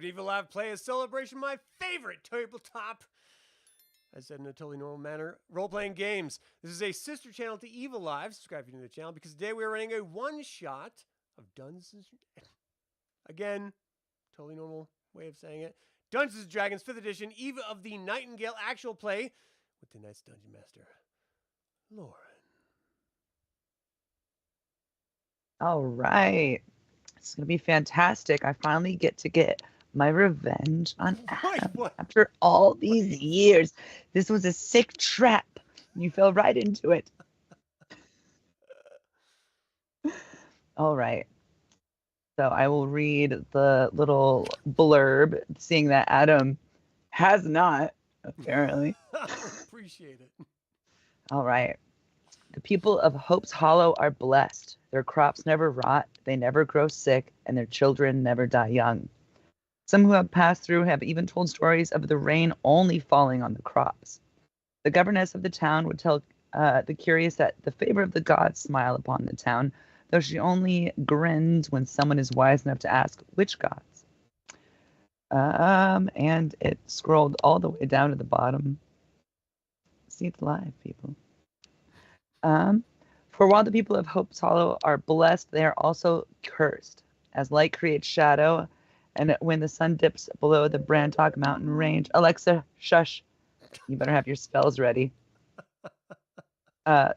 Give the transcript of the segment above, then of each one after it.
Welcome to Eviliv Play, a celebration of my favorite tabletop, as said in a totally normal manner, role-playing games. This is a sister channel to Eviliv. Subscribe to the channel because today we are running a one-shot of Dungeons. Again, totally normal way of saying it. Dungeons & Dragons 5th edition, Eve of the Nightingale actual play with tonight's Dungeon Master, Lauren. All right. It's going to be fantastic. I finally get to get my revenge on Adam after all these years. This was a sick trap. You fell right into it. All right. So I will read the little blurb, seeing that Adam has not, apparently. Appreciate it. All right. The people of Hope's Hollow are blessed. Their crops never rot, they never grow sick, and their children never die young. Some who have passed through have even told stories of the rain only falling on the crops. The governess of the town would tell the curious that the favor of the gods smile upon the town, though she only grins when someone is wise enough to ask which gods. And it scrolled all the way down to the bottom. See, it's live, people. For while the people of Hope's Hollow are blessed, they are also cursed. As light creates shadow, and when the sun dips below the Brandock Mountain Range... Alexa, shush. You better have your spells ready. As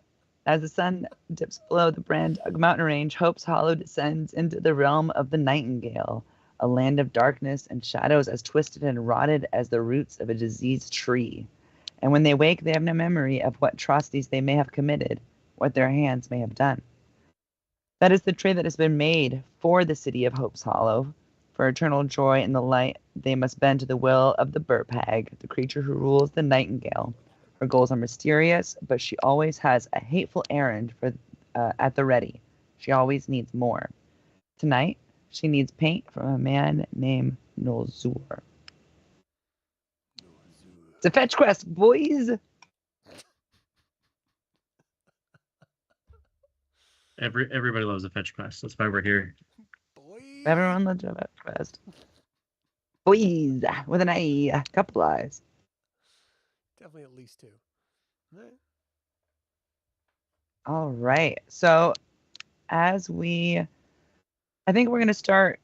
the sun dips below the Brandock Mountain Range, Hope's Hollow descends into the realm of the Nightingale, a land of darkness and shadows as twisted and rotted as the roots of a diseased tree. And when they wake, they have no memory of what atrocities they may have committed, what their hands may have done. That is the trade that has been made for the city of Hope's Hollow. For eternal joy in the light, they must bend to the will of the Burphag, the creature who rules the Nightingale. Her goals are mysterious, but she always has a hateful errand for at the ready. She always needs more. Tonight, she needs paint from a man named Nolzur. It's a fetch quest, boys! Everybody loves a fetch quest. That's why we're here. Boys. Everyone loves a fetch quest. Boys, with an A, a couple eyes. Definitely at least two. All right. So I think we're going to start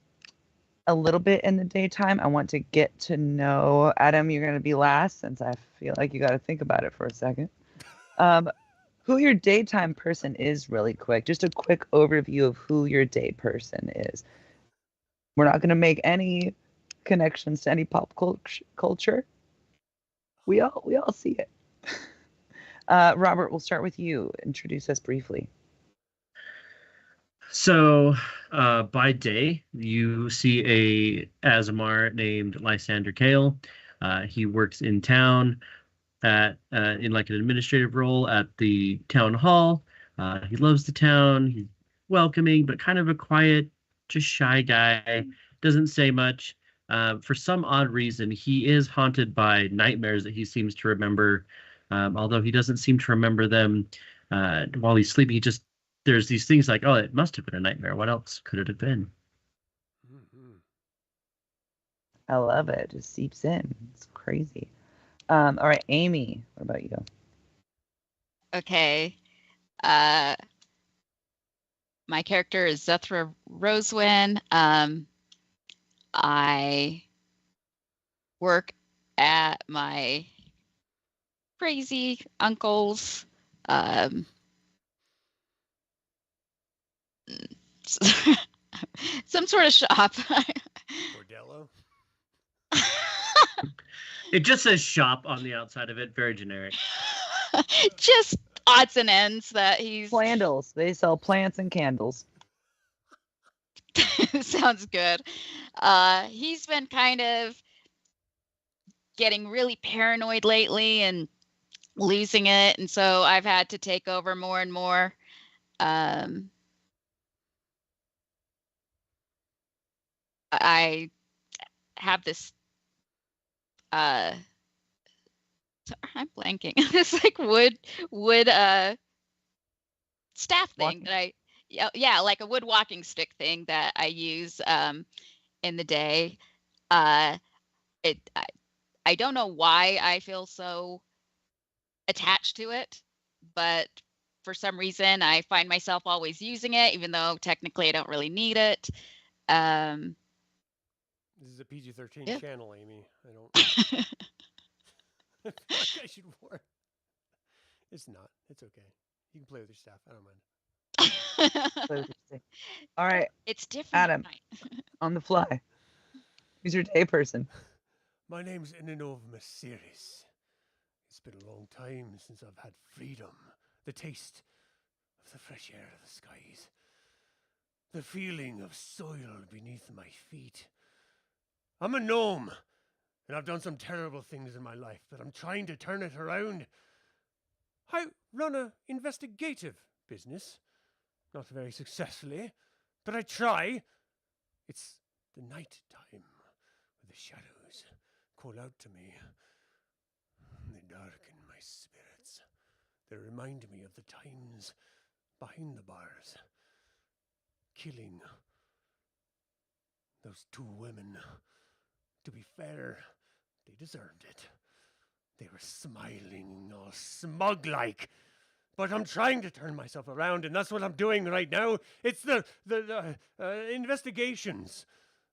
a little bit in the daytime. I want to get to know Adam. You're going to be last since I feel like you got to think about it for a second. Who your daytime person is really quick. Just a quick overview of who your day person is. We're not going to make any connections to any pop culture. We all see it. Robert, we'll start with you. Introduce us briefly. So, by day, you see a Aasimar named Lysander Kale. He works in town in like an administrative role at the town hall. He loves the town. He's welcoming, but kind of a quiet, just shy guy. Doesn't say much. For some odd reason, he is haunted by nightmares that he seems to remember. Although he doesn't seem to remember them while he's sleeping. There's these things like, oh, it must have been a nightmare. What else could it have been? Mm-hmm. I love it. It just seeps in. It's crazy. All right, Amy, what about you? Okay. My character is Zethra Rosewin. I work at my crazy uncle's some sort of shop. Bordello? It just says shop on the outside of it. Very generic. Just odds and ends that he's... Candles. They sell plants and candles. Sounds good. He's been kind of getting really paranoid lately and losing it. And so I've had to take over more and more. I have this I'm blanking. This like wood staff thing that like a wood walking stick thing that I use in the day. Uh, I don't know why I feel so attached to it, but for some reason I find myself always using it, even though technically I don't really need it. This is a PG-13 Yeah. channel, Amy. I don't. I feel like I should warn. It's not. It's okay. You can play with your stuff. I don't mind. All right, It's different. Adam, on the fly. Who's your day person? My name's Inanove Mysys. It's been a long time since I've had freedom, the taste of the fresh air of the skies, the feeling of soil beneath my feet. I'm a gnome, and I've done some terrible things in my life, but I'm trying to turn it around. I run an investigative business, not very successfully, but I try. It's the night time, where the shadows call out to me. They darken my spirits. They remind me of the times behind the bars, killing those 2 women. To be fair, they deserved it. They were smiling, all smug-like. But I'm trying to turn myself around, and that's what I'm doing right now. It's the investigations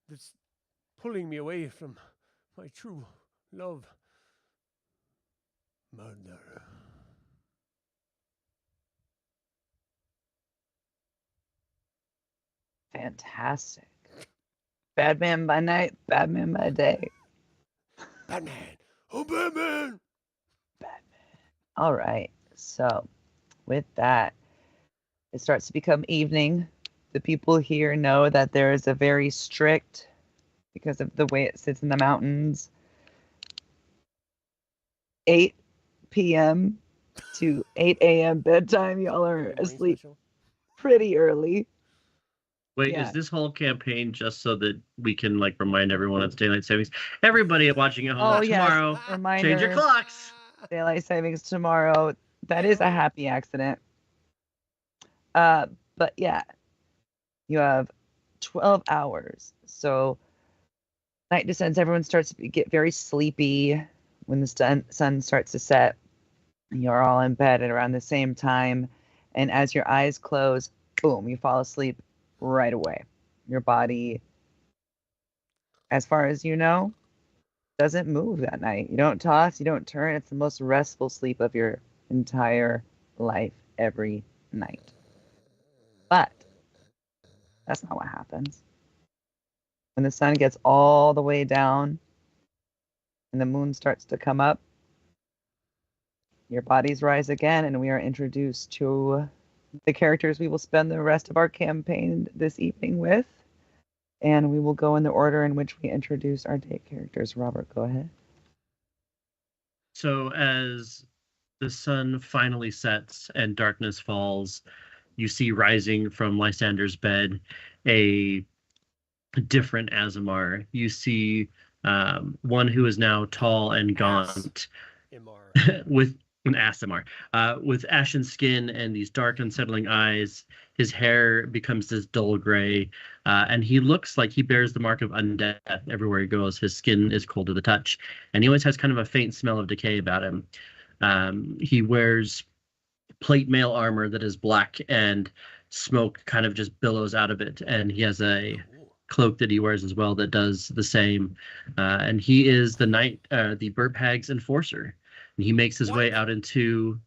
that's pulling me away from my true love. Murder. Fantastic. Bad man by night, bad man by day. Batman. Oh, Batman. All right. So, with that, it starts to become evening. The people here know that there is a very strict, because of the way it sits in the mountains, 8 p.m. to 8 a.m. bedtime. Y'all are Morning asleep special. pretty early. Wait, Yeah. is this whole campaign just so that we can like remind everyone it's daylight savings? Everybody watching at home Oh, yeah. tomorrow, Reminder. change your clocks. Daylight savings tomorrow. That is a happy accident. But yeah, you have 12 hours. So night descends. Everyone starts to get very sleepy when the sun starts to set. You're all in bed at around the same time. And as your eyes close, boom, you fall asleep right away. Your body, as far as you know, doesn't move that night. You don't toss, you don't turn. It's the most restful sleep of your entire life every night. But that's not what happens. When the sun gets all the way down and the moon starts to come up, your bodies rise again, and we are introduced to the characters we will spend the rest of our campaign this evening with. And we will go in the order in which we introduce our day characters. Robert, go ahead. So as the sun finally sets and darkness falls, you see rising from Lysander's bed a different Aasimar. You see one who is now tall and gaunt, with an Aasimar, with ashen skin and these dark, unsettling eyes. His hair becomes this dull gray, and he looks like he bears the mark of undeath everywhere he goes. His skin is cold to the touch, and he always has kind of a faint smell of decay about him. He wears plate mail armor that is black, and smoke kind of just billows out of it, and he has a cloak that he wears as well that does the same. And he is the Burp Hag's enforcer. And he makes his way out into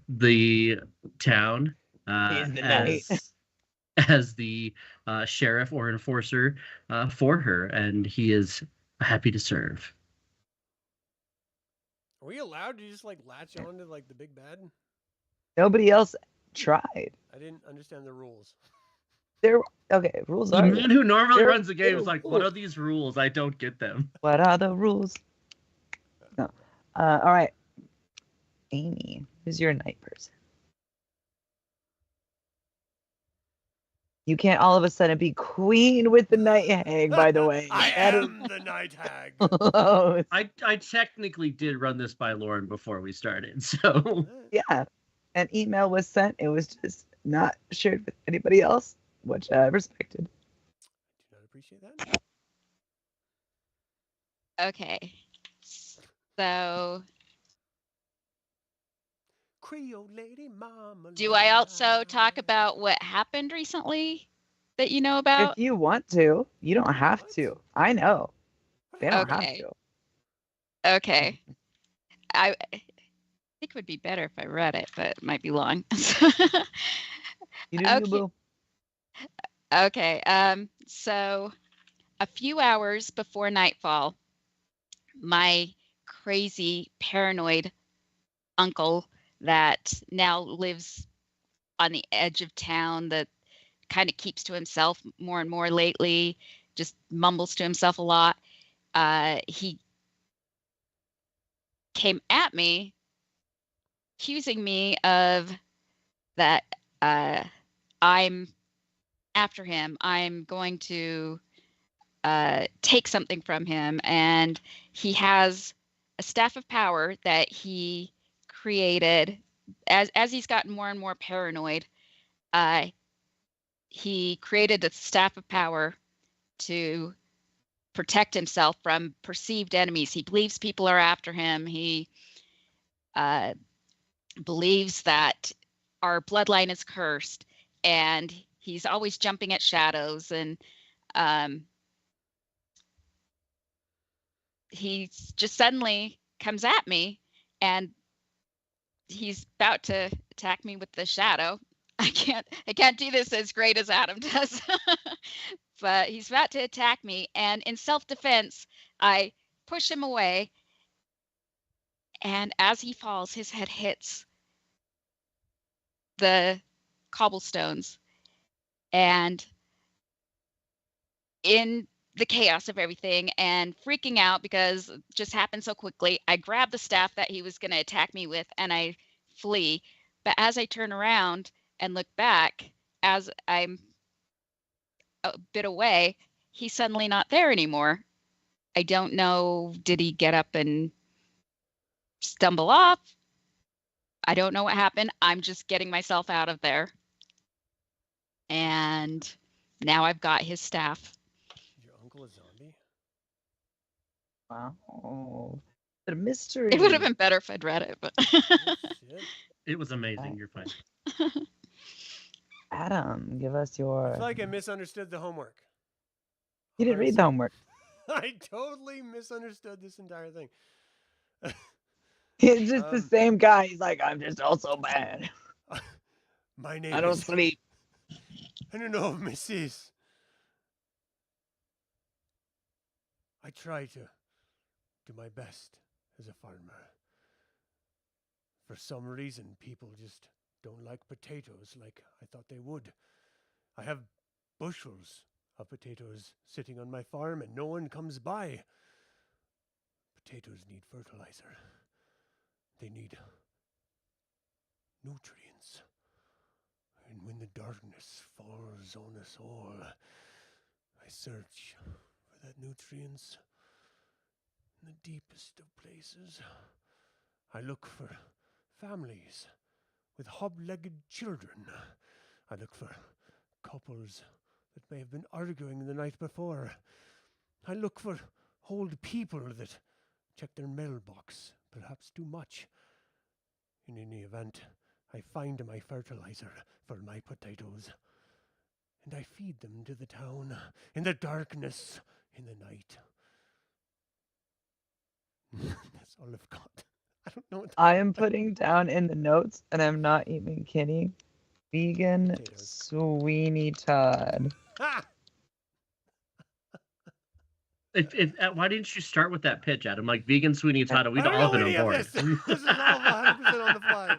the town as the sheriff or enforcer for her, and he is happy to serve. Are we allowed to just like latch on to like the big bad? Nobody else tried. I didn't understand the rules. Rules The are. man who normally there- runs the game there is like, are what are rules. these rules? I don't get them. What are the rules? No. All right. Amy, who's your night person? You can't all of a sudden be queen with the night hag, by the way. I am the night hag. Oh, I technically did run this by Lauren before we started, so yeah. An email was sent. It was just not shared with anybody else, which I respected. I do not appreciate that. Okay. So, Creole lady mama. do I also talk about what happened recently that you know If about? you want to, you don't have What? to. I know. They don't have Okay. to. Okay. I think it would be better if I read it, but it might be long. You do you, Okay. boo. Okay. So a few hours before nightfall, my crazy paranoid uncle that now lives on the edge of town, that kind of keeps to himself more and more lately, just mumbles to himself a lot. He came at me, accusing me of that I'm after him. I'm going to take something from him, and he has a staff of power that he created as he's gotten more and more paranoid. He created a staff of power to protect himself from perceived enemies. He believes people are after him. He uh, believes that our bloodline is cursed, and he's always jumping at shadows. And he just suddenly comes at me, and he's about to attack me with the shadow. I can't do this as great as Adam does. But he's about to attack me, and in self-defense, I push him away, and as he falls, his head hits the cobblestones. And in the chaos of everything and freaking out because it just happened so quickly, I grab the staff that he was going to attack me with, and I flee. But as I turn around and look back, as I'm a bit away, he's suddenly not there anymore. I don't know, did he get up and stumble off? I don't know what happened. I'm just getting myself out of there. And now I've got his staff. Is your uncle a zombie? Wow. The mystery. It would have been better if I'd read it, but Oh, shit. It was amazing. You're fine. Adam, give us I your. feel like I misunderstood the homework. You didn't read the homework. I totally misunderstood this entire thing. It's just the same guy. He's like, I'm just also bad. My name I don't is sleep. Inanove, Mysys. I try to do my best as a farmer. For some reason, people just don't like potatoes like I thought they would. I have bushels of potatoes sitting on my farm and no one comes by. Potatoes need fertilizer. They need nutrients. And when the darkness falls on us all, I search for that nutrients in the deepest of places. I look for families with hob-legged children. I look for couples that may have been arguing the night before. I look for old people that check their mailbox, perhaps too much. In any event, I find my fertilizer for my potatoes, and I feed them to the town in the darkness, in the night. That's all I've got. I don't know what I am putting down in the notes, and I'm not even kidding. Vegan Potatoes. Sweeney Todd. Ah! Why didn't you start with that pitch, Adam? Like vegan Sweeney Todd, we'd I don't all know been any on of board. this. This is all 100% on the fly.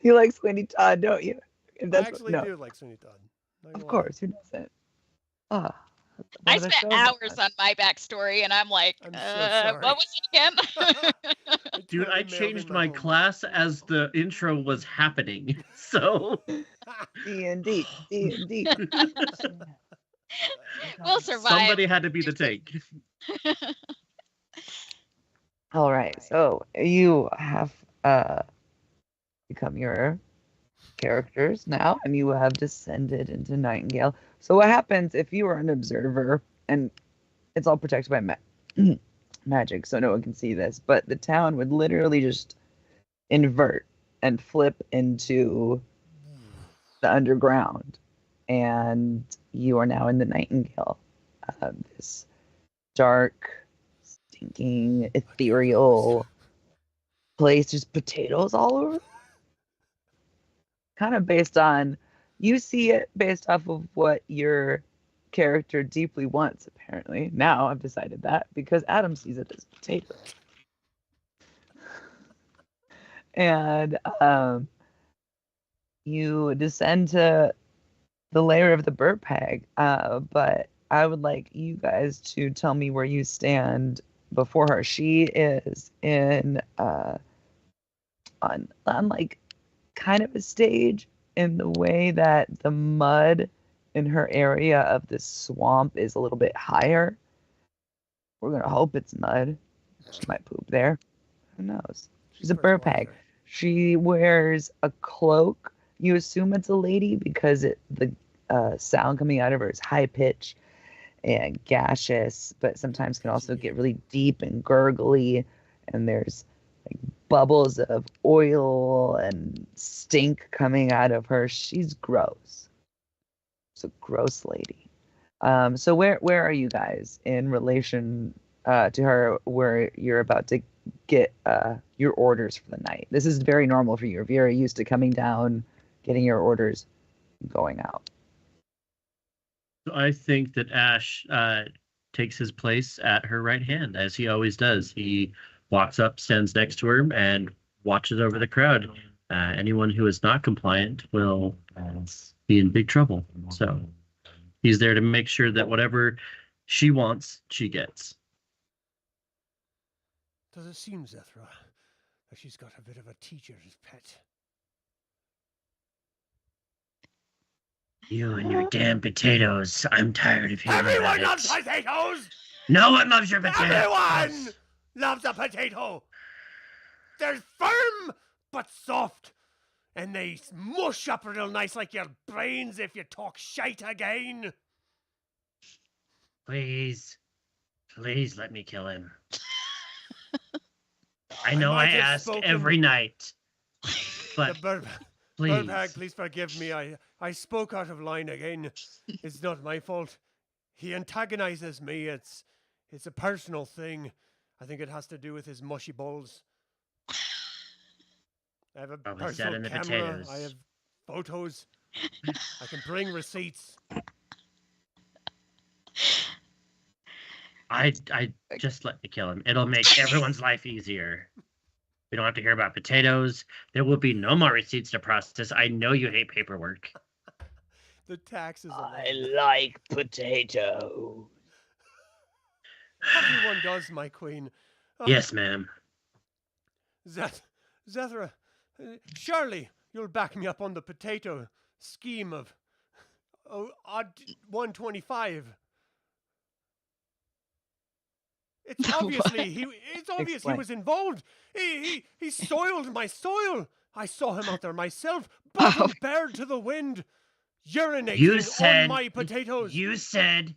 You like Sweeney Todd, don't you? If I that's actually no, do like Sweeney Todd. Not gonna of lie. course. Who doesn't? Ah, I spent hours on my backstory, and I'm like, I'm so sorry. what was it again? Dude, I totally mailed in changed my homework. class as the intro was happening. So D&D. We'll survive. somebody had to be the tank. All right, so you have become your characters now, and you have descended into Nightingale. So what happens if you are an observer and it's all protected by magic, so no one can see this. But the town would literally just invert and flip into the underground, and you are now in the Nightingale, this dark, stinking, ethereal place. There's potatoes all over. Kind of based on, you see it based off of what your character deeply wants, apparently. Now I've decided that because Adam sees it as potatoes. And you descend to the lair of the bird peg, but I would like you guys to tell me where you stand before her. She is in on like kind of a stage in the way that the mud in her area of this swamp is a little bit higher. We're gonna hope it's mud. She might poop there. Who knows? She's a bird peg. She wears a cloak. You assume it's a lady because the sound coming out of her is high pitch and gaseous, but sometimes can also get really deep and gurgly. And there's like bubbles of oil and stink coming out of her. She's gross. She's a gross lady. So where are you guys in relation to her, where you're about to get your orders for the night? This is very normal for you. You're very used to coming down, getting your orders, going out. I think that Ash takes his place at her right hand, as he always does. He walks up, stands next to her, and watches over the crowd. Anyone who is not compliant will be in big trouble. So he's there to make sure that whatever she wants, she gets. Does it seem, Zethra, that she's got a bit of a teacher's pet? You and your damn potatoes. I'm tired of hearing Everyone about loves it. potatoes! No one loves your potatoes. Everyone loves a potato! They're firm but soft, and they mush up real nice like your brains if you talk shite again. Please let me kill him. I know I ask every night, but please. Birdhag, please forgive me. I spoke out of line again. It's not my fault. He antagonizes me. It's a personal thing. I think it has to do with his mushy balls. I have a personal camera. Potatoes. I have photos. I can bring receipts. I just let me kill him. It'll make everyone's life easier. We don't have to hear about potatoes. There will be no more receipts to process. I know you hate paperwork. The taxes. I like potato. Everyone does, my queen. Yes, ma'am. Zethra, surely you'll back me up on the potato scheme of odd 125. It's obviously he was involved. He soiled my soil. I saw him out there myself, bottom bared to the wind, urinating on my potatoes. You said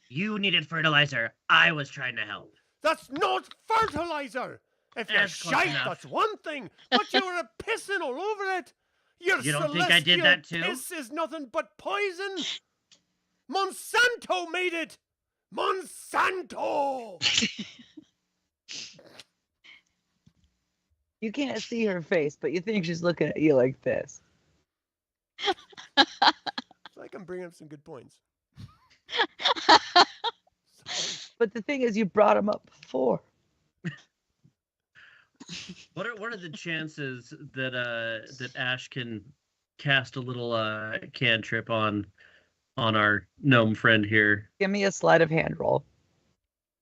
you needed fertilizer. I was trying to help. That's not fertilizer. If you're shite, that's one thing, but you were pissing all over it. Your You don't think I did that too? Piss is nothing but poison. Monsanto made it. Monsanto! You can't see her face, but you think she's looking at you like this. It's like I'm bringing up some good points. But the thing is, you brought him up before. What are the chances that Ash can cast a little cantrip on our gnome friend here? Give me a sleight of hand roll.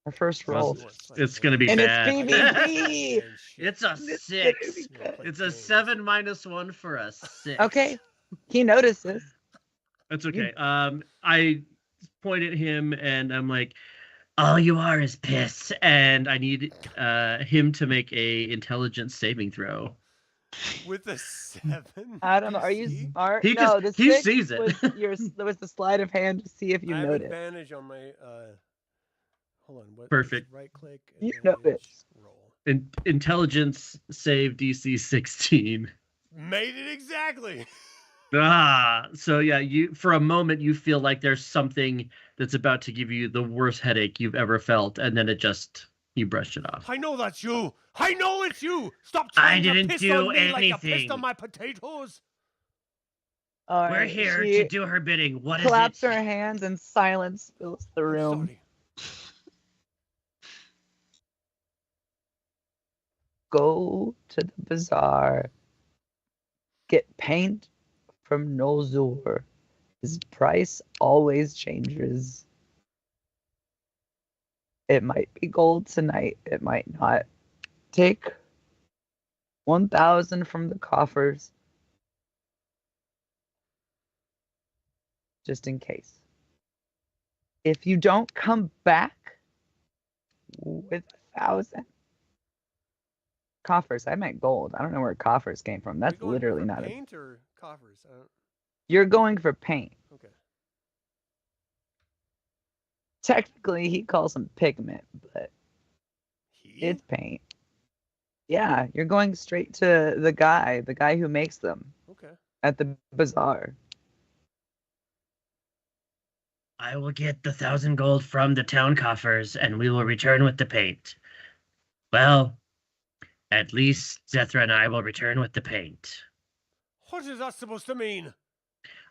Our first roll. It's going to be and bad. it's PvP. It's a 6. It's a 7 - 1 for a 6. Okay. He notices. That's okay. I point at him and I'm like, all you are is piss, and I need him to make a intelligence saving throw. with a 7. Adam, are you DC? smart? He No, just- the he 6 sees it. there was the sleight of hand to see if you I have noticed. advantage on my. Hold on. What? Perfect. Right click. You Advantage, noticed. roll. Intelligence save DC 16. Made it exactly. So yeah, you for a moment you feel like there's something that's about to give you the worst headache you've ever felt, and then you brush it off. I know that's you. I know it's you. Stop I trying to didn't piss do on me like you pissed anything. on my potatoes. All We're right, here she to do her bidding. What is claps it? her hands and silence fills the I'm room. sorry. Go to the bazaar. Get paint from Nolzur. His price always changes. It might be gold tonight. It might not. Take 1,000 from the coffers. Just in case. If you don't come back with 1,000 coffers, I meant gold. I don't know where coffers came from. That's We going literally for not paint or coffers. I don't... You're going for paint. Okay. Technically, he calls them pigment, but it's paint. Yeah, you're going straight to the guy who makes them Okay. at the bazaar. I will get the 1,000 gold from the town coffers, and we will return with the paint. Well, at least Zethra and I will return with the paint. What is that supposed to mean?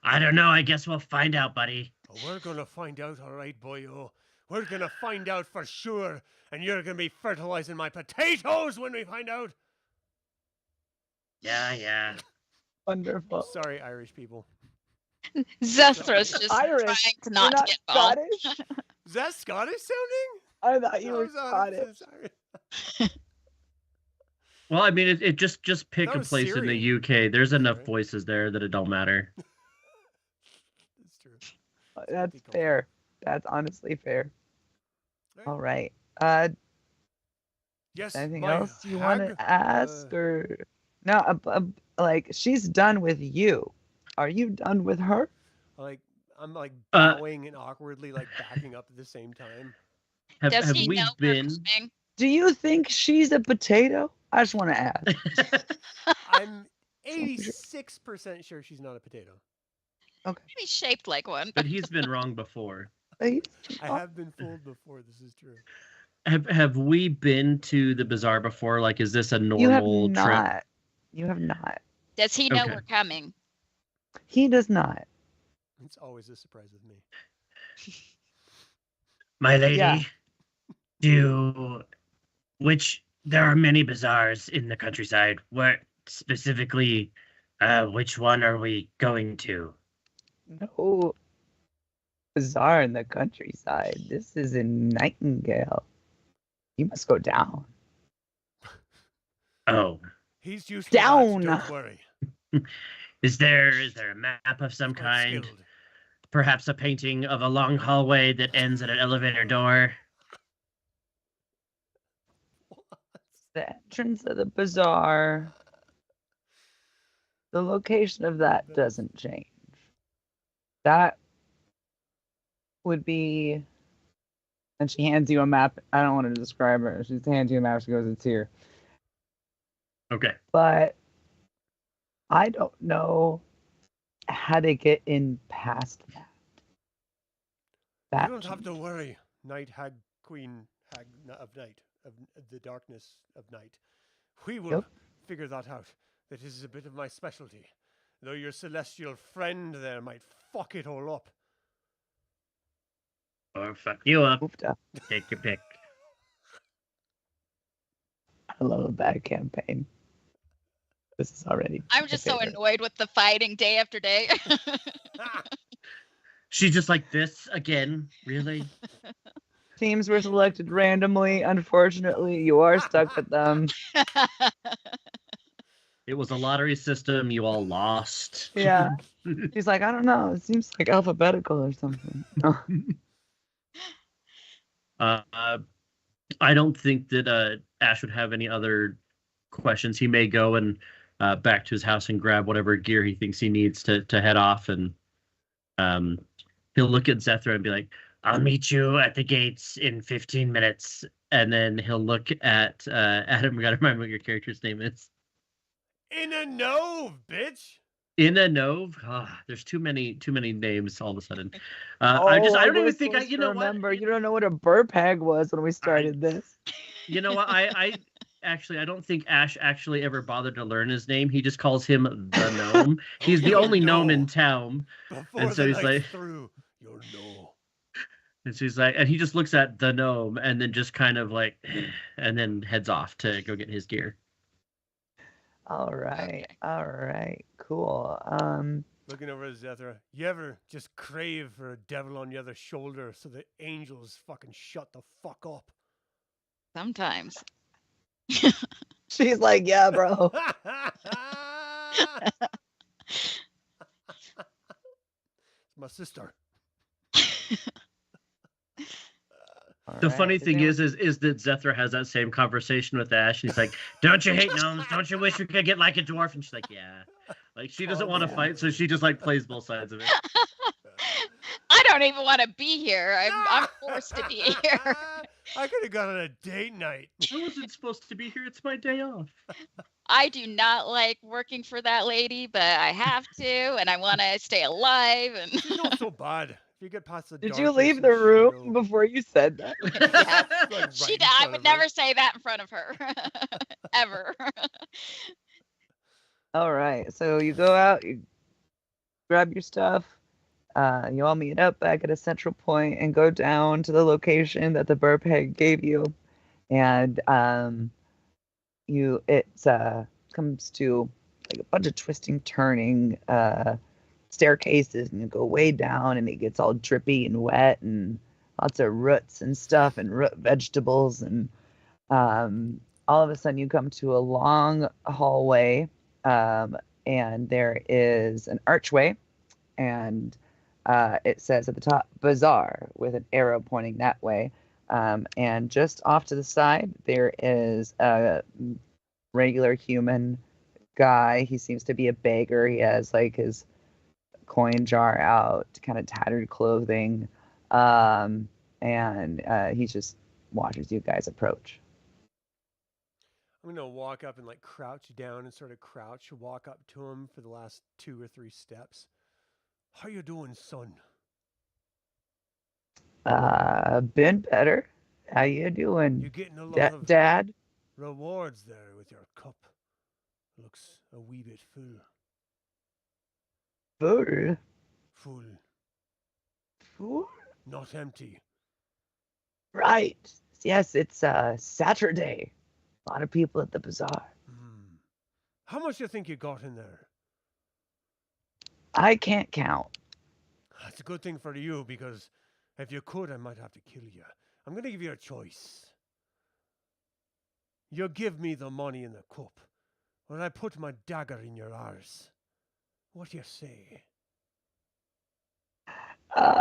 I don't know. I guess we'll find out, buddy. Oh, we're gonna find out, all right, boyo. We're gonna find out for sure, and you're gonna be fertilizing my potatoes when we find out. Yeah. Wonderful. Sorry, Irish people. Zethra's just Irish. trying to You're not not get involved. Scottish? Is that Scottish sounding? I thought you That were was Scottish. Sorry. Well, I mean, it just pick That a was place in the Syrian. UK. There's enough Sorry. voices there that it don't matter. That's true. That's Multicultural. fair. That's honestly fair. All All right. Yes. Anything my else you want hag, to ask, or no? Like she's done with you. Are you done with her? I'm bowing and awkwardly backing up at the same time. Does Have he we know been? we're coming? Do you think she's a potato? I just want to ask. I'm 86% sure she's not a potato. Maybe shaped like one. But he's been wrong before. Please? I have been fooled before. This is true. Have we been to the bazaar before? Like, is this a You have normal trip? not. You have not. Does he know Okay. we're coming? He does not. It's always a surprise with me. My lady, Yeah. there are many bazaars in the countryside. What specifically, which one are we going to? No bazaar in the countryside. This is in Nightingale. You must go down. Oh, He's used to Down. that, don't worry. is there a map of some Quite kind? skilled. Perhaps a painting of a long hallway that ends at an elevator door? The entrance of the bazaar. The location of that doesn't change. That would be. And she hands you a map. I don't want to describe her. She hands you a map. She goes, "It's here." Okay. But I don't know how to get in past that. You don't have to worry, Night Hag, Queen Hag of Night, of the darkness of night. We will figure that out. That is a bit of my specialty. Though your celestial friend there might fuck it all up. Or fuck you up. Moved up. Take your pick. I love a bad campaign. This is already. I'm my just so favorite. annoyed with the fighting day after day. She's just like, this again? Really? Teams were selected randomly. Unfortunately, you are stuck with them. It was a lottery system. You all lost. Yeah. He's like, I don't know. It seems like alphabetical or something. I don't think that Ash would have any other questions. He may go and back to his house and grab whatever gear he thinks he needs to head off. And he'll look at Zethra and be like, "I'll meet you at the gates in 15 minutes." And then he'll look at Adam. We got to remember what your character's name is. Inanove, bitch. Inanove. There's too many names all of a sudden. I don't even think you know remember. what. You don't know what a burpag was when we started this. You know what? I don't think Ash actually ever bothered to learn his name. He just calls him the gnome. He's the only gnome in town. Before And so he's like, through, you'll know. And so he's like, and he just looks at the gnome and then just kind of like, and then heads off to go get his gear. All right. Okay. All right. Cool. Looking over at Zethra, you ever just crave for a devil on the other shoulder so the angels fucking shut the fuck up? Sometimes. She's like, yeah, bro. My sister. The funny thing is that Zethra has that same conversation with Ash. He's like, "Don't you hate gnomes? Don't you wish you could get like a dwarf?" And she's like, "Yeah." Like she doesn't want to fight, so she just like plays both sides of it. I don't even want to be here. I'm forced to be here. I could have gone on a date night. I wasn't supposed to be here. It's my day off. I do not like working for that lady, but I have to, and I want to stay alive. And She's not so bad. If you get past the Did you darkness leave and the room shadow. before you said that? Yeah. Like right she, in I front would of her. never say that in front of her, ever. All right. So you go out, you grab your stuff, you all meet up back at a central point and go down to the location that the burpeg gave you. And comes to like a bunch of twisting, turning staircases, and you go way down and it gets all drippy and wet and lots of roots and stuff and root vegetables. And all of a sudden you come to a long hallway, and there is an archway, and it says at the top bazaar with an arrow pointing that way. And just off to the side there is a regular human guy. He seems to be a beggar. He has like his coin jar out, kind of tattered clothing, and he just watches you guys approach. I'm gonna walk up and like crouch down and sort of crouch, walk up to him for the last 2 or 3 steps. How you doing, son? Been better. How you doing? You getting a lot of Dad? rewards there with your cup? Looks a wee bit full. Full? Full, Full? not empty. Right. Yes, it's Saturday. A lot of people at the bazaar. How much do you think you got in there? I can't count. That's a good thing for you, because if you could, I might have to kill you. I'm going to give you a choice. You give me the money in the cup, or I put my dagger in your arse. What do you say?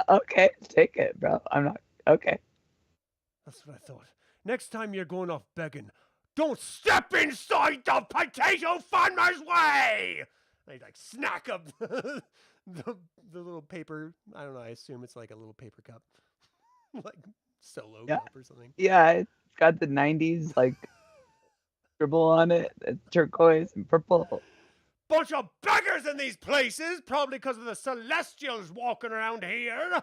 Okay, take it, bro. I'm not okay. That's what I thought. Next time you're going off begging, don't step inside the potato farmer's way! I like snack up the little paper. I don't know. I assume it's like a little paper cup, like Solo cup or something. Yeah, it's got the 90s like scribble on it. It's turquoise and purple. Bunch of beggars in these places, probably because of the Celestials walking around here.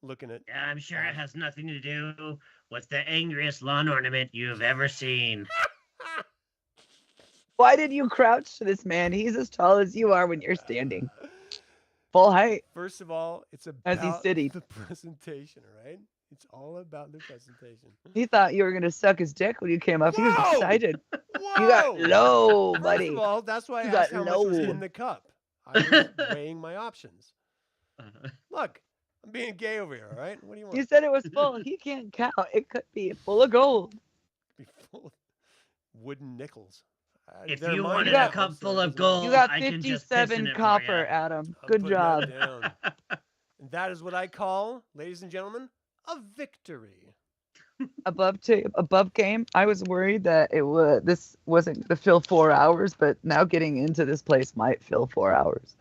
Looking at. I'm sure it has nothing to do with the angriest lawn ornament you've ever seen. Why did you crouch to this man? He's as tall as you are when you're standing. Full height. First of all, it's As he's about sitting. the presentation, right? It's all about the presentation. He thought you were gonna suck his dick when you came up. He was Whoa! excited. Whoa! You got low, First buddy. of all, that's why I You asked got how much was low. in the cup. I was weighing my options. Look, I'm being gay over here, all right? What do you want? You said it was full. He can't count. It could be full of gold. Be full of wooden nickels. If They're you mine wanted now, a cup so full it of doesn't matter. gold, You got I can just piss 57 in it for copper, ya. Adam. I'm Good putting job. that down. And that is what I call, ladies and gentlemen, a victory. above game. I was worried that this wasn't gonna fill 4 hours, but now getting into this place might fill 4 hours.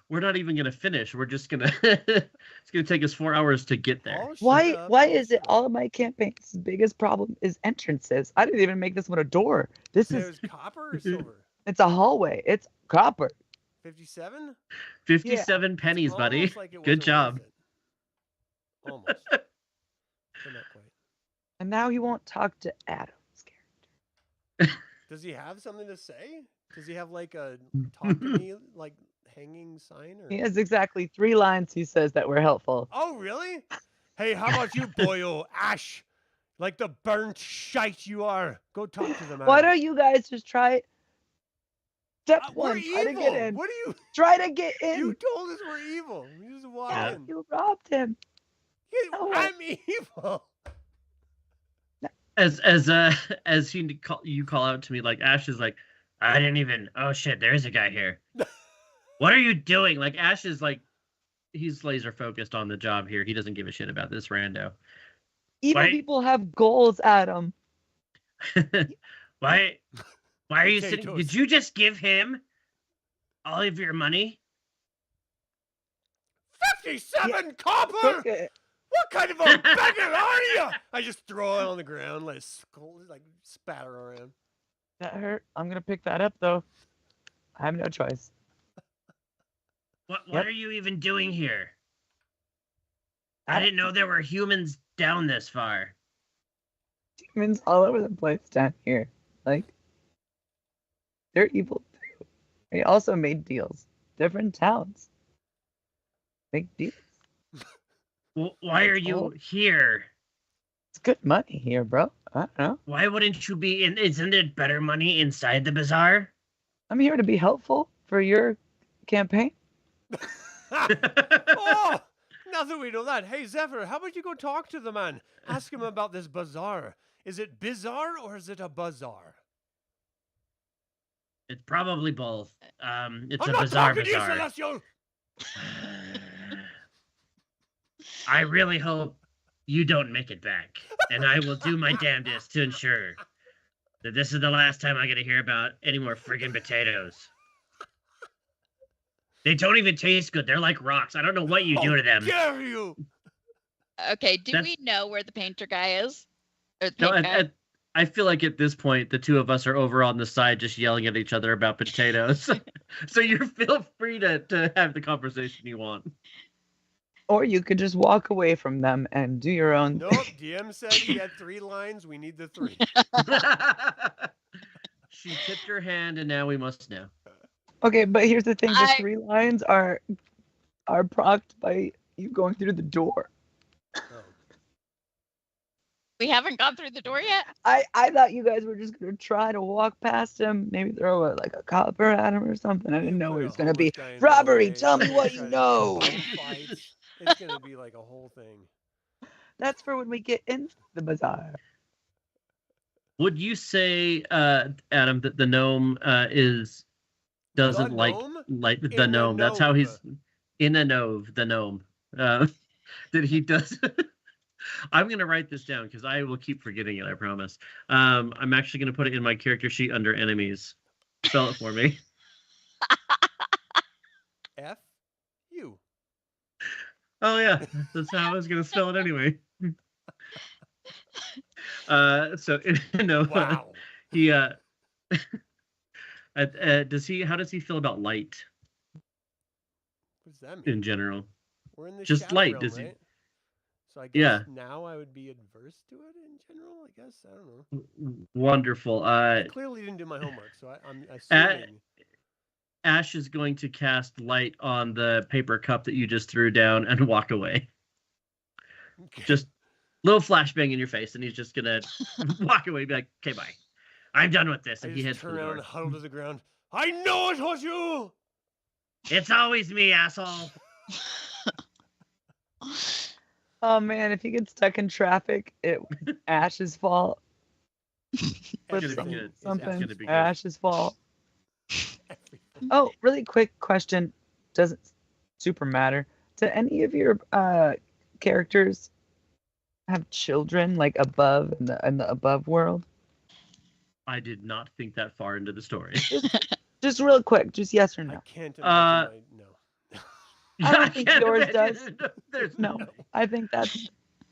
We're not even gonna finish. We're just gonna it's gonna take us 4 hours to get there. Oh, shut Why up, why oh, is it shut all up. of my campaigns' biggest problem is entrances? I didn't even make this one a door. This It is was copper or silver? it's a hallway. It's copper. 57? 57 pennies, It's buddy. almost like it Good wasn't job. worth it. Almost. But not quite. And now he won't talk to Adam's character. Does he have something to say? Does he have like a talk to me like hanging sign or? He has exactly 3 lines he says that were helpful. Oh really? Hey, how about you, boyo Ash? Like the burnt shite you are. Go talk to the man. Why don't you guys just try step We're 1, try to evil. get in. What are you? Try to get in. You told us we're evil. We just walked Yeah, in. you robbed him. No. I'm evil. As you call out to me, like Ash is like, I didn't even. Oh shit, there is a guy here. What are you doing? Like Ash is like, he's laser focused on the job here. He doesn't give a shit about this rando. Evil Why- people have goals, Adam. Why are you sitting? Potatoes. Did you just give him all of your money? 57 copper. Took it. What kind of a beggar are you? I just throw it on the ground, let it like spatter around. That hurt. I'm gonna pick that up though. I have no choice. What Yep. are you even doing here? I didn't know there were humans down this far. Demons all over the place down here. Like they're evil too. They also made deals. Different towns. Big deals. Well, why are you Oh. here? It's good money here, bro. I don't know. Why wouldn't you be in? Isn't it better money inside the bazaar? I'm here to be helpful for your campaign. Oh, now that we know that, hey Zethra, how about you go talk to the man? Ask him about this bazaar. Is it bizarre or is it a bazaar? It's probably both. It's I'm a not bizarre talking to you, bazaar. Celestial. I really hope you don't make it back, and I will do my damnedest to ensure that this is the last time I get to hear about any more friggin' potatoes. They don't even taste good. They're like rocks. I don't know what you do to them. Dare you? Okay, do That's- we know where the painter guy is? Or the No, paint guy? I feel like at this point, the two of us are over on the side just yelling at each other about potatoes. So you feel free to have the conversation you want. Or you could just walk away from them and do your own Nope. DM said he had 3 lines. We need the 3. She tipped her hand, and now we must know. Okay, but here's the thing: the I- 3 lines are procced by you going through the door. Oh. We haven't gone through the door yet? I thought you guys were just gonna try to walk past him, maybe throw a copper at him or something. I didn't know Put it a was gonna be homeless guy in the robbery. way, Tell me what try you to know. bum fights. It's gonna be like a whole thing. That's for when we get into the bazaar. Would you say, Adam, that the gnome doesn't The like gnome? the gnome? That's how he's Inanove, the gnome. That he does. I'm gonna write this down because I will keep forgetting it. I promise. I'm actually gonna put it in my character sheet under enemies. Spell it for me. F U. Oh yeah, that's how I was gonna spell it anyway. So no, Wow. he does he? How does he feel about light What does that mean? in general? We're in the just shadow light, realm, does he- right? So I guess Yeah. now I would be adverse to it in general. I guess I don't know. Wonderful. I clearly didn't do my homework, so I'm assuming. Ash is going to cast light on the paper cup that you just threw down and walk away. Just little flashbang in your face, and he's just gonna walk away, be like, "Okay, bye. I'm done with this." I And he just heads for turn the around door. and huddle to the ground. I know it was you. It's always me, asshole. Oh man, if you get stuck in traffic, it was Ash's fault. It's With gonna be some- good. It's something, gonna be good. Ash's fault. Everything. Oh, really quick question. Doesn't super matter. Do any of your characters have children like above in the above world? I did not think that far into the story. Just real quick, just yes or I no. can't imagine no. I don't think can't yours imagine. does. There's No, way. I think that's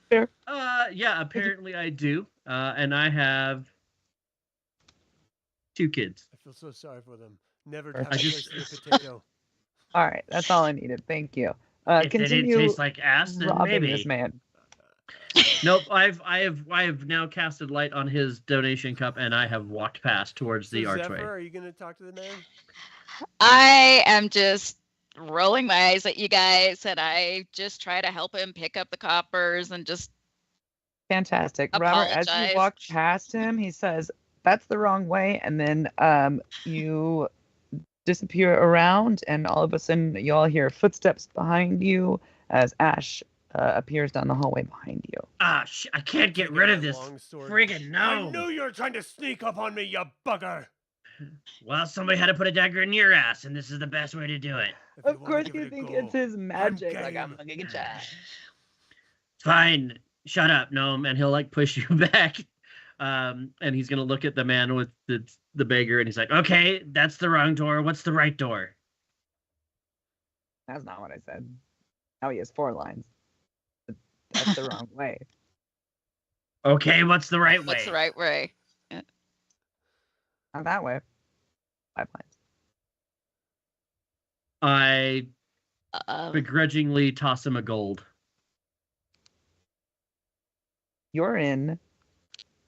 fair. Yeah, apparently I do. And I have 2 kids. I feel so sorry for them. Never Perfect. have a taste of the potato. All right, that's all I needed. Thank you. If they didn't Continue taste like ass, then robbing maybe. this man. Nope, I have now casted light on his donation cup, and I have walked past towards So the Zephyr, archway. are you going to talk to the man? I am just rolling my eyes at you guys, and I just try to help him pick up the coppers and just Fantastic. Robert, as you apologize. walk past him, he says, "That's the wrong way," and then you disappear around, and all of a sudden you all hear footsteps behind you as Ash appears down the hallway behind you. Ah, I can't get Taking rid my of this long sword. friggin' I gnome. knew you were trying to sneak up on me, you bugger. Well, somebody had to put a dagger in your ass, and this is the best way to do it. If Of wanna course, give you it a think go, it's his magic. Like, game. I'm gonna get you. Fine, shut up, gnome, and he'll like push you back. And he's gonna look at the man with the beggar, and he's like, "Okay, that's the wrong door. What's the right door?" That's not what I said. Now he has 4 lines. But that's the wrong way. Okay, what's the right way? What's the right way? Not that way. 5 lines. I Um, begrudgingly toss him a gold. You're in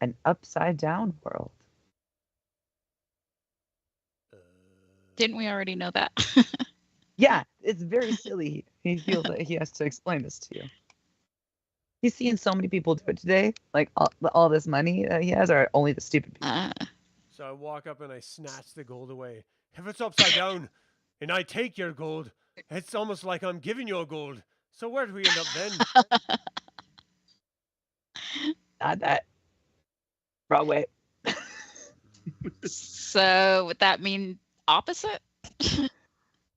an upside down world. didn't we already know that? Yeah, it's very silly. He feels that he has to explain this to you. He's seen so many people do it today. Like all this money that he has are only the stupid people. So I walk up and I snatch the gold away. If it's upside down and I take your gold, it's almost like I'm giving you a gold. So where do we end up then? Not that. Wrong way. So would that mean opposite?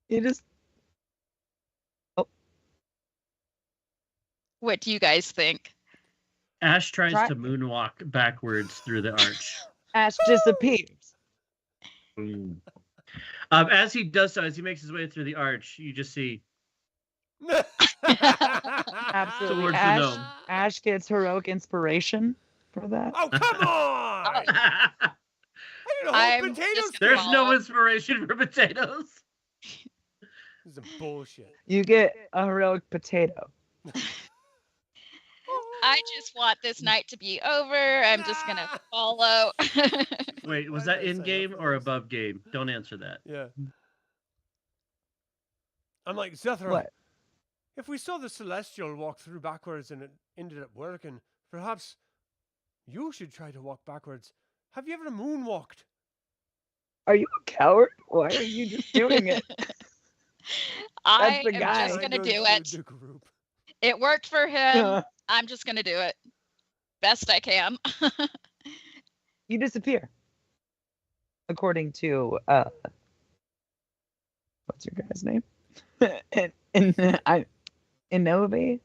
You just What do you guys think? Ash tries Try- to moonwalk backwards through the arch. Ash disappears. Boom. As he does so, as he makes his way through the arch, you just see Absolutely. Towards the Ash, gnome. Ash gets heroic inspiration for that. Oh, come on! I need a whole I'm potato just skin. There's no inspiration for potatoes. This is bullshit. You get a heroic potato. I just want this night to be over. I'm just gonna follow. Wait, was Why that did I in sign up game for or this? above game? Don't answer that. Yeah. I'm like, Zethra, What? if we saw the Celestial walk through backwards and it ended up working, perhaps you should try to walk backwards. Have you ever moonwalked? Are you a coward? Why are you just doing it? I the am guy. just gonna Trying to do include it. the group. It worked for him. Yeah. I'm just gonna do it best I can. You disappear. According to what's your guy's name? Inanove?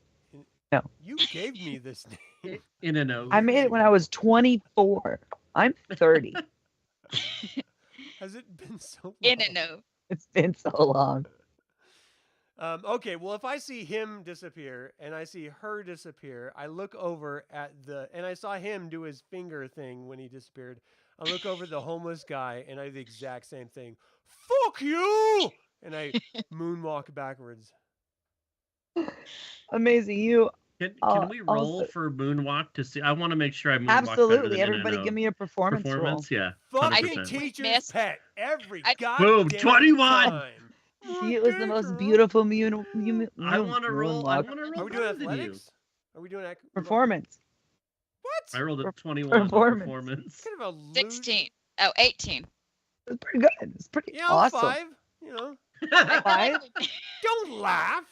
You gave me this name. Inanove. I made it when I was 24. I'm 30. Has it been so long? In and no. It's been so long. Okay, well, if I see him disappear and I see her disappear, I look over at and I saw him do his finger thing when he disappeared. I look over at the homeless guy and I do the exact same thing. Fuck you! And I moonwalk backwards. Amazing. You Can we roll also- for moonwalk to see? I want to make sure I moonwalk better absolutely. than Everybody, Inanove. give me a performance roll. Performance, yeah. Fucking 100%. teacher's Miss. pet. Every I- goddamn Boom, 21. time. She was the most beautiful I want to roll. I moonwalk. want to roll. Are we doing better than you. athletics? Are we doing Performance. What? I rolled a Per- 21 on performance. performance. Kind of a loser. 16. Oh, 18. It's pretty good. It's pretty Yeah, awesome. 5. You know, I feel Five? like, don't laugh.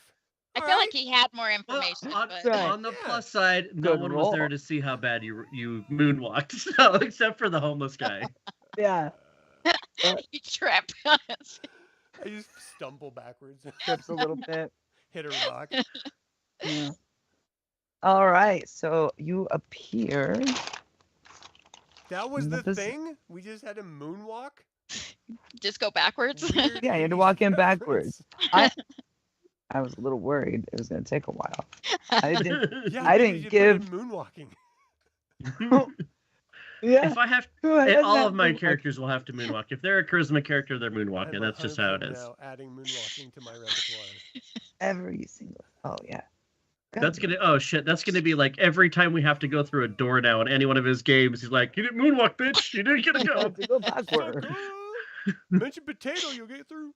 I all feel right? like he had more Well, information. on, but Right. on the Yeah. plus side, no Good one was there roll. to see how bad you moonwalked, so except for the homeless guy. Yeah. he tripped on us. I just stumble backwards, Trips a little bit. hit a rock. Yeah. All right, so you appear. That was the This- thing? We just had a moonwalk? Just go backwards. Weird Yeah, you had to 80s walk in reference. backwards. I was a little worried it was going to take a while. I didn't. Yeah, I because didn't you put give. in moonwalking. Yeah. If I have, Go ahead, all have of my moonwalk. characters will have to moonwalk. If they're a charisma character, they're I'm moonwalking. That's just how it 100% is. now adding moonwalking to my repertoire. Every single. Oh yeah. That's gonna. Oh shit. That's gonna be like every time we have to go through a door now in any one of his games. He's like, "You didn't moonwalk, bitch. You didn't get to go." to go backward. Mention potato, you'll get through.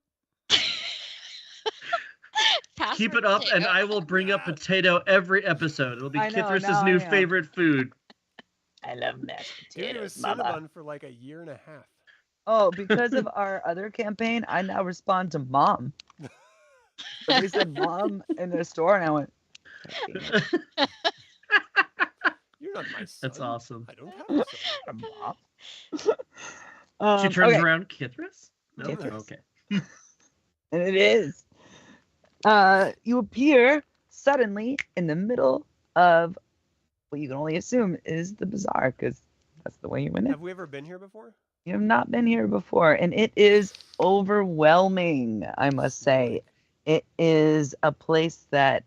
Keep Password it up, and potato. I will bring up potato every episode. It'll be I know, Kithris's now new I am. favorite food. I love mashed Dude, it was potatoes, mama. Cinnabon for like a year and a half. Oh, because of our other campaign, I now respond to mom. So they said mom in the store, and I went. You're not my son. That's awesome. I don't have a son. Mom. She turns okay. around, Kithris? No? Kithris. Okay. And it is. You appear suddenly in the middle of what you can only assume is the bazaar, because that's the way you went in. Have we ever been here before? You have not been here before, and it is overwhelming, I must say. It is a place that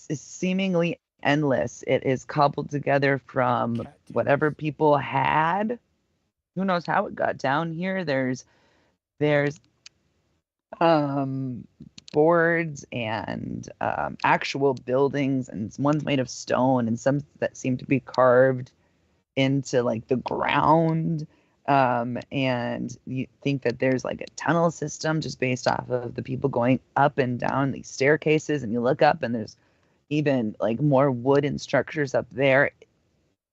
is seemingly endless. It is cobbled together from Cat whatever tails. people had. Who knows how it got down here? There's boards and actual buildings, and one's made of stone, and some that seem to be carved into like the ground. And you think that there's like a tunnel system just based off of the people going up and down these staircases, and you look up and there's even like more wooden structures up there.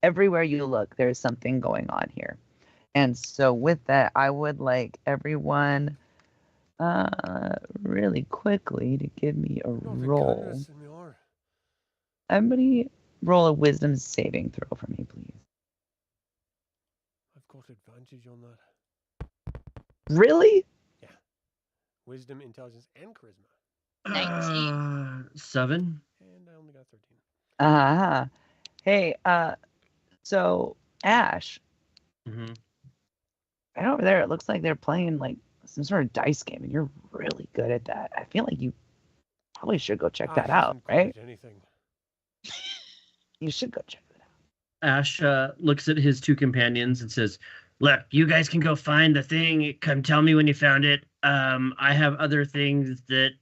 Everywhere you look, there's something going on here. And so with that, I would like everyone really quickly to give me a Oh, the roll. goodness, senor. Everybody roll a wisdom saving throw for me, please. I've got advantage on that. Really? Wisdom, intelligence, and charisma. 7. And I only got 13. Uh-huh. Hey, so Ash, Mhm. right over there, it looks like they're playing like some sort of dice game, and you're really good at that. I feel like you probably should go check that Ash out, isn't good right? at anything. You should go check that out. Ash looks at his two companions and says, "Look, you guys can go find the thing. Come tell me when you found it. I have other things that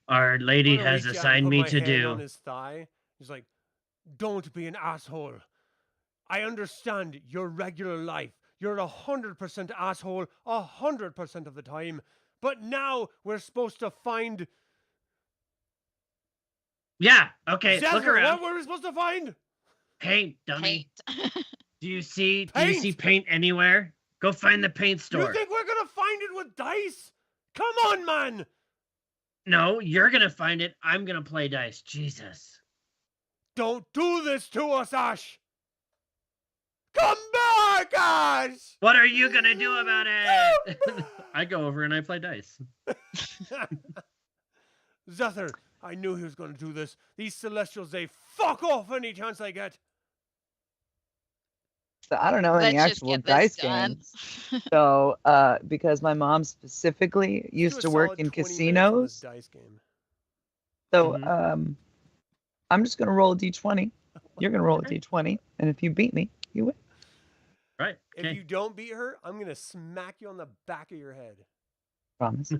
our lady I'm gonna has reach out and assigned put me my to hand do." on his thigh. He's like, "Don't be an asshole. I understand your regular life. You're 100% asshole 100% of the time. But now we're supposed to find Yeah, okay, look Zethra. around. What were we supposed to find? Paint, dummy. Paint. Do you see Paint? paint anywhere? Go find the paint store. You think we're gonna find it with dice? Come on, man! No, you're gonna find it. I'm gonna play dice. Jesus. Don't do this to us, Ash! Come back, Ash! What are you gonna do about it? Come I go over and I play dice. back! Zethra, I knew he was gonna do this. These Celestials, they fuck off any chance they get. So I don't know any Let's just actual get this dice done. games. So because my mom specifically Let's used do to a work solid in 20 minutes of this casinos, dice game. so Mhm. I'm just gonna roll a d20. You're gonna roll a Okay. d20, and if you beat me, you win. Right. If Okay. you don't beat her, I'm gonna smack you on the back of your head. Promise.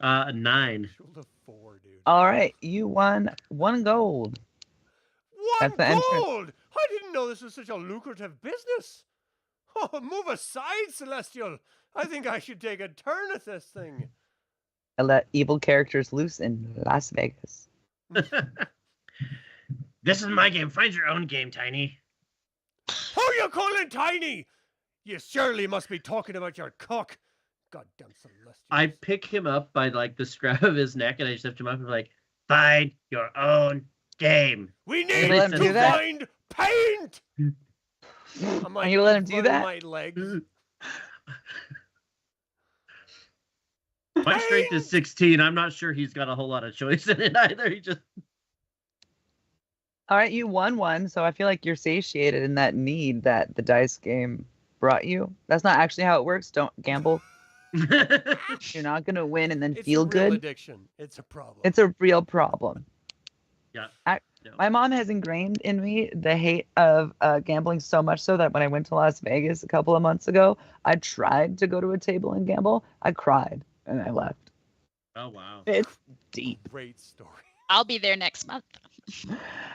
9. Rolled a 4, dude. All right, you won 1 gold. One at the entrance. gold! I didn't know this was such a lucrative business. Oh, move aside, Celestial. I think I should take a turn at this thing. I let evil characters loose in Las Vegas. This is my game. Find your own game, Tiny. Who you calling tiny? You surely must be talking about your cock. Goddamn Celestial. I pick him up by like the scruff of his neck, and I just lift him up and be like, "Find your own game." We you need let him to do that? find paint! I'm Are you gonna let him do running that? my legs. My strength is 16. I'm not sure he's got a whole lot of choice in it either. He just All right, you won one, so I feel like you're satiated in that need that the dice game brought you. That's not actually how it works. Don't gamble. You're not gonna win and then It's feel a real good. addiction. It's a problem. It's a real problem. Yeah. My mom has ingrained in me the hate of gambling so much so that when I went to Las Vegas a couple of months ago, I tried to go to a table and gamble. I cried and I left. Oh wow. It's deep. Great story. I'll be there next month.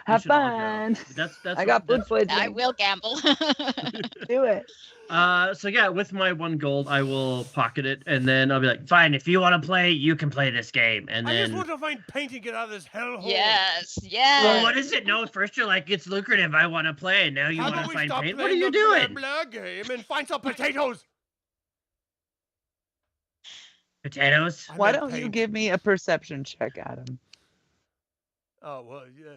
Have should all go. fun. That's I got food poisoning. I will gamble. Do it. So yeah, with my 1 gold, I will pocket it, and then I'll be like, fine, if you want to play, you can play this game. And I then, just want to find paint and get out of this hellhole. yes. well, what is it? No, first you're like, it's lucrative, I want to play, and now you How want about to we find stop paint? What are playing you the doing? blah, blah game and find some potatoes? Potatoes? I Why meant don't you paint. give me a perception check, Adam? Oh, well, yeah,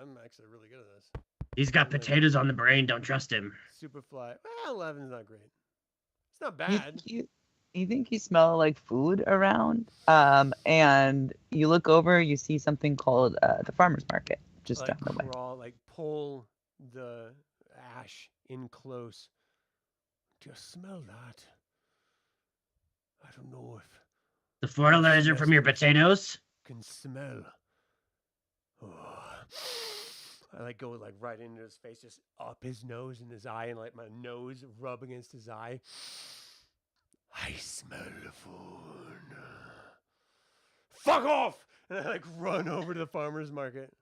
I'm actually really good at this. He's got potatoes on the brain, don't trust him. Superfly. Well, 11 is not great. It's not You bad. think you think you smell like food around, and you look over, you see something called the farmer's market just down the way. Pull the ash in close. Do you smell that? I don't know if The fertilizer from your potatoes? can smell. Oh. I go right into his face, just up his nose and his eye, and my nose rub against his eye. I smell the food. Fuck off! And I run over to the farmer's market.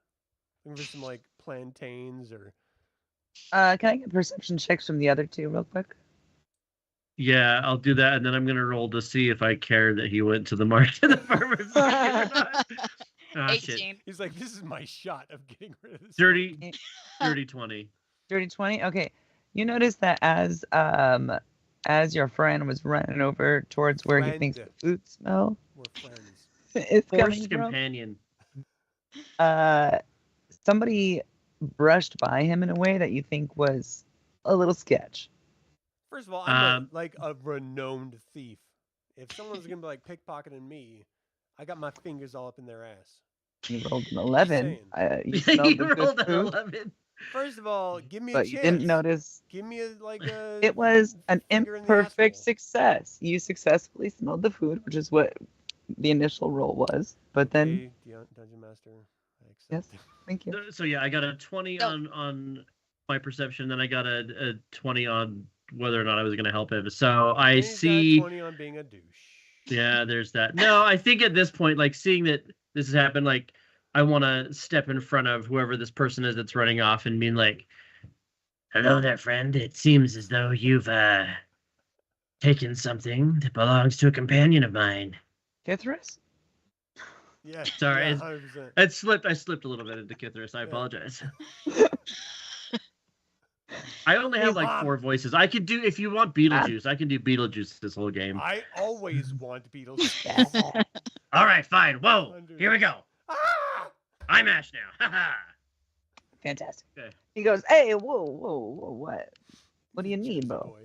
Looking for some plantains or. Can I get perception checks from the other two real quick? Yeah, I'll do that, and then I'm gonna roll to see if I care that he went to the market, the farmer's market or not. Ah, shit. 18. He's like, this is my shot of getting rid of this. Dirty, Eh. dirty 20. Dirty 20. Okay, you notice that as your friend was running over towards where he thinks the Friend. food smell We're friends. is coming Forced from, companion. somebody brushed by him in a way that you think was a little sketch. First of all, I'm a renowned thief. If someone's gonna be pickpocketing me, I got my fingers all up in their ass. You rolled an 11. saying. You smelled You the good rolled an food, 11. First of all, give me a but chance. you didn't notice. Give me a It was an finger in the imperfect asshole. success. You successfully smelled the food, which is what the initial roll was. But then, Okay, Dungeon Master. I accept yes, thank you. So yeah, I got a 20 No. on my perception, then I got a 20 on whether or not I was gonna help him. So I He's got a see. 20 on being a douche. Yeah, there's that. No, I think at this point, seeing that this has happened, I want to step in front of whoever this person is that's running off and being like, "Hello there, friend. It seems as though you've taken something that belongs to a companion of mine." Kithris? Yeah. Sorry, yeah, it's- 100%. I slipped a little bit into Kithris. I Yeah. apologize. I only have Hey, 4 voices. I could do, if you want Beetlejuice, I can do Beetlejuice this whole game. I always want Beatles. All right, fine. Whoa, here we go. Ah! I'm Ash now. Haha. Fantastic. Okay. He goes, hey, whoa, what? What do you need, Gypsy bro? boy.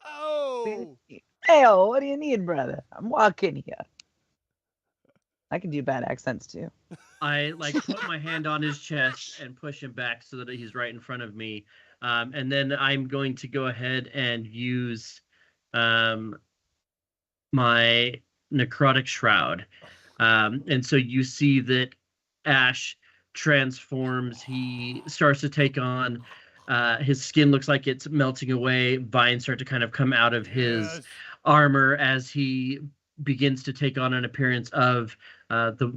Oh! Hey, what do you need, brother? I'm walking here. I can do bad accents too. I put my hand on his chest and push him back so that he's right in front of me. And then I'm going to go ahead and use my necrotic shroud. And so you see that Ash transforms. He starts to take on, his skin looks like it's melting away. Vines start to kind of come out of his Yes. armor as he begins to take on an appearance of the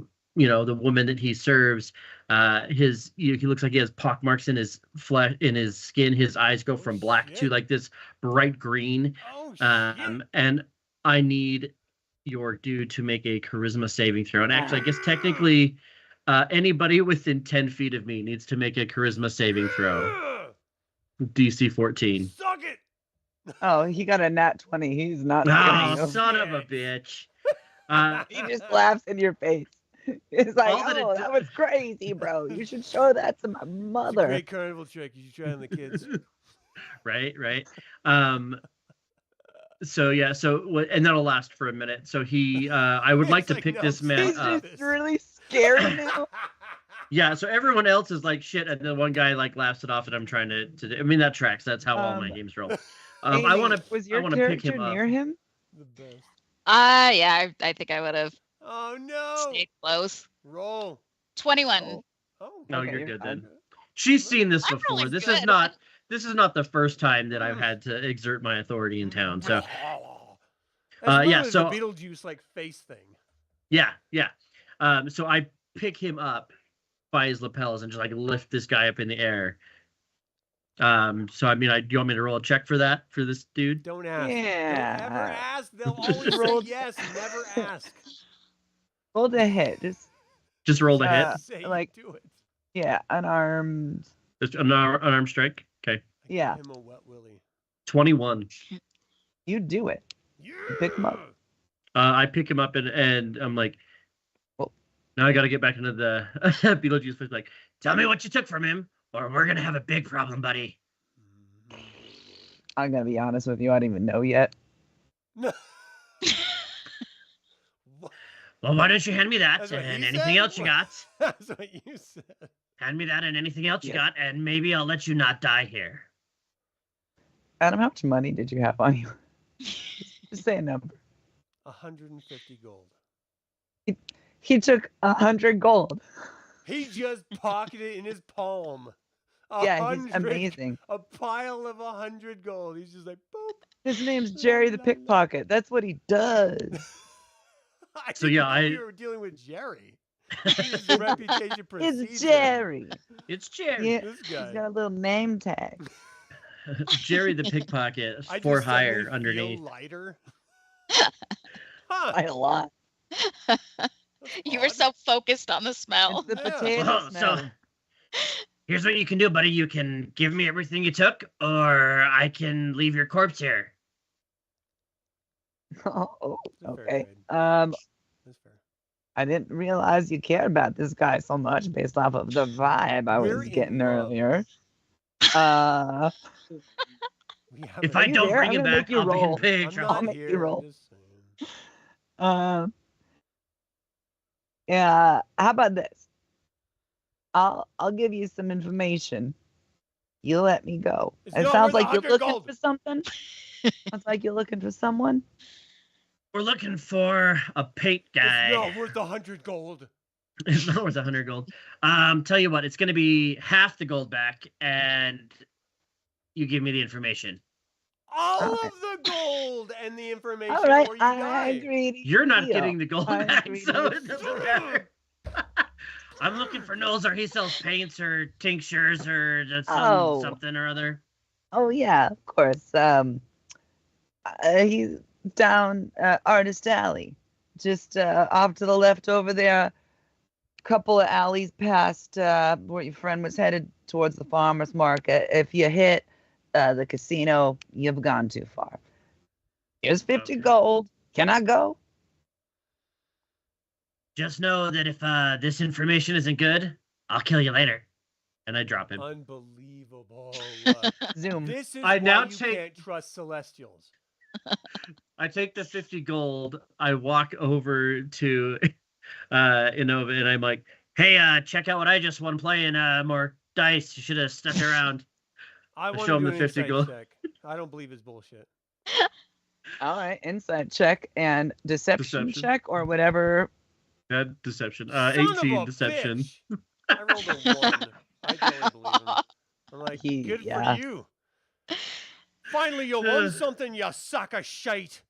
woman that he serves. He looks like he has pockmarks in his flesh, in his skin. His eyes go from black to shit. this bright green. Oh, shit. And I need your dude to make a charisma saving throw. And actually, I guess technically, anybody within 10 feet of me needs to make a charisma saving throw. DC 14. Suck it! Oh, he got a nat 20. He's not Oh, kidding you. son of a bitch. He just laughs in your face. It's like, All that it that was crazy, bro. You should show that to my It's a mother. great carnival trick. You should try it on the kids. Right. So yeah, and that'll last for a minute. So he, I would like It's to like, pick no, this man He's up. just really scary now. Yeah, so everyone else is like shit, and the one guy like laughs it off, and I'm trying to. I mean, that tracks. That's how all my games roll. I Amy, want was to. your I want to pick character him up. near him? The best. Yeah, I think I would have Oh no! stayed close. Roll. 21. Oh. No, Okay, you're you're good fine. then. She's seen this I'm before. really This good. is not. This is not the first time that I've had to exert my authority in town. So That's yeah, literally so- the Beetlejuice like face thing. yeah. So I pick him up by his lapels and just like lift this guy up in the air. So I mean, do you want me to roll a check for that for this dude? Don't ask. Yeah. Don't ever ask. They'll Just always say roll- yes. Never ask. Roll the hit. Just roll the hit. Say you like- do it. Yeah, unarmed. Just an unarmed strike. Okay. I give Yeah. him a wet willy. 21. You do it. pick him up. I pick him up and I'm like, Oh. Now I got to get back into the Beetlejuice place. Like, tell me what you took from him, or we're gonna have a big problem, buddy. I'm gonna be honest with you. I don't even know yet. No. Well, why don't you hand me that That's what and he anything said? else you got? That's what you said. Hand me that and anything else you Yeah. got, and maybe I'll let you not die here. Adam, how much money did you have on you? Just say a number. 150 gold. He took 100 gold. He just pocketed it in his palm. Yeah, he's 100 amazing. A pile of 100 gold. He's just like, boop. His name's Jerry the Pickpocket. That's what he does. I So, didn't yeah, know we were dealing with Jerry. His reputation precedes It's him. Jerry. It's Jerry. Yeah, This he's guy. got a little name tag. Jerry the Pickpocket I for just hire suddenly feel underneath. lighter. Huh. By a lot. That's You were odd. so focused on the smell. It's the Yeah. potato Well, smell. so here's what you can do, buddy. You can give me everything you took, or I can leave your corpse here. Oh, That's a fair okay. trade. That's fair. I didn't realize you cared about this guy so much based off of the vibe I We're was in getting love. earlier. We have If a- I you don't there? bring I'm him gonna back, make you I'll be in roll. big I'm trouble. not make you here. roll. I'm just saying. Yeah. How about this? I'll give you some information. You let me go. It's It not sounds worth like you're 100 looking gold. for something. Sounds like you're looking for someone. We're looking for a paint guy. It's not worth 100 gold. It's not worth 100 gold. Tell you what, it's going to be half the gold back, and you give me the information. All Okay. of the gold and the information, All right, or you I die. agree. to You're not deal. getting the gold I back, agree so to it deal. doesn't matter. I'm looking for Knowles, or he sells paints or tinctures or just Oh. something or other. Oh yeah, of course. He's down Artist Alley, just off to the left over there. Couple of alleys past where your friend was headed towards the farmers market. If you hit the casino, you've gone too far. Here's 50 Okay. gold. Can I go? Just know that if this information isn't good, I'll kill you later. And I drop him. Unbelievable. Zoom. This is I why now you take- can't trust Celestials. I take the 50 gold. I walk over to Inanove, and I'm like, hey, check out what I just won playing more dice. You should have stuck around. I want show to him do the an 50 insight gold. check. I don't believe his bullshit. All right, insight check and deception Deception. check or whatever. Deception. Son of 18 a deception. bitch. I rolled a 1. I totally believe him. I'm like, good Yeah. for you. Finally, you won something, you sack of shite.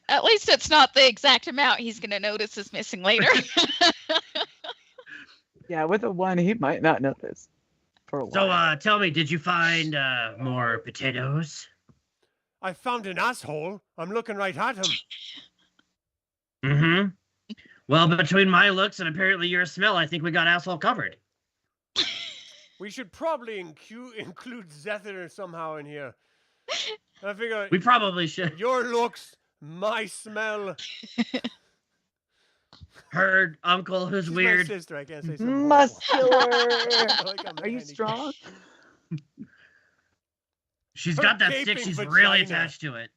At least it's not the exact amount he's going to notice is missing later. Yeah, with a 1, he might not know this for a while. So, tell me, did you find more potatoes? I found an asshole. I'm looking right at him. Mm-hmm. Well, between my looks and apparently your smell, I think we got asshole covered. We should probably include Zethra somehow in here. I figure We probably should. your looks, my smell. Heard uncle who's She's weird. my sister. I can't say something. Muscular. Like I'm Are you handicapped. strong? She's Her got that stick. gaping She's really vagina. attached to it.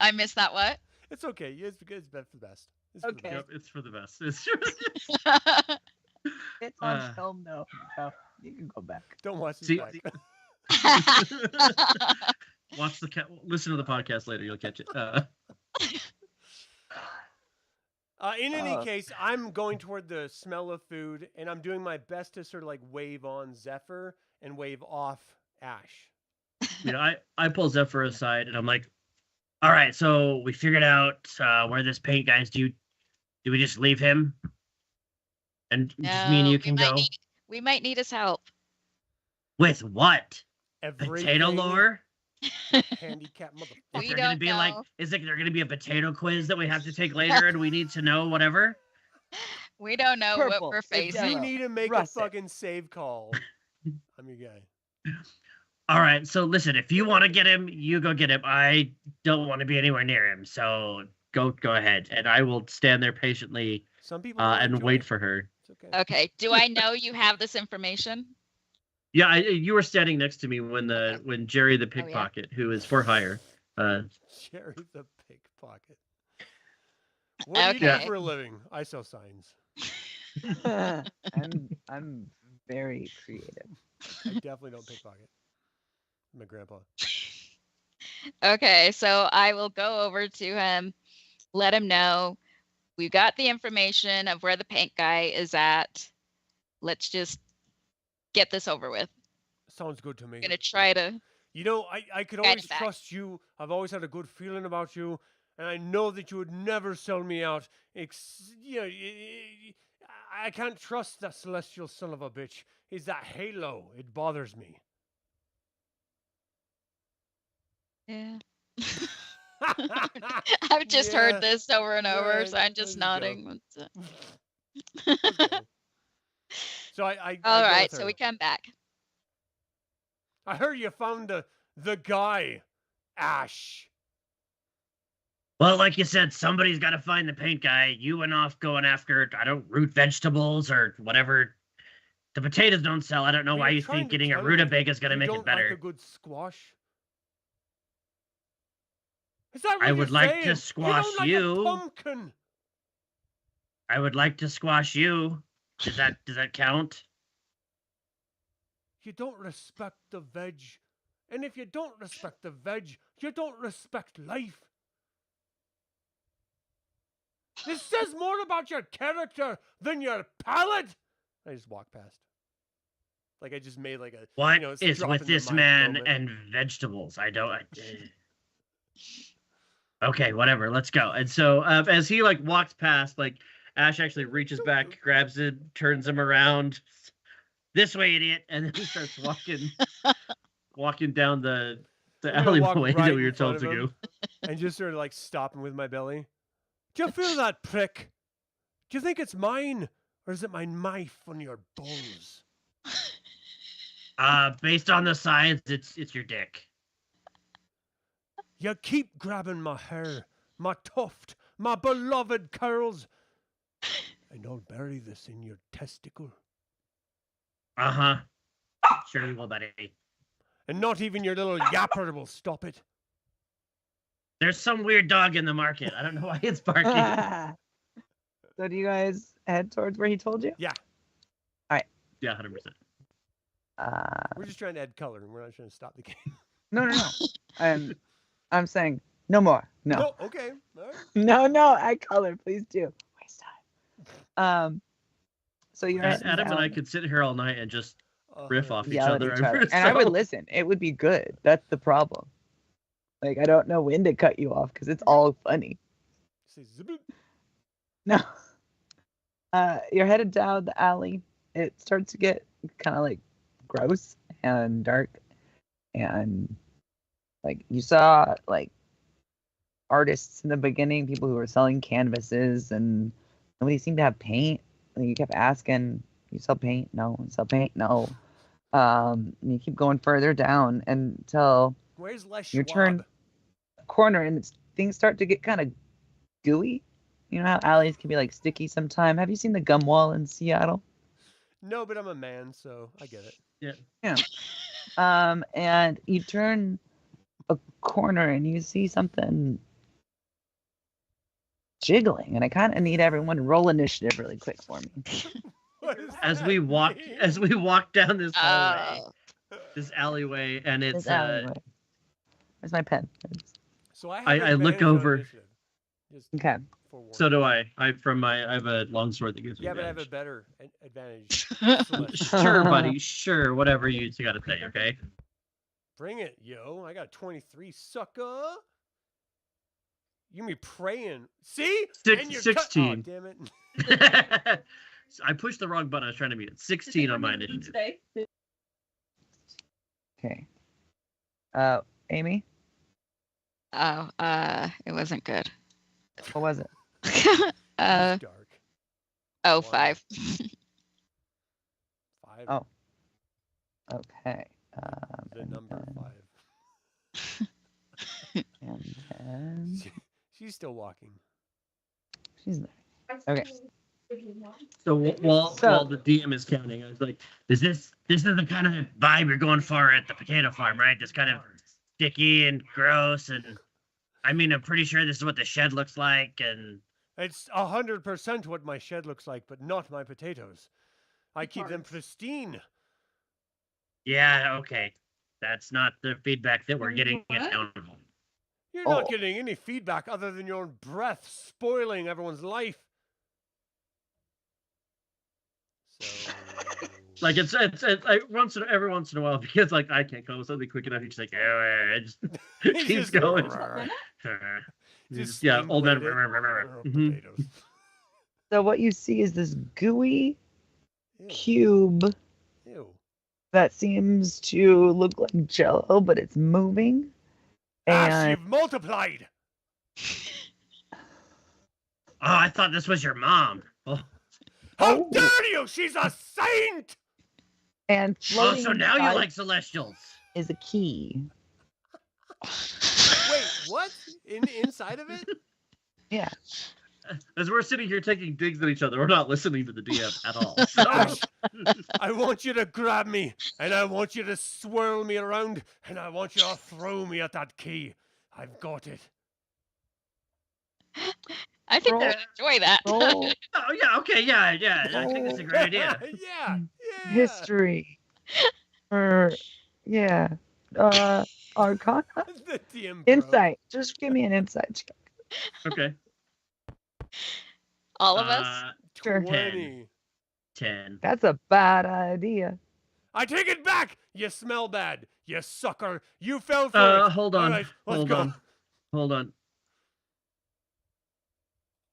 I missed that. What? It's okay. It's for the best. It's for the Okay. best. Yep, it's for the best. It's It's on film though. So you can go back. Don't watch this See- back. watch the listen to the podcast later. You'll catch it. In any case, I'm going toward the smell of food, and I'm doing my best to sort of like wave on Zephyr and wave off Ash. I pull Zephyr aside and I'm like, all right, so we figured out where this paint guy's. Do we just leave him? And just me and you can go? We might need his help. With what? Everything Potato lore? handicap Is We there gonna don't be know. is there gonna be a potato quiz that we have to take later and we need to know whatever? We don't know Purple. what we're It's facing. You yellow. need to make Russet. a fucking save call. I'm your guy. All right, so listen, if you want to get him, you go get him. I don't want to be anywhere near him, so go ahead, and I will stand there patiently Some people and enjoy wait it. for her. It's okay. Okay. Do I know you have this information? Yeah, you were standing next to me when Jerry the Oh, yeah? pickpocket, who is for hire, Jerry the pickpocket. What do you Okay. do for a living? I sell signs. I'm very creative. I definitely don't pickpocket. My grandpa. Okay, so I will go over to him, let him know we've got the information of where the paint guy is at. Let's just get this over with. Sounds good to me. I'm gonna try to. You know, I could Guide always you back. trust you. I've always had a good feeling about you, and I know that you would never sell me out. I can't trust that celestial son of a bitch. He's that halo. It bothers me. Yeah. I've just heard Yeah. this over and over, Alright, so I'm just there you go. nodding. Okay. So I All go right, with so her. we come back. I heard you found the guy, Ash. well, like you said, somebody's got to find the paint guy. You went off going after, root vegetables or whatever. The potatoes don't sell. I don't know Were why you you trying think to getting a tell me rutabaga is going to you make don't it better. Like a good squash? Is that what I would you're like saying? to squash you. Don't like you. a pumpkin. I would like to squash you. Does that count? You don't respect the veg. And if you don't respect the veg, you don't respect life. This says more about your character than your palate. I just walked past. Like I just made like a What it's is drop with in the this mic man moment. and vegetables? Okay, whatever. Let's go. And so as he walks past, Ash actually reaches back, grabs him, turns him around. This way, idiot! And then he starts walking down the I'm gonna walk alleyway right that we were in front told to of go. him and just sort of stopping with my belly. Do you feel that prick? Do you think it's mine, or is it my knife on your balls? Based on the science, it's your dick. You keep grabbing my hair, my tuft, my beloved curls, and I'll bury this in your testicle. Uh-huh. Sure you will, buddy. And not even your little yapper will stop it. There's some weird dog in the market. I don't know why it's barking. So do you guys head towards where he told you? Yeah, Yeah, 100%. we're just trying to add color, and we're not trying to stop the game. No. I'm saying no more. No. Okay. All right. No, add color, please do. Waste time. So you're heading Adam and I down, could sit here all night and just riff off each yell at other. each other. And I would listen. It would be good. That's the problem. I don't know when to cut you off because it's all funny. Say zip. No. You're headed down the alley. It starts to get kind of gross and dark, and you saw artists in the beginning, people who were selling canvases, and nobody seemed to have paint. You kept asking, "You sell paint? No. You sell paint? No." And you keep going further down until Where's Les you Schwab? turn a corner, and things start to get kind of gooey. You know how alleys can be sticky sometime. Have you seen the gum wall in Seattle? No, but I'm a man, so I get it. Yeah. And you turn a corner and you see something jiggling, and I kind of need everyone to roll initiative really quick for me. What does As that we walk mean? down this hallway, Oh. this alleyway, and it's This alleyway. Where's my pen? So I have I look advantage on over. initiative. Just Okay. forewarning. So do I. I have a long sword that gives me Yeah, but I have a advantage. better advantage. Celeste. Sure, buddy. Sure, whatever you got to say. Okay. Bring it, yo. I got 23, sucker. You me praying. See? And you're 16. Oh, damn it. I pushed the wrong button. I was trying to be at 16 on my initiative. Okay. Amy, Oh, it wasn't good. what was it? It's dark. Oh, One. 5. 5. Oh. Okay. The and number then- 5. And then She's still walking. she's there. Okay. So while the DM is counting, I was like, this is the kind of vibe you're going for at the potato farm, right? This kind of sticky and gross, and I mean, I'm pretty sure this is what the shed looks like, and It's 100% what my shed looks like, but not my potatoes. I keep them pristine. yeah, okay. That's not the feedback that we're getting at town. You're not Oh. getting any feedback other than your own breath spoiling everyone's life. So, Like it's like every once in a while, because like I can't come up with something quick enough. He's just like, oh, it just He keeps just- going. just Yeah, old man. Oh, Mhm. potatoes. So what you see is this gooey Ew. cube Ew. that seems to look like Jello, but it's moving. And You've multiplied. Oh, I thought this was your mom. Oh, How Oh. dare you? She's a saint. and oh floating so now you inside like celestials? is a key. Wait, what? Inside of it? Yeah. As we're sitting here taking digs at each other, we're not listening to the DM at all. So, Ash, I want you to grab me, and I want you to swirl me around, and I want you to throw me at that key. I've got it. I think Roll- they'd enjoy that. Roll oh yeah, okay, yeah. I think that's a great idea. yeah. history. Or yeah. Arcana? The DM broke. Insight. Just give me an insight check. Okay. All of us. Sure. 20. 10. That's a bad idea. I take it back. You smell bad. You sucker. You fell for it. Hold All on. right, let's Hold go. on. Hold on.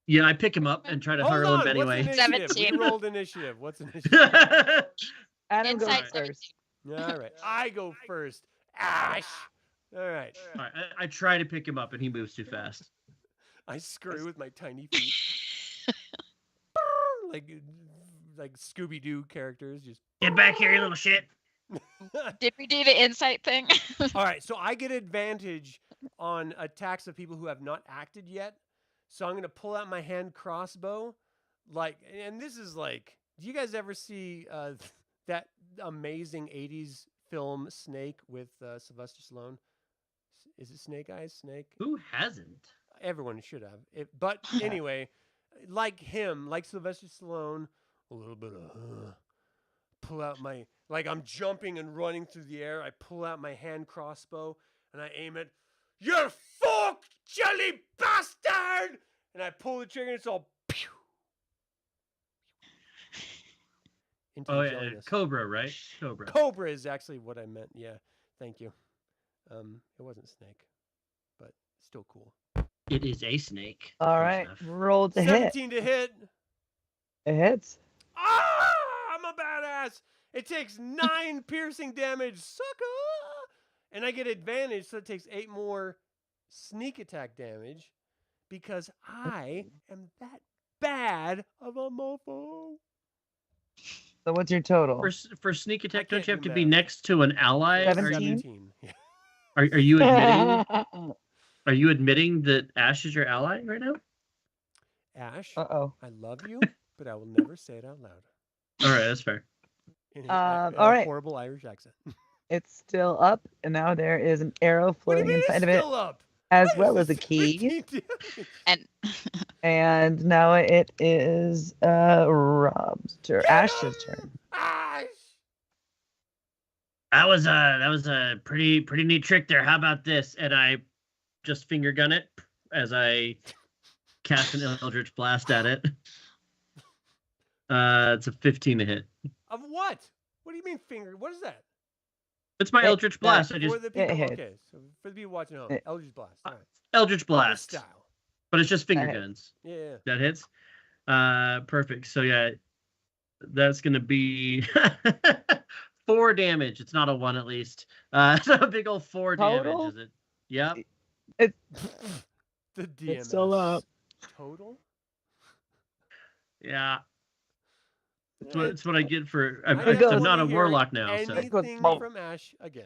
Yeah, I pick him up and try to Hold hurl on. him What's anyway. initiative? 17. We rolled initiative. What's initiative? Adam goes Insight first. All right. I go first. Ash. All right. All right, I try to pick him up and he moves too fast. I scurry with my tiny feet. like Scooby-Doo characters. Just. Get back here, you little shit. Did we do the insight thing? All right. So I get advantage on attacks of people who have not acted yet. So I'm going to pull out my hand crossbow. And this is like, do you guys ever see that amazing 80s film Snake with Sylvester Stallone? Is it Snake Eyes? Snake? Who hasn't? Everyone should have. But anyway, like him, like Sylvester Stallone, a little bit of pull out my, like I'm jumping and running through the air. I pull out my hand crossbow and I aim it. You fork jelly bastard! And I pull the trigger and it's all pew. Into Oh the yeah, jelliness. Cobra, right? Cobra. Cobra is actually what I meant. Yeah, thank you. It wasn't snake, but still cool. It is a snake. All Close right. enough. Roll to hit. 17 to hit. It hits. Ah, I'm a badass. It takes 9 piercing damage, sucker. And I get advantage, so it takes 8 more sneak attack damage because I am that bad of a mofo. So what's your total? For sneak attack, can't don't you have do to be math. next to an ally? 17? Yeah. Are you admitting? Are you admitting that Ash is your ally right now? Ash, Uh-oh. I love you, but I will never say it out loud. All right, that's fair. In all a right. horrible Irish accent. It's still up, and now there is an arrow What do you floating mean it's inside of it, still up? as Why is well as a this key. 17 damage? And And now it is Rob's turn, Get Ash's him! turn. Ash! That was a pretty neat trick there. How about this? And I just finger gun it as I cast an Eldritch Blast at it. It's a 15 to hit. Of what? What do you mean finger? What is that? It's my Eldritch Blast. I For just the people, hits. okay, so for the people watching at home, It- Eldritch Blast. All right. Eldritch Proper Blast, style. but it's just finger That hits. guns. Yeah. That hits. Perfect. So yeah, that's gonna be 4 damage. It's not a 1 at least. So a big old 4 damage, Total? is it? Yep. The DMS. It's still up. Total? Yeah. Yeah. It's what I get for. I I'm never go. not wanna a hear warlock now, so anything Oh. from Ash again.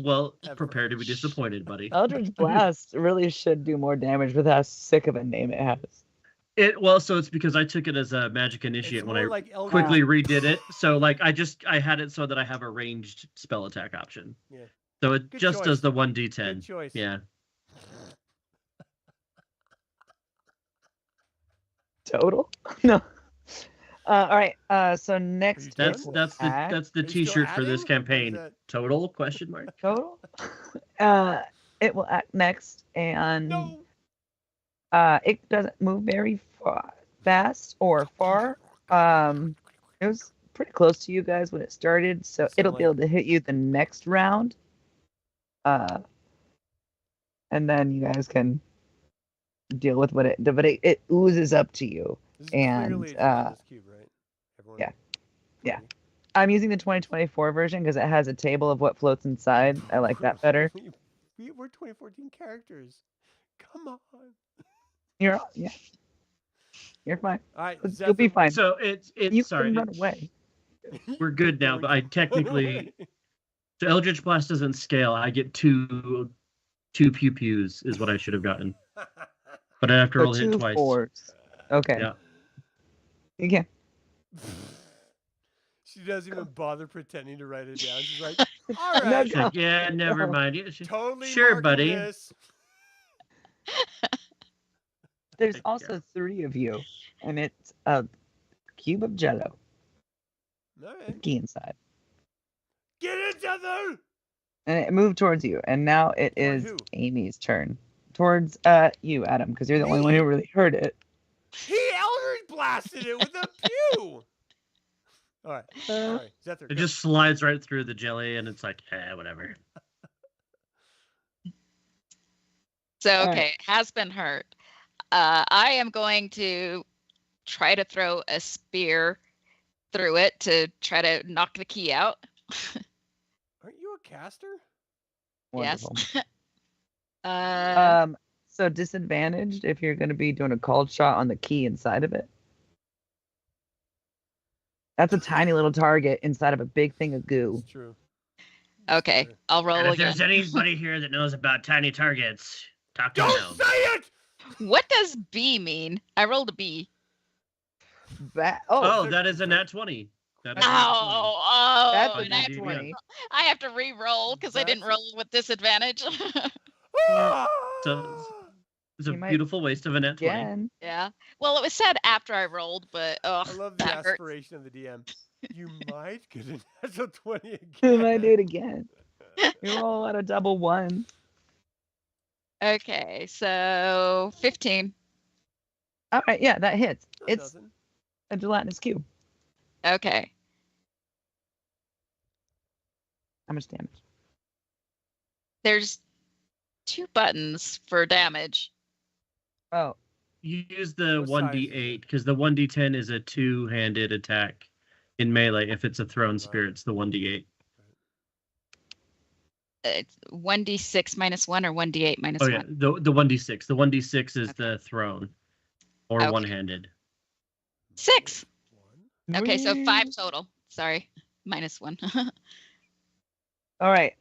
well, Ever. prepare to be disappointed, buddy. Eldritch Blast really should do more damage with how sick of a name it has. So it's because I took it as a magic initiate It's when I more like Eldritch. quickly redid it. So like I had it so that I have a ranged spell attack option. Yeah. So it Good just choice. does the Good 1d10. choice. Yeah. Total? No. All right. So next done? That's it will that's the add that's the Are you still t-shirt for this adding? campaign. Is that- Total question mark. total. It will act next, and No. it doesn't move very fast or far. It was pretty close to you guys when it started, so it'll be able to hit you the next round. And then you guys can deal with what it oozes up to you. This is And, clearly a gelatinous cube, right? Everyone? yeah. Yeah. I'm using the 2024 version because it has a table of what floats inside. I like that better. We're 2014 characters. Come on. You're fine. All right. You'll be Zethra, fine. So it's You sorry. can run away. We're good now, but I technically the Eldritch Blast doesn't scale. I get two pew pews is what I should have gotten. But I have to So roll hit 2 twice. 4s. Okay. Yeah. You can. She doesn't even bother pretending to write it down. She's like, all No, right, She's like, yeah, never mind. Yeah, totally sure, marking buddy. this. There's Take also 3 of you, and it's a cube of jello. All With right. key inside. Get it, Zethra! And it moved towards you, and now it Toward is who? Amy's turn. Towards you, Adam, because you're the only one who really heard it. He Eldritch blasted it with a pew. All right. All right. Zethra, It go. just slides right through the jelly, and it's like, whatever. So, All right. okay, has been hurt. I am going to try to throw a spear through it to try to knock the key out. Aren't you a caster? Wonderful. Uh, So disadvantaged if you're going to be doing a called shot on the key inside of it. That's a tiny little target inside of a big thing of goo. It's true. okay, True. I'll roll And if again. there's anybody here that knows about tiny targets, talk to Don't them. say it! What does B mean? I rolled a B. Oh, that is a nat 20. That is a Oh, nat 20. That's a and I nat have to 20. I have to re-roll because I didn't That's- roll with disadvantage. Ah! It's a You might- beautiful waste of a nat 20. Again. Yeah. Well, it was said after I rolled, but I love the that hurts. aspiration of the DM. You might get a natural 20 You again. might do it again. You roll at a double 1. Okay, so 15. All right, yeah, that hits. Not It's nothing. a gelatinous cube. Okay. How much damage? There's 2 buttons for damage. Oh, You use the What size is 1d8 because the 1d10 is a two-handed attack in melee. If it's a thrown spirit, it's the 1d8. It's 1d6 minus 1 or 1d8 minus Oh 1. yeah, the 1d6. The 1d6 is the thrown or Okay. one-handed. 6. One. Okay, so 5 Whee! total. Sorry. Minus 1. All right.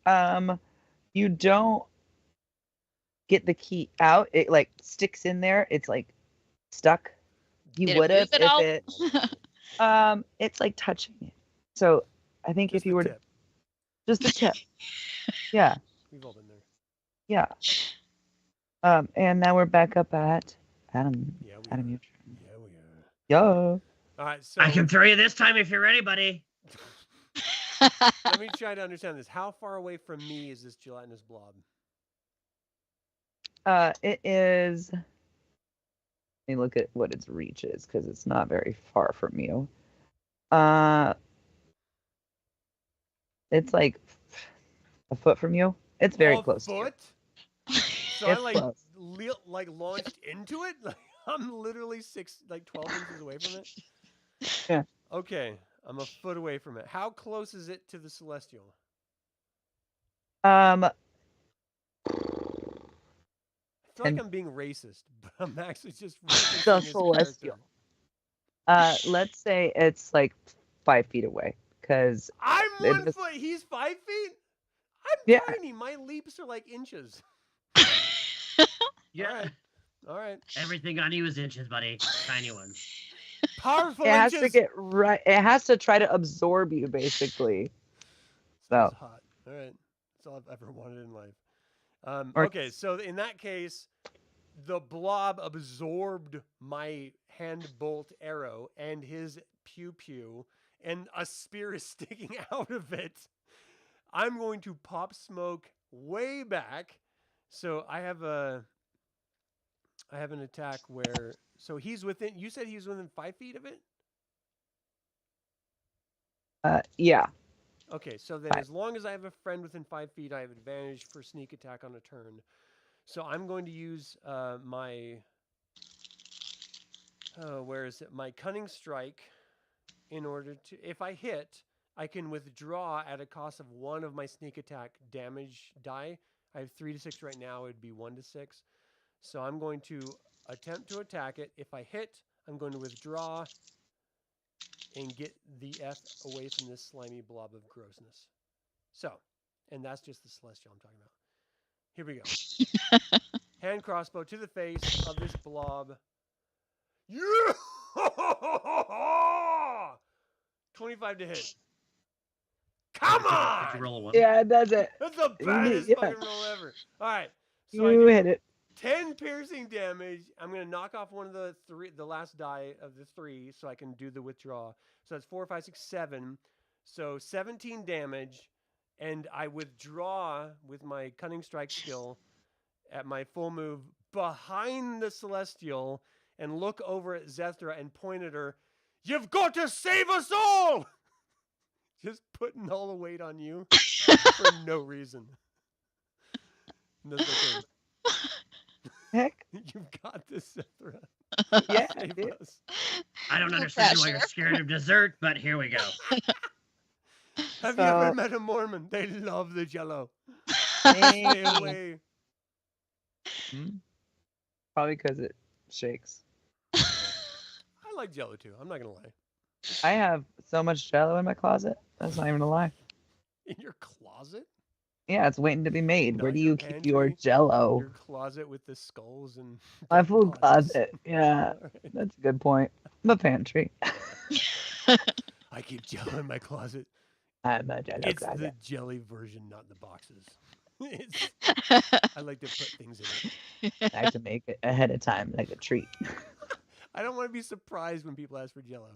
You don't get the key out. It like sticks in there. It's like stuck. You Did it would have move at if all? it. It's like touching it. So I think Just if you the were to tip. Just a tip. Yeah. We've all been there. Yeah. And now we're back up at Adam. Yeah, we Adam, are. your turn. Yeah, we are. Yo. All right, so I can throw you this time if you're ready, buddy. let me try to understand this. How far away from me is this gelatinous blob? It is. Let me look at what its reach is because it's not very far from you. It's like a foot from you. It's very close to you. Foot? So It's I close. launched into it. Like I'm literally 12 inches away from it. Yeah. Okay, I'm a foot away from it. How close is it to the celestial? Um, I feel like And- I'm being racist, but I'm actually just The referencing his celestial. character. Let's say it's like 5 feet away because I'm It 1 was- foot. He's 5 feet. I'm Yeah. tiny. My leaps are like inches. Yeah. All right. Everything on you is inches, buddy. Tiny ones. Powerful it has inches. to get right. It has to try to absorb you, basically. Sounds So. hot. All right. That's all I've ever wanted in life. Or- Okay, so in that case, the blob absorbed my hand bolt arrow and his pew pew, and a spear is sticking out of it. I'm going to pop smoke way back. So I have an attack where he's within. You said he's within 5 feet of it. Yeah. Okay, so then as long as I have a friend within 5 feet, I have advantage for sneak attack on a turn. So I'm going to use my where is it? My cunning strike in order to, if I hit, I can withdraw at a cost of 1 of my sneak attack damage die. I have 3 to 6 right now. It'd be 1 to 6. So I'm going to attempt to attack it. If I hit, I'm going to withdraw and get the F away from this slimy blob of grossness. So, and that's just the celestial I'm talking about. Here we go. Hand crossbow to the face of this blob. Yeah! 25 to hit. Come Did on! you roll a 1? Yeah, that's it. That's the baddest Yeah. fucking roll ever. All right. So I You do hit it. 10 piercing damage. I'm going to knock off one of the last die of the 3 so I can do the withdraw. So that's 4, 5, 6, 7. So 17 damage. And I withdraw with my cunning strike skill at my full move behind the celestial and look over at Zethra and point at her. You've got to save us all! Just putting all the weight on you for no reason. And that's my turn. Heck. You've got this, Zethra. Yeah, Save dude. us. I don't No understand why you're pressure. scared of dessert, but here we go. Have you ever So- met a Mormon? They love the Jello. Hey. Stay away. Probably because it shakes. I like Jello too. I'm not gonna lie. I have so much Jello in my closet. That's not even a lie. In your closet, Yeah, it's waiting to be made. Not Where do your you keep your pantry, Jello? your closet with the skulls and My dead food bodies. closet. Yeah, All right. that's a good point. My pantry. I keep Jello in my closet. I'm a Jello It's closet. the jelly version, not the boxes. It's, I like to put things in it. I have to make it ahead of time, like a treat. I don't want to be surprised when people ask for Jello.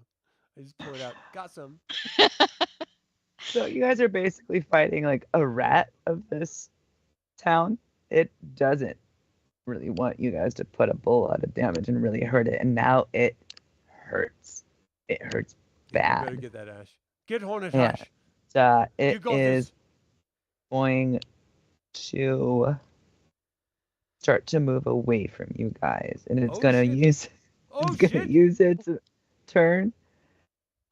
I just pour it out. Got some. So you guys are basically fighting like a rat of this town. It doesn't really want you guys to put a bull out of damage and really hurt it, and now it hurts. It hurts You better bad. get that Ash. Get Hornet Yeah. Ash. It You got is this. going to start to move away from you guys, and it's Oh, gonna shit. use Oh it's gonna shit! use its turn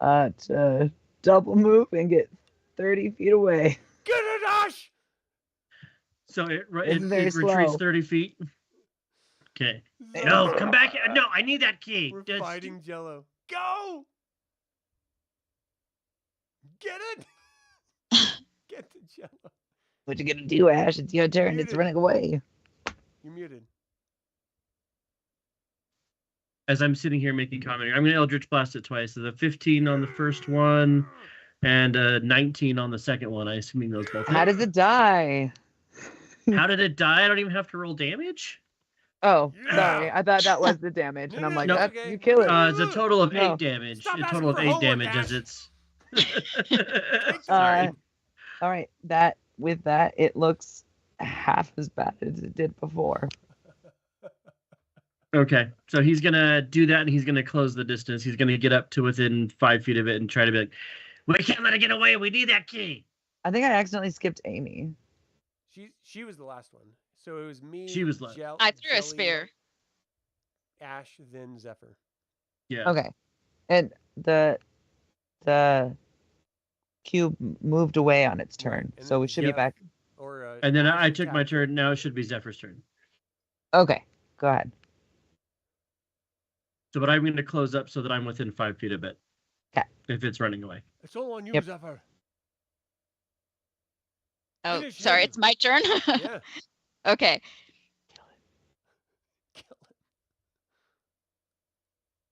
to double move and get 30 feet away. Get it, Ash! So it It's very retreats slow. 30 feet. Okay. So No, good. come back. No, I need that key. We're That's- fighting Jello. Go! Get it! Get the Jello. What you gonna do, Ash? It's your turn. It's Muted. running away. You're muted. As I'm sitting here making commentary, I'm going to Eldritch Blast it twice. So the 15 on the first one, and 19 on the second one. I assuming those both. How does it die? How did it die? I don't even have to roll damage. Oh, Yeah. sorry. I thought that was the damage, and I'm like, No, that's, okay. you kill it. It's a total of 8 No. damage. Stop A asking total of for 8 homework, damage Ash. as it's. Take Sorry. All right. With that, it looks half as bad as it did before. Okay, so he's gonna do that, and he's gonna close the distance. He's gonna get up to within 5 feet of it and try to be like, "We can't let it get away. We need that key." I think I accidentally skipped Amy. She was the last one. So it was me. She was last. I threw a Jelly, spear. Ash, then Zephyr. Yeah. Okay. And the cube moved away on its turn, Right, and so then we should be Zeph- back. Or And then Ash I took my attacked turn. it. Now it should be Zephyr's turn. Okay, go ahead. So, but I'm going to close up so that I'm within 5 feet of it. Okay. If it's running away. It's all on you, Yep. Zephyr. Oh, Finish sorry, him. it's my turn. Yeah. Okay. Kill it.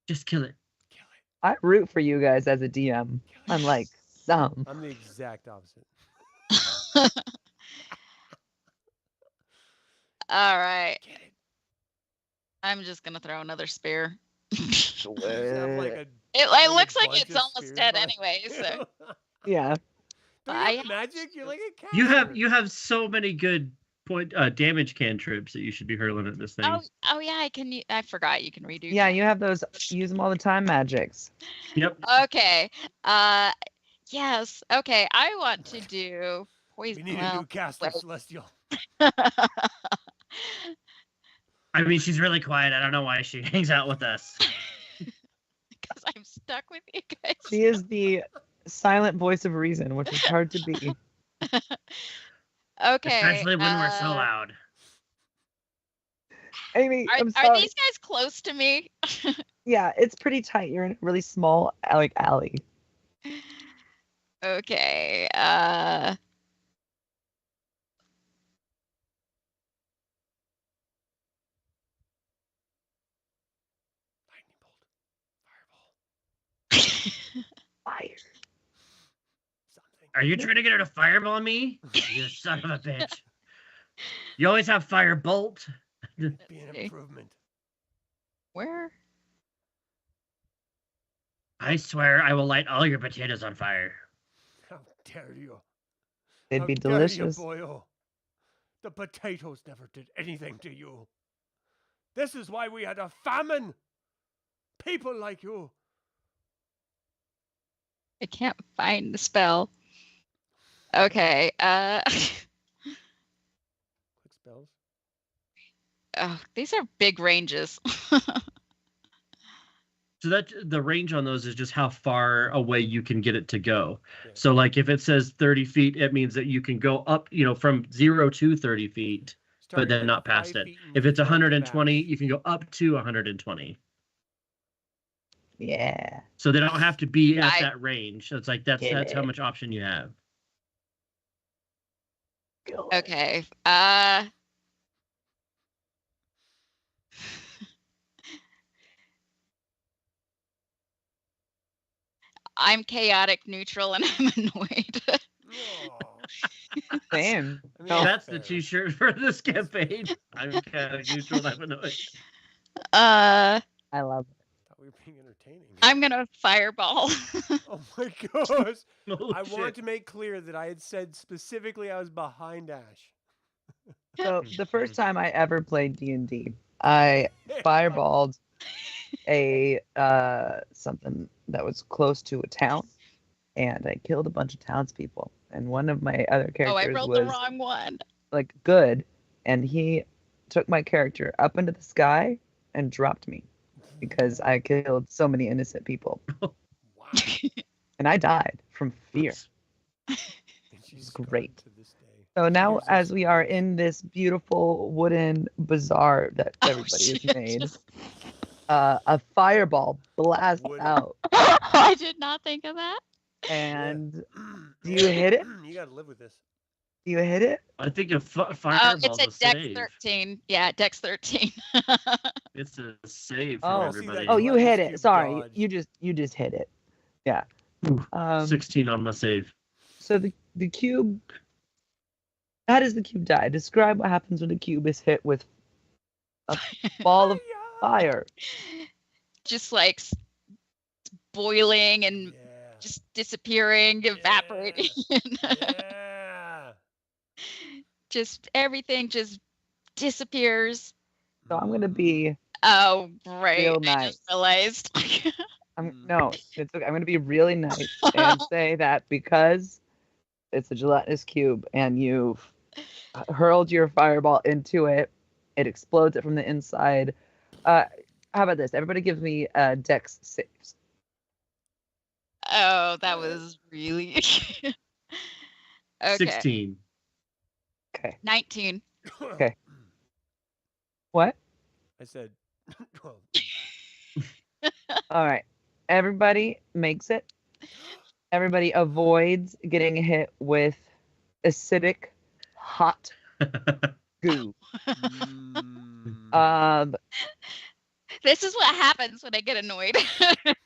Just kill it. Kill it. I root for you guys as a DM, Kill it. unlike some. I'm the exact opposite. All right. Get it. I'm just gonna throw another spear. You sound like a It looks like bunch it's of almost spears dead by- anyway. So Yeah. Don't you have magic? You're like a cat. You have so many good damage cantrips that you should be hurling at this thing. oh yeah, I can. I forgot you can redo. Yeah, you have those. Use them all the time, magics. Yep. Okay. Yes. Okay. I want to do We poison. need a new caster, wait. Celestial. I mean, she's really quiet. I don't know why she hangs out with us. Because I'm stuck with you guys. She is the silent voice of reason, which is hard to be. Okay. Especially when we're so loud. Amy, I'm Are sorry. these guys close to me? Yeah, it's pretty tight. You're in a really small alley. Okay. Lightning bolt. Fireball. Fire. Something. Are you trying to get her to fireball me? You son of a bitch. You always have firebolt. Be an see. improvement. Where? I swear I will light all your potatoes on fire. How dare you? They'd How be dare you, delicious. boyo. The potatoes never did anything to you. This is why we had a famine. People like you. I can't find the spell. Okay. Quick spells. Oh, these are big ranges. So that the range on those is just how far away you can get it to go. Yeah. So like if it says 30 feet, it means that you can go up, from 0 to 30 feet, but Starting then at not past 5 it. feet in If it's front of 120, Ash. you can go up to 120. Yeah. So they don't have to be at I- that range. So it's like that's how much option you have. Kill it. Okay. I'm chaotic neutral and I'm annoyed. Oh, Same. I mean, That's fair. the t-shirt for this campaign. I'm kind of neutral. I'm annoyed. I love it. Thought we were being entertaining. I'm gonna fireball. Oh my gosh. Oh, I shit. want to make clear that I had said specifically I was behind Ash. So the first time I ever played D&D, I fireballed a something that was close to a town, and I killed a bunch of townspeople. And one of my other Oh, I characters rolled the was wrong one. like good, and he took my character up into the sky and dropped me because I killed so many innocent people, Wow. and I died from fear. And she's gone Great. to this day. So now, Years of as we are service. in this beautiful wooden bazaar that Oh, everybody has shit. made, a fireball blasts Wooden. out, I did not think of that. and do Yeah. you hit it? You gotta live with this. Do you hit it? I think a Oh, fireball's it's a a Dex save. 13. Yeah, Dex 13. It's a save Oh. for See that everybody. Oh, you Lightning hit it. cube Sorry, dodge. you just hit it. Yeah. Um, 16 on my save. So the cube. How does the cube die? Describe what happens when the cube is hit with a ball of fire. Just like boiling and Yeah. just disappearing, evaporating. Yeah. Just everything just disappears. So I'm gonna be. Oh, right. Real I nice. just realized. No, it's okay. I'm gonna be really nice and say that because it's a gelatinous cube and you've hurled your fireball into it, it explodes it from the inside. How about this? Everybody give me Dex saves. Oh, that was really okay. 16. Okay. 19. Okay. What? I said 12. All right. Everybody makes it. Everybody avoids getting hit with acidic, hot goo. This is what happens when I get annoyed.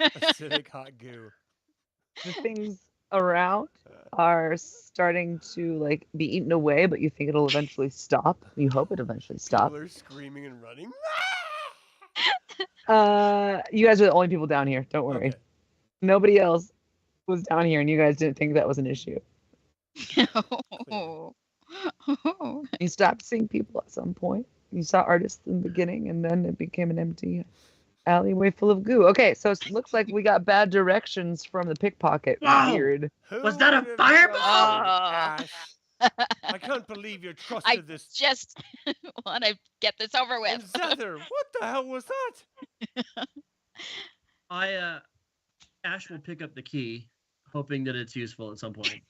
Acidic hot goo. The things around are starting to like be eaten away, but you think it'll eventually stop. You hope it eventually stops. People are screaming and running. You guys are the only people down here. Don't worry. Okay. Nobody else was down here, and you guys didn't think that was an issue. You stopped seeing people at some point. You saw artists in the beginning, and then it became an empty alleyway full of goo. Okay, so it looks like we got bad directions from the pickpocket. Wow. Weird. Was that a Who would have fireball? trusted Ash? I can't believe you trusted I this. just want to get this over And with. Zethra, what the hell was that? Ash will pick up the key, hoping that it's useful at some point.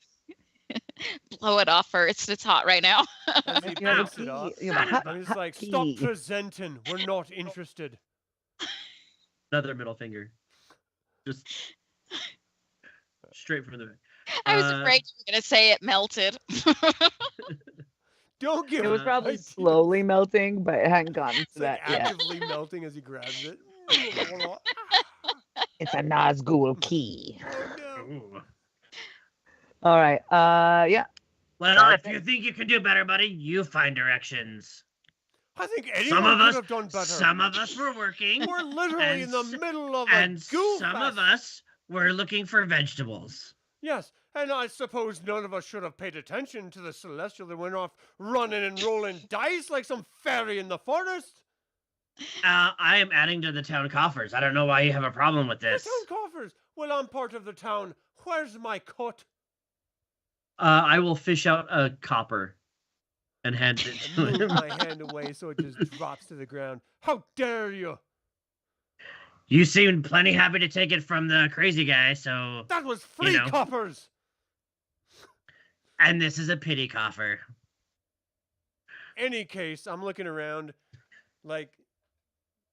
Blow it off first. It's hot right now. As he You have a picks it key. up, You have a hot, I'm just hot like, key. stop presenting. We're not interested. Another middle finger. Just straight from the back. I was afraid you were going to say it melted. Don't give It was probably ideas. slowly melting, but it hadn't gotten to It's like that yet. actively melting as he grabs it. It's a Nazgul key. Oh no. Ooh. All right. Yeah. Well, if you think you can do better, buddy, you find directions. I think anyone Some of could us, have done better. some of us were working, We're literally in the and middle of and a goof some of fest. us were looking for vegetables. Yes, and I suppose none of us should have paid attention to the celestial that went off running and rolling dice like some fairy in the forest. I am adding to the town coffers. I don't know why you have a problem with The this. town coffers. Well, I'm part of the town. Where's my cut? I will fish out a copper and hand it I to move him. my hand away so it just drops to the ground. How dare you? You seemed plenty happy to take it from the crazy guy, so... That was free know. coppers. And this is a pity coffer. Any case, I'm looking around. Like,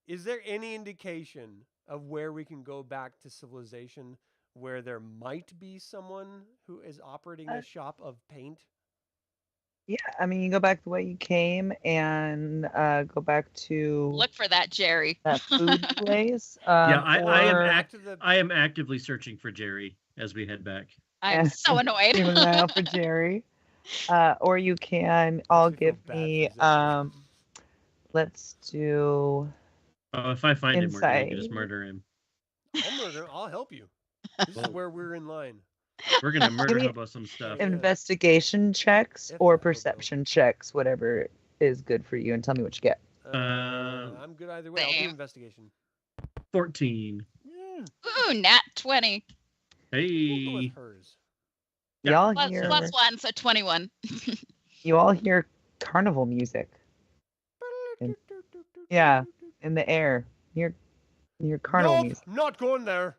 is there any indication of where we can go back to civilization where there might be someone who is operating a shop of paint? Yeah. I mean, you go back the way you came and go back to Look for that, Jerry. that food place. Yeah, I Back to the am actively searching for Jerry as we head back. I'm so annoyed. Keep an eye out for Jerry. Or you can all Makes me feel give bad me. for Zethra. Let's do. Oh, if I find him, we're going to just Insight. murder him. I'll help you. This is where we're in line. We're going to murder me Hobo some stuff. Yeah. Investigation checks If or I hope so. perception checks, whatever is good for you, and tell me what you get. I'm good either way. I'll do Damn. investigation. 14. Ooh, nat 20. We'll go Hey. with hers. Yeah. Y'all Plus, hear plus 1, so 21. you all hear carnival music yeah. in the air. Your carnival Nope, music. not going there.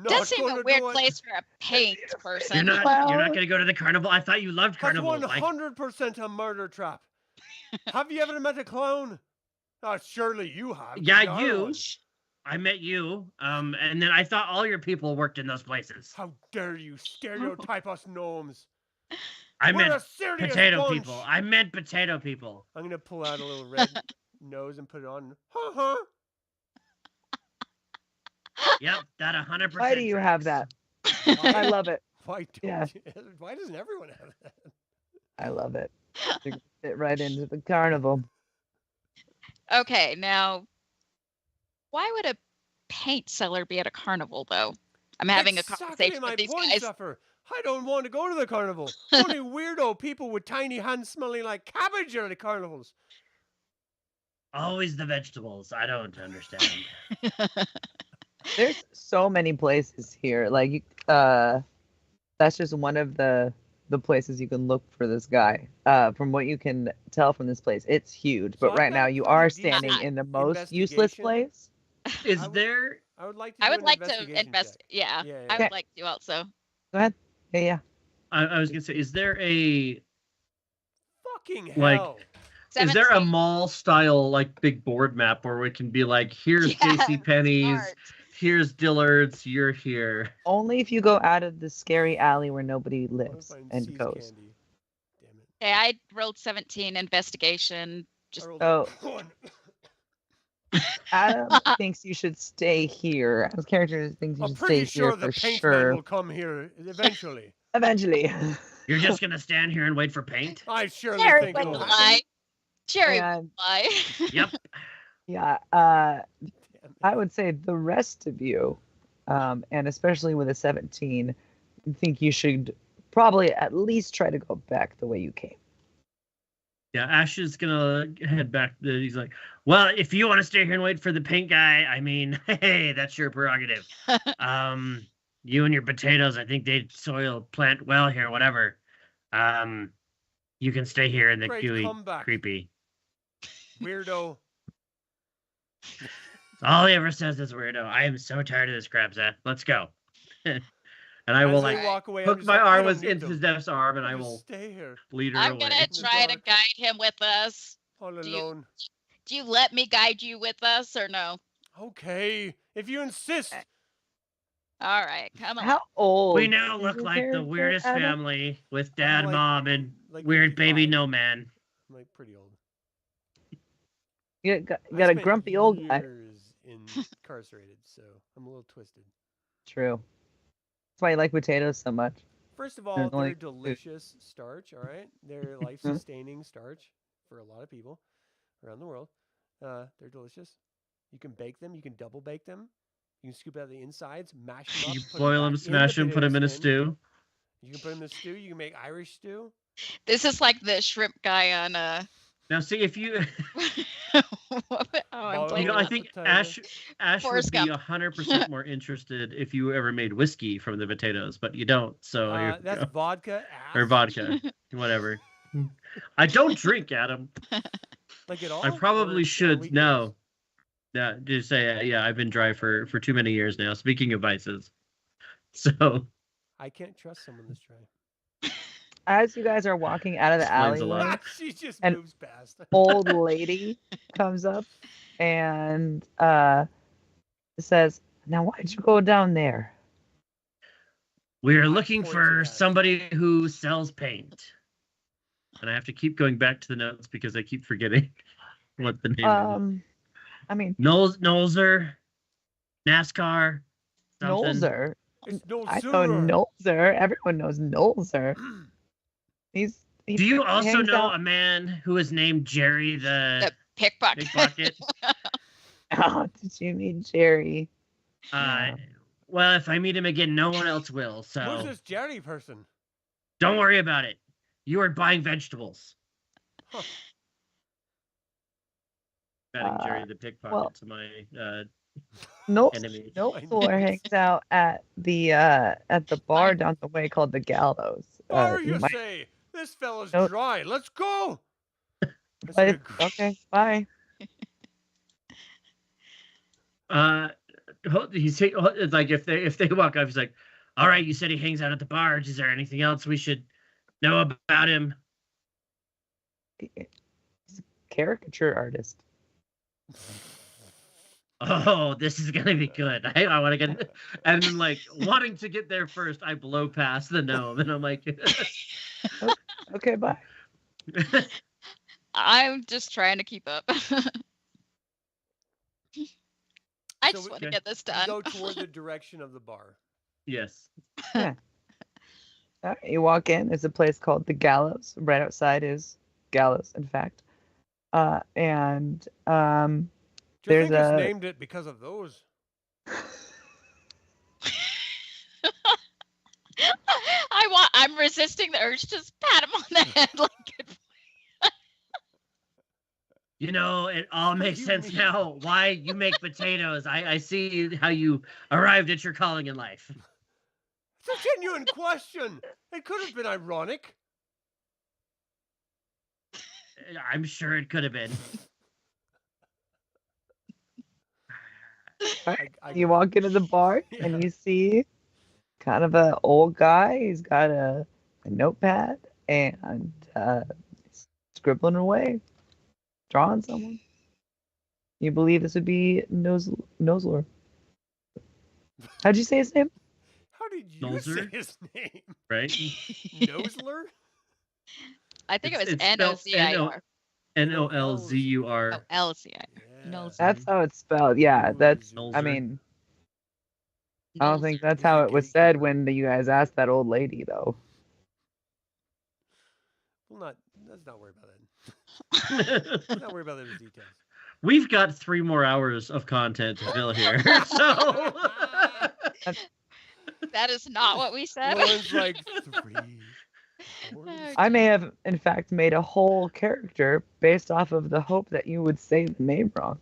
Does Not seem a gonna weird do it. place for a paint You're person. not Well- going to go to the carnival? I thought you loved That's carnival. Like, 100% a murder trap. Have you ever met a clown? Oh, surely you have. yeah, You're you. one. I met you. And then I thought all your people worked in those places. How dare you stereotype us gnomes? I We're meant a serious potato bunch. people. I meant potato people. I'm gonna pull out a little red nose and put it on. Yep, that 100%. Why do you have that? Why, I love it. why don't Yeah. why doesn't everyone have that? I love it. You're gonna fit right into the carnival. Okay, now, why would a paint seller be at a carnival, though? I'm having a Exactly conversation my with these point, guys. Suffer. I don't want to go to the carnival. Only weirdo people with tiny hands smelling like cabbage are at the carnivals. Always the vegetables. I don't understand. There's so many places here. Like, that's just one of the places you can look for this guy. From what you can tell from this place, it's huge. So But I've right got now, a you pretty are decent standing in the most useless investigation. place. Is I would- there? I would like to. I do would an like to investigation invest. check. Yeah, Yeah, I yeah. would like to also. Go ahead. Yeah. I was gonna say, is there a Fucking like? hell. Is there a 17. mall style like big board map where it can be like, here's Yeah, J.C. Penney's, smart. here's Dillard's, you're here. Only if you go out of the scary alley where nobody What if lives I and seize goes. candy? Damn it. Okay, I rolled 17 investigation. Just I rolled Oh. a 1. Adam thinks you should stay here. Adam's character thinks you I'm should pretty stay here sure the for paint sure. man will come here eventually. Eventually. You're just gonna stand here and wait for paint? I surely Jerry think wouldn't so. lie. Jerry And wouldn't lie. Yep. yeah, Damn it. I would say the rest of you, and especially with a 17, think you should probably at least try to go back the way you came. Yeah, Ash is gonna head back. He's like, well, if you want to stay here and wait for the paint guy, I mean, hey, that's your prerogative. You and your potatoes, I think they soil plant well here, whatever. You can stay here in the Great gooey, comeback. creepy. Weirdo. All he ever says is weirdo. I am so tired of this crap, Zeth. Let's go. And I will As like they walk away, I'm hook just my like, I arm don't with need into them. Zeph's arm, and I'll I just will stay here lead her I'm away. gonna In the try to dark. guide him with us. all Do you- alone. Do you let me guide you with us or no? Okay, if you insist. All right, come on. How old? We now is look your like the character, weirdest Adam? family with dad, like- mom, and like weird baby 55. no man. I'm like pretty old. You got I a spent grumpy old guy. years incarcerated, so I'm a little twisted. True. That's why you like potatoes so much. First of all, There's they're only- delicious starch, all right? They're life-sustaining starch for a lot of people around the world. They're delicious. You can bake them. You can double bake them. You can scoop out the insides, mash them up. You put boil them, back in smash the them, put them in a potato skin. stew. You can put them in a stew. You can make Irish stew. This is like the shrimp guy on Now, see if you, oh, I'm Boiled you know, blanking I on think potato. Ash would Forrest be Gump. 100% more interested if you ever made whiskey from the potatoes, but you don't. So here we That's go. vodka, Or ass. vodka, whatever. I don't drink, Adam. Like at all? I Or probably on should. weekdays? No. Yeah, just say yeah. I've been dry for too many years now. Speaking of vices, so I can't trust someone this dry. As you guys are walking out of the Explains a alleyway, lot. She just And- moves past. old lady comes up and says, "Now, why'd you go down there?" we're I looking point for to Ash. somebody who sells paint, and I have to keep going back to the notes because I keep forgetting what the name is. I mean, Nolzer, NASCAR, something. Nolzer. It's no I know Nolzer. Everyone knows Nolzer. He Do you also hangs know out- a man who is named Jerry the the pickpocket. pickpocket? Oh, did you meet Jerry? Yeah. Well, if I meet him again, no one else will. Who's So this Jerry person? don't worry about it. You are buying vegetables. Huh. Betting Jerry the pickpocket well- to my enemy. Nolzer hangs out at the bar down the way called the Gallows. Or you you might- say, this fella's Nope. dry. Let's go. That's but a it's- okay, bye. It's like if they walk up, he's like, "All right, you said he hangs out at the bars. Is there anything else we should know about him?" He's a caricature artist. Oh, this is gonna be good. I want to get, and then like wanting to get there first, I blow past the gnome, and I'm like, Okay, bye. I'm just trying to keep up. I So just we- want to Okay. get this We done. go toward the direction of the bar. Yes. You walk in. There's a place called the Gallows. Right outside is Gallows, in fact. And Do you There's think it's a- named it because of those? I'm resisting the urge to just pat him on the head like good. You know, it all makes you sense mean? now why you make potatoes. I see how you arrived at your calling in life. It's a genuine question. It could have been ironic. I'm sure it could have been. you walk into the bar Yeah. and you see kind of an old guy. He's got a notepad and scribbling away, drawing someone. You believe this would be Nosler. How'd you say his name? How did you say Nolzer? his name? Right? Nosler? I think it was It's spelled NOCIR. NOLZUR. Oh, LCIR. Yeah. Nolzer. That's how it's spelled. Yeah, that's. I Nolzer. mean, I don't think Nolzer. that's He's how the it was said gatekeeper. when you guys asked that old lady, though. Well, let's not worry about that. Let's not worry about those details. We've got 3 more hours of content to fill here. So That is not what we said. Lauren's like 3 hours. I may have, in fact, made a whole character based off of the hope that you would say the name wrong.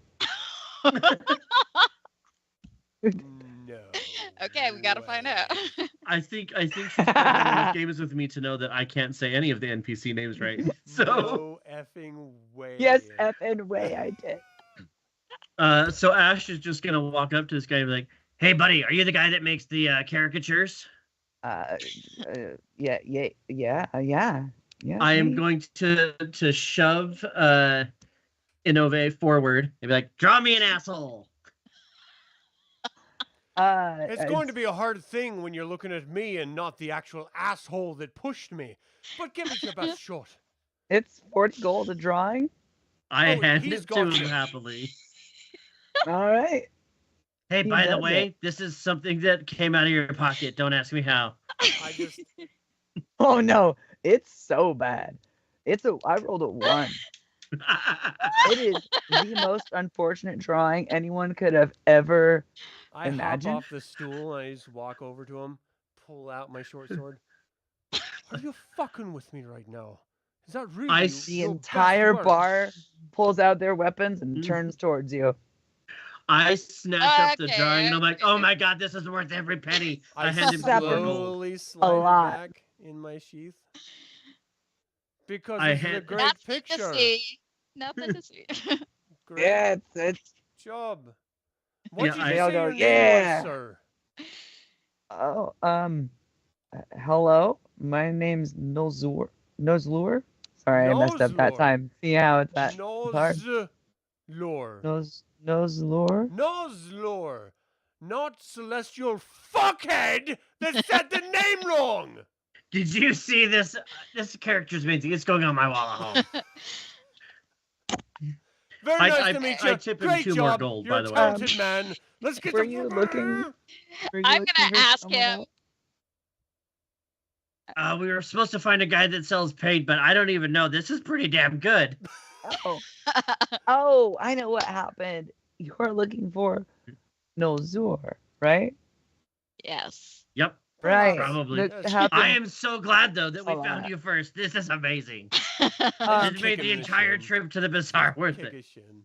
No. Okay, we gotta find out. way. I think she's playing enough games with me to know that I can't say any of the NPC names right. So No effing way. Yes, effing way I did. so Ash is just gonna walk up to this guy and be like, "Hey, buddy, are you the guy that makes the caricatures?" Yeah. I am me. going to shove Inanove forward and be like, "Draw me an asshole." It's going to be a hard thing when you're looking at me and not the actual asshole that pushed me. But give it your best shot. It's 40 gold a drawing. I Oh, hand he's it to got him you. happily. All right. Hey, He by the does way, it. this is something that came out of your pocket. Don't ask me how. I just Oh no, it's so bad. I rolled a 1. It is the most unfortunate drawing anyone could have ever. Imagine. hop off the stool and I just walk over to him, pull out my short sword. Are you fucking with me right now? Is that really I The your entire best work? bar pulls out their weapons and Mm. turns towards you. I snatch up the Okay, drawing and I'm like, okay. "Oh my god, this is worth every penny." I I hand him slap 4 him. gold. slowly slide it lot. back in my sheath. Because I this is a had- great Nothing picture. to see. Nothing to see. Great Yeah, it's job. What Yeah, did I- you They all say go, your "Yeah." name was, sir? Hello. My name's Nozlur. Sorry, I messed up that Nozlur. time. See how it's that hard? Nozlur. Nozlur. Nozlur. Not celestial fuckhead that said the name wrong. Did you see this? This character's amazing. It's going on my wall at home. Very nice to meet you. I tip him Great 2 more job. gold, You're by a the way. talented man. Let's get Were the you fuck- looking? Were you I'm looking gonna for ask someone him. else? We were supposed to find a guy that sells paint, but I don't even know. This is pretty damn good. Oh, I know what happened. You're looking for Nozur, right? Yes. Yep. Right. Probably. That Yes. happened. I am so glad though that we Oh, found you first. This is amazing. Um, It made Kick him the in the entire shin. trip to the bazaar worth Kick it. his shin.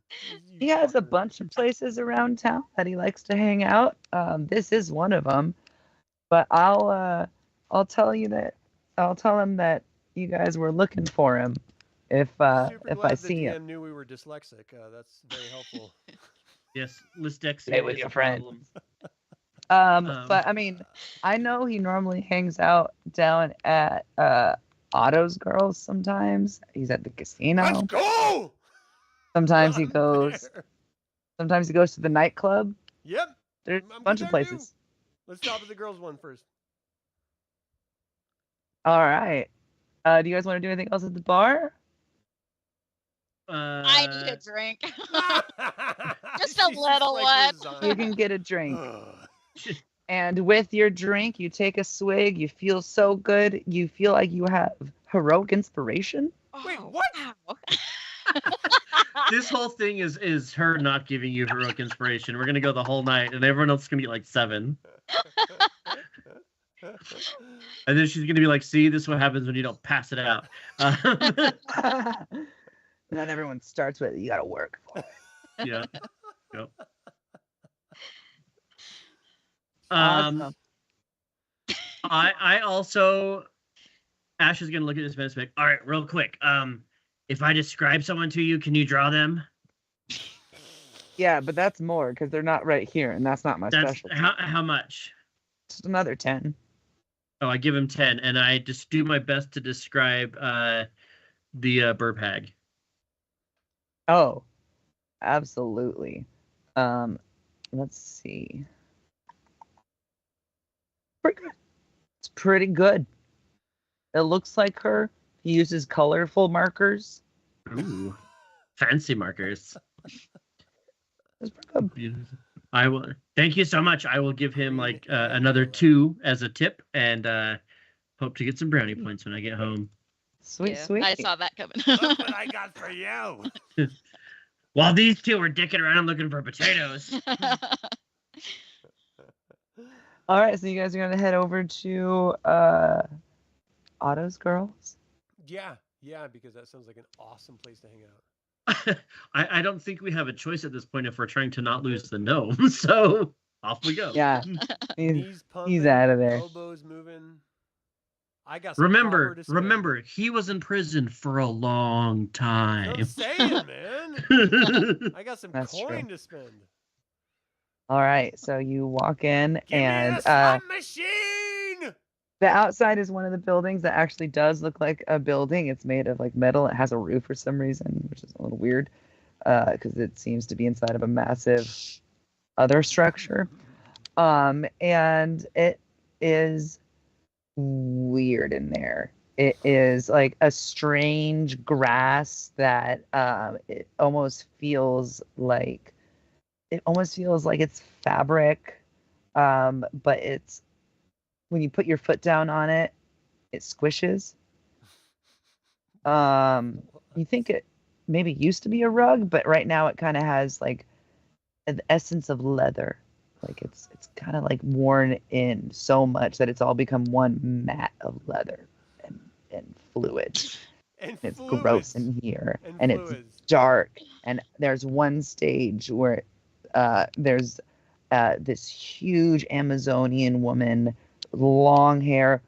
You He has a fucker. bunch of places around town that he likes to hang out. This is one of them. But I'll tell him that you guys were looking for him if Super I glad see the DM him. knew we were dyslexic. That's very helpful. Yes, Lysdexia Play with is your a friends. problem. But I mean, I know he normally hangs out down at Otto's Girls sometimes. He's at the casino. Let's go. Sometimes he I'm goes. there. Sometimes he goes to the nightclub. Yep. There's I'm a bunch good of there, too. places. Let's stop at the girls one first. All right. Do you guys want to do anything else at the bar? I need a drink. Just a She's little like one. You resigned. can get a drink. Ugh. And with your drink, you take a swig. You feel so good. You feel like you have heroic inspiration. Wait, Oh, what? wow. This whole thing is her not giving you heroic inspiration. We're gonna go the whole night, and everyone else is gonna get like 7. And then she's gonna be like, "See, this is what happens when you don't pass it out." Not everyone starts with it. You got to work for it. Yeah. Yep. Awesome. I also, Ash is gonna look at this mess like, all right, real quick. If I describe someone to you, can you draw them? Yeah, but that's more because they're not right here, and that's not my That's specialty. how much? Just another 10. Oh, I give him 10, and I just do my best to describe the burp hag. Oh, absolutely. Let's see. Pretty good. It's pretty good. It looks like her. He uses colorful markers. Ooh, fancy markers. It's pretty good. I will. Thank you so much. I will give him like another 2 as a tip, and hope to get some brownie points when I get home. Sweet, Yeah, sweet. I saw that coming. Look what I got for you. While these 2 were dicking around looking for potatoes. All right, so you guys are gonna head over to Otto's Girls. Yeah, because that sounds like an awesome place to hang out. I don't think we have a choice at this point if we're trying to not lose the gnome. So off we go. Yeah, he's Knees pumping, out of there. elbows moving. I got some Remember, copper to spend. he was in prison for a long time. I'm saying, man. I got some That's coin true. to spend. All right, so you walk in, Give and me the slot machine. the outside is one of the buildings that actually does look like a building. It's made of like metal. It has a roof for some reason, which is a little weird because it seems to be inside of a massive other structure. And it is weird in there. It is like a strange grass that it almost feels like it's fabric, but it's when you put your foot down on it, it squishes. You think it maybe used to be a rug, but right now it kind of has like an essence of leather. Like it's kind of like worn in so much that it's all become one mat of leather and fluid. And It's fluids. gross in here, and it's fluids. dark. And there's one stage where there's this huge Amazonian woman, long hair,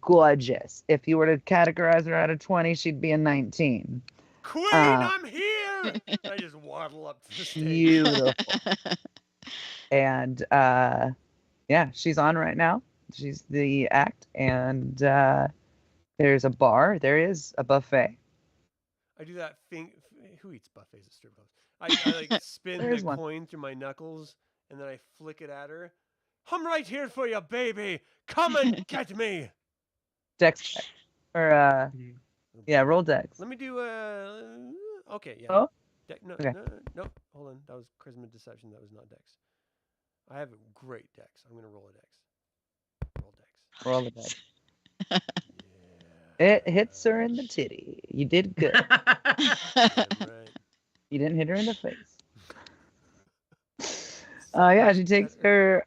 gorgeous. If you were to categorize her out of 20, she'd be a 19. Queen, I'm here. I just waddle up to the stage. Beautiful. And yeah, she's on right now. She's the act, and there's a bar. There is a buffet. I do that thing. Who eats buffets at strip clubs? I like spin There's the one. coin through my knuckles, and then I flick it at her. I'm right here for you, baby. Come and get me. Dex check. Or yeah, roll dex. Let me do okay, yeah. Oh? No, Okay. no, hold on. That was charisma deception. That was not dex. I have a great dex. I'm gonna roll a dex. Roll dex. Roll the dex. Yeah. It hits her in the titty. You did good. Damn right. You didn't hit her in the face. Yeah, she takes her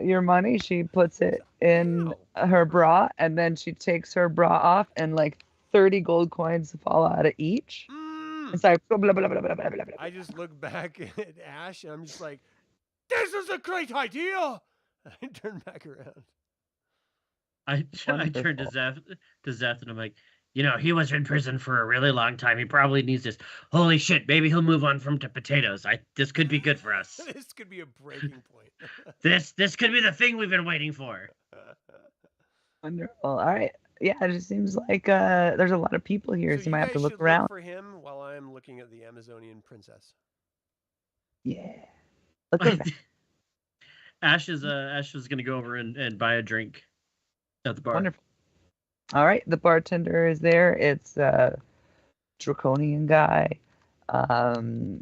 your money. She puts it in her bra, and then she takes her bra off, and like 30 gold coins fall out of each. Mm. It's like blah, blah, blah, blah, blah, blah, blah, blah. I just look back at Ash, and I'm just like, "This is a great idea." I turn back around. I turned to Wonderful. Zeth, and I'm like, he was in prison for a really long time. He probably needs this. Holy shit, maybe he'll move on from to potatoes. This could be good for us. This could be a breaking point. This could be the thing we've been waiting for. Wonderful. All right. Yeah, it just seems like there's a lot of people here, so you might have to guys look should around. for him while I'm looking at the Amazonian princess. Yeah. Look around. Ash is gonna go over and buy a drink at the bar. Wonderful. All right, the bartender is there. It's a draconian guy.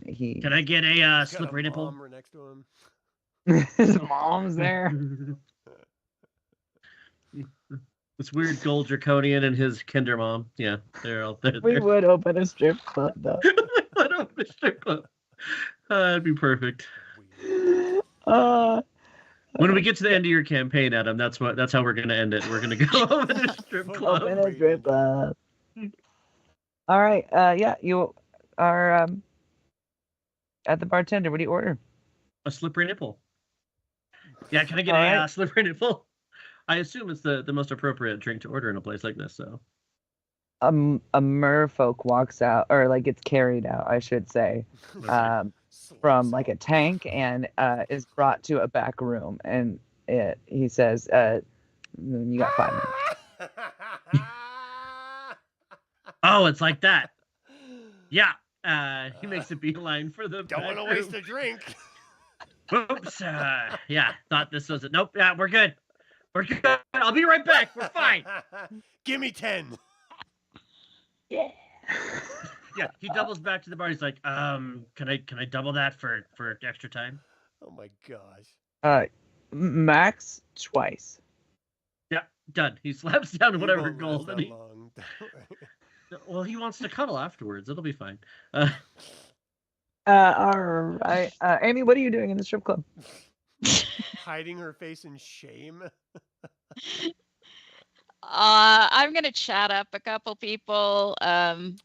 He Can I get a He's got slippery a nipple? mom right next to him. his mom's there. This weird gold draconian and his kinder mom. Yeah, they're all there. We would open a strip club though. I don't know, strip club. That'd be perfect. Weird. When we get to the end of your campaign, Adam, that's how we're gonna end it. We're gonna go open a strip club. Open a strip club. All right. Yeah, you are at the bartender. What do you order? A slippery nipple. Yeah, can I get All a right. slippery nipple? I assume it's the most appropriate drink to order in a place like this. So A merfolk walks out, or like gets carried out, I should say, from like a tank, and is brought to a back room. And he says, "You got 5 minutes." Oh, it's like that. Yeah. He makes a beeline for the. Don't want to waste a drink. Oops. Yeah. Thought this was it. Nope. Yeah, we're good. We're good. I'll be right back. We're fine. Give me 10. Yeah. Yeah. He doubles back to the bar. He's like, can I double that for extra time? Oh my gosh. Max twice. Yeah. Done. He slaps down You whatever won't last gold, that and he. long. Well, he wants to cuddle afterwards. It'll be fine. All right. Amy, what are you doing in the strip club? Hiding her face in shame. I'm gonna chat up a couple people.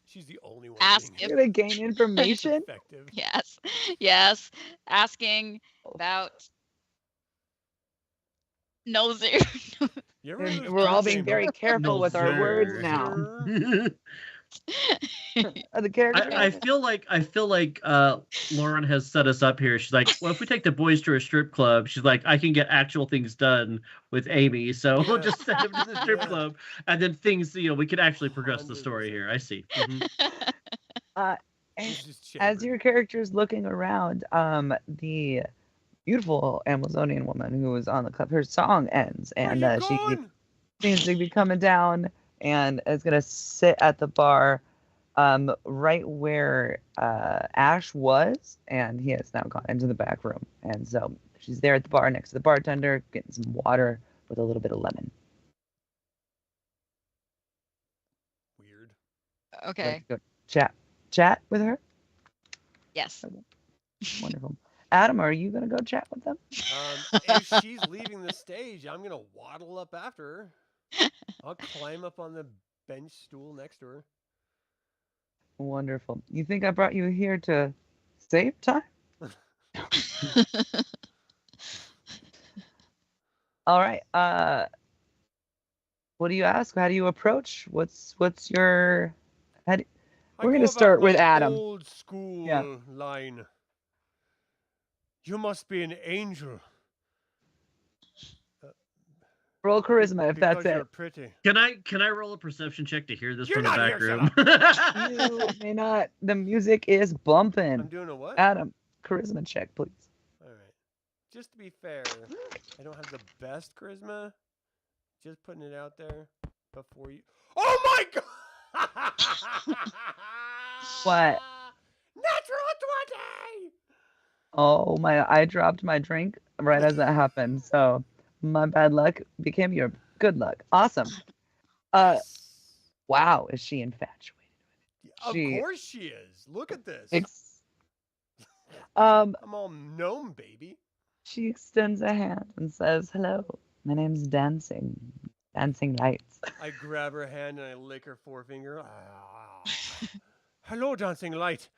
She's the only one. Ask being You're gonna gain information. effective. yes, asking about Nozer. You ever And lose we're all count being name? very careful with our words now. Nozer. The character. I feel like Lauren has set us up here. She's like, well, if we take the boys to a strip club, she's like, I can get actual things done with Amy, so we'll just send him to the strip club, and then things, we could actually progress the story 100%. here. I see. He's just As chambered. your character's looking around, the beautiful Amazonian woman who was on the club, her song ends, Where and you she going? seems to be coming down and is gonna sit at the bar, right where Ash was, and he has now gone into the back room, and so she's there at the bar next to the bartender, getting some water with a little bit of lemon. Weird. Okay. Go chat with her. Yes. Wonderful. Adam, are you gonna go chat with them? If she's leaving the stage, I'm gonna waddle up after her. I'll climb up on the bench stool next to her. Wonderful. You think I brought you here to save time? All right. What do you ask? How do you approach? What's your? I We're go gonna about start with my Adam. Old school Yeah. line. You must be an angel. Roll charisma if that's because you're it. pretty. Can I roll a perception check to hear this You're from the not back here, room? You may not. The music is bumping. I'm doing a what? Adam, charisma check, please. All right. Just to be fair, I don't have the best charisma. Just putting it out there before you. Oh my god! What? Natural 20! Oh my! I dropped my drink right as that happened. So my bad luck became your good luck. Awesome. Wow, is she infatuated? Of She- course she is. Look at this. I'm all gnome, baby. She extends a hand and says, "Hello, my name's Dancing Lights." I grab her hand and I lick her forefinger. Ah. Hello, dancing light.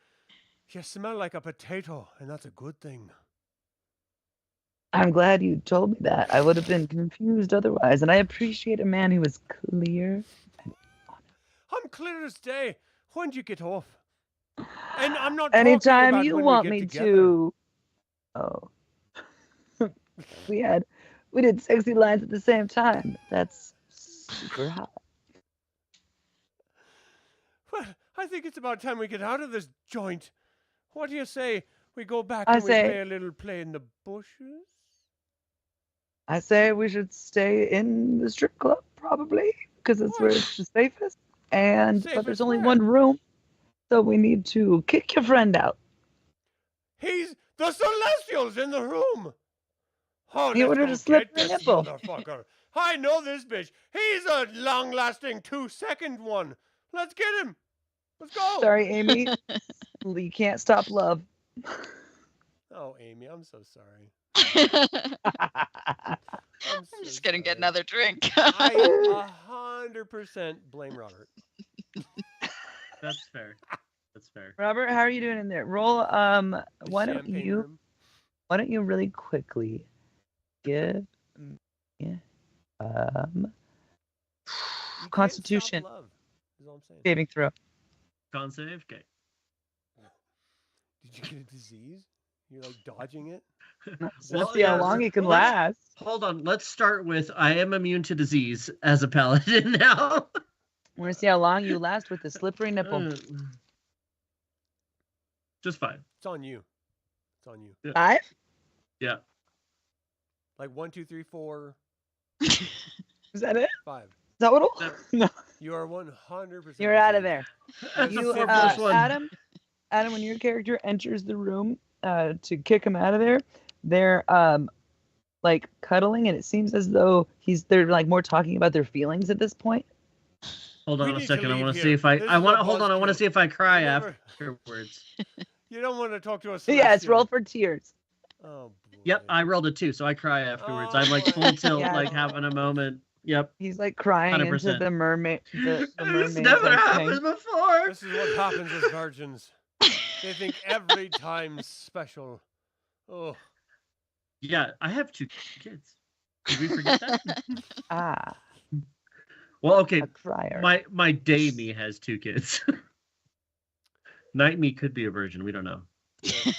You smell like a potato, and that's a good thing. I'm glad you told me that. I would have been confused otherwise, and I appreciate a man who is clear. I'm clear as day. When'd you get off? And I'm not talking Anytime about you when want we me get together. to. Oh. We did sexy lines at the same time. That's super hot. Well, I think it's about time we get out of this joint. What do you say we go back I and we say- play a little play in the bushes? I say we should stay in the strip club, probably, because it's where it's the safest. But there's Safest only where? one room. So we need to kick your friend out. He's the Celestial's in the room. Oh, He let's ordered go a slippery get this nipple. motherfucker. I know this bitch. He's a long-lasting 2-second one. Let's get him. Let's go. Sorry, Amy. You can't stop love. Oh, Amy, I'm so sorry. I'm I'm just gonna get sorry. another drink. I 100% blame Robert. That's fair. That's fair. Robert, how are you doing in there? Roll. The Why don't champagne you? room. Why don't you really quickly give me You can't stop Constitution love, is all I'm saying. saving throw? Con save. Okay. Did you get a disease? You're like dodging it? Let's Well, see how yeah, long it can let's- last. Hold on. Let's start with I am immune to disease as a paladin now. We're gonna see how long you last with the slippery nipple. Just fine. It's on you. It's on you. 5? Yeah. Like 1, 2, 3, 4, Is that it? 5. Total? That- No. You are 100%. You're out of diseased. there. That's You, a 4+1. Adam, when your character enters the room to kick him out of there, they're like cuddling, and it seems as though they're like more talking about their feelings at this point. Hold We on a need to second. I leave want to here. see if I. This I is want a to hold on. I want to buzzkill. see if I cry You never- afterwards. You don't want to talk to us. Yes, roll for tears. Oh, boy. Yep, I rolled a 2, so I cry afterwards. Oh I'm like my full tilt, God. like having a moment. Yep. He's like crying into 100%. the mermaid. The This mermaid's never like happened thing. before. This is what happens with virgins. They think every time's special. Oh, Yeah, I have 2 kids. Did we forget that? Ah, Well, okay. a crier. My day me has 2 kids. Night me could be a virgin. We don't know. yeah.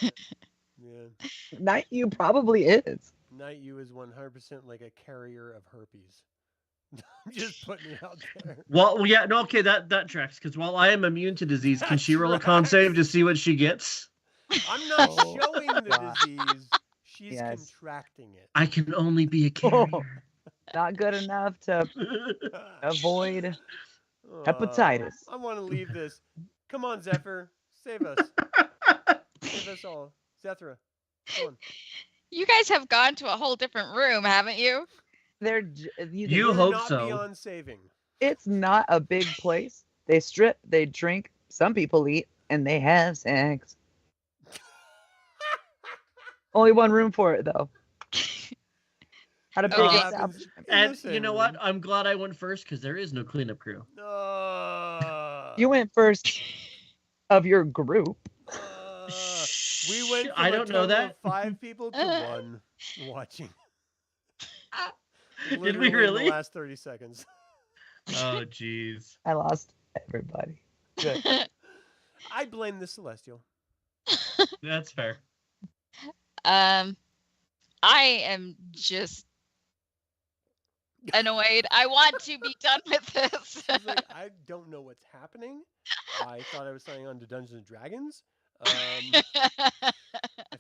Yeah. Night you probably is. Night you is 100% like a carrier of herpes. I'm just putting it out there. Well, yeah, no, okay, that tracks. Because while I am immune to disease, can she roll a con save to see what she gets? I'm not Oh, showing the God. disease. She's Yes. contracting it. I can only be a carrier. Not good enough to avoid. Oh, Hepatitis. I want to leave this. Come on, Zephyr. Save us. Save us all. Zethra. Come on. You guys have gone to a whole different room, haven't you? They're You You're hope not so. beyond saving. It's not a big place. They strip, they drink, some people eat, and they have sex. Only one room for it though. Had a big Okay. establishment. In the And same you know what? room. I'm glad I went first because there is no cleanup crew. You went first of your group. We went from I a don't know total that. of 5 people to 1 watching. Did we Literally in really? the last 30 seconds. Oh, jeez. I lost everybody. Good. I blame the Celestial. That's fair. I am just annoyed. I want to be done with this. She's like, I don't know what's happening. I thought I was signing on to Dungeons and Dragons. I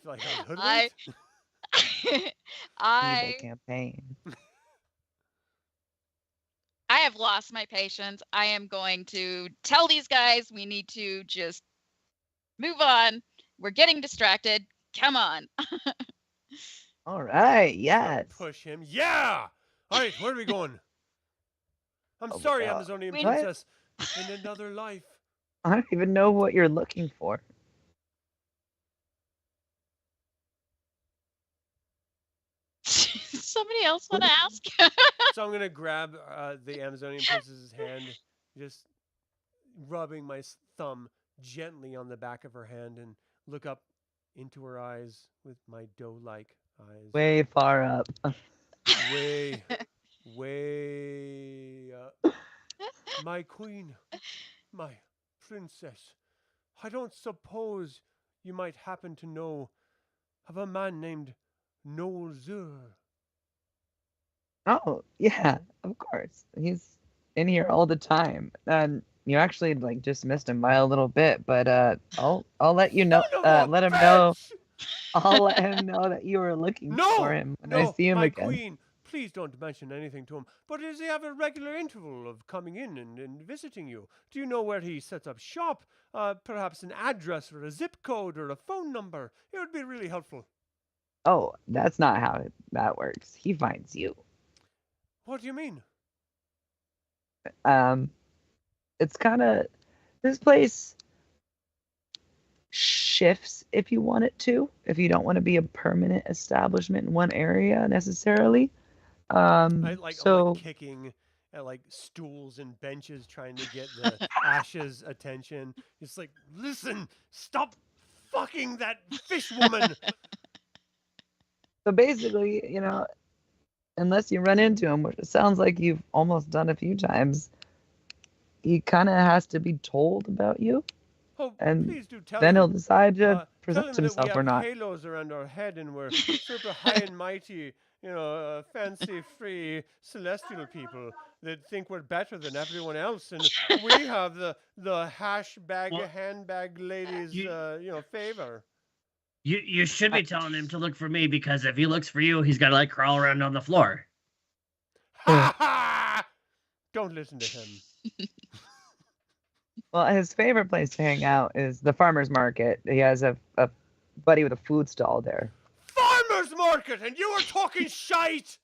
feel like I was hoodwinked. Evil campaign. I have lost my patience. I am going to tell these guys we need to just move on. We're getting distracted. Come on. All right. Gotta Yes. Push him. Yeah! Alright, where are we going? I'm Oh, sorry, wow. Amazonian What? princess. In another life. I don't even know what you're looking for. Somebody else want to ask? So I'm gonna grab the Amazonian princess's hand, just rubbing my thumb gently on the back of her hand, and look up into her eyes with my doe-like eyes. Way far up. way, way up. My queen, my princess. I don't suppose you might happen to know of a man named Nolzur. Oh, yeah, of course. He's in here all the time. And you actually like just missed him by a little bit, but I'll let you know Son of a let him know. bitch! I'll let him know that you were looking No, for him when no, I see him my again. queen, please don't mention anything to him. But does he have a regular interval of coming in and visiting you? Do you know where he sets up shop? Perhaps an address or a zip code or a phone number? It would be really helpful. Oh, that's not how that works. He finds you. What do you mean? It's kind of, this place shifts if you want it to, if you don't want to be a permanent establishment in one area necessarily. I'm like So kicking at like stools and benches trying to get the Ash's attention. It's like, listen, stop fucking that fish woman. so basically, you know, unless you run into him, which it sounds like you've almost done a few times, he kind of has to be told about you, Oh, and please do tell then him. he'll decide to Tell present him that we himself have or not. halos around our head and we're super high and mighty, fancy free celestial people that think we're better than everyone else, and we have the handbag ladies, favor. You should be telling him to look for me, because if he looks for you, he's got to like crawl around on the floor. Ha ha! Don't listen to him. Well, his favorite place to hang out is the farmer's market. He has a buddy with a food stall there. Farmer's market, and you are talking shite.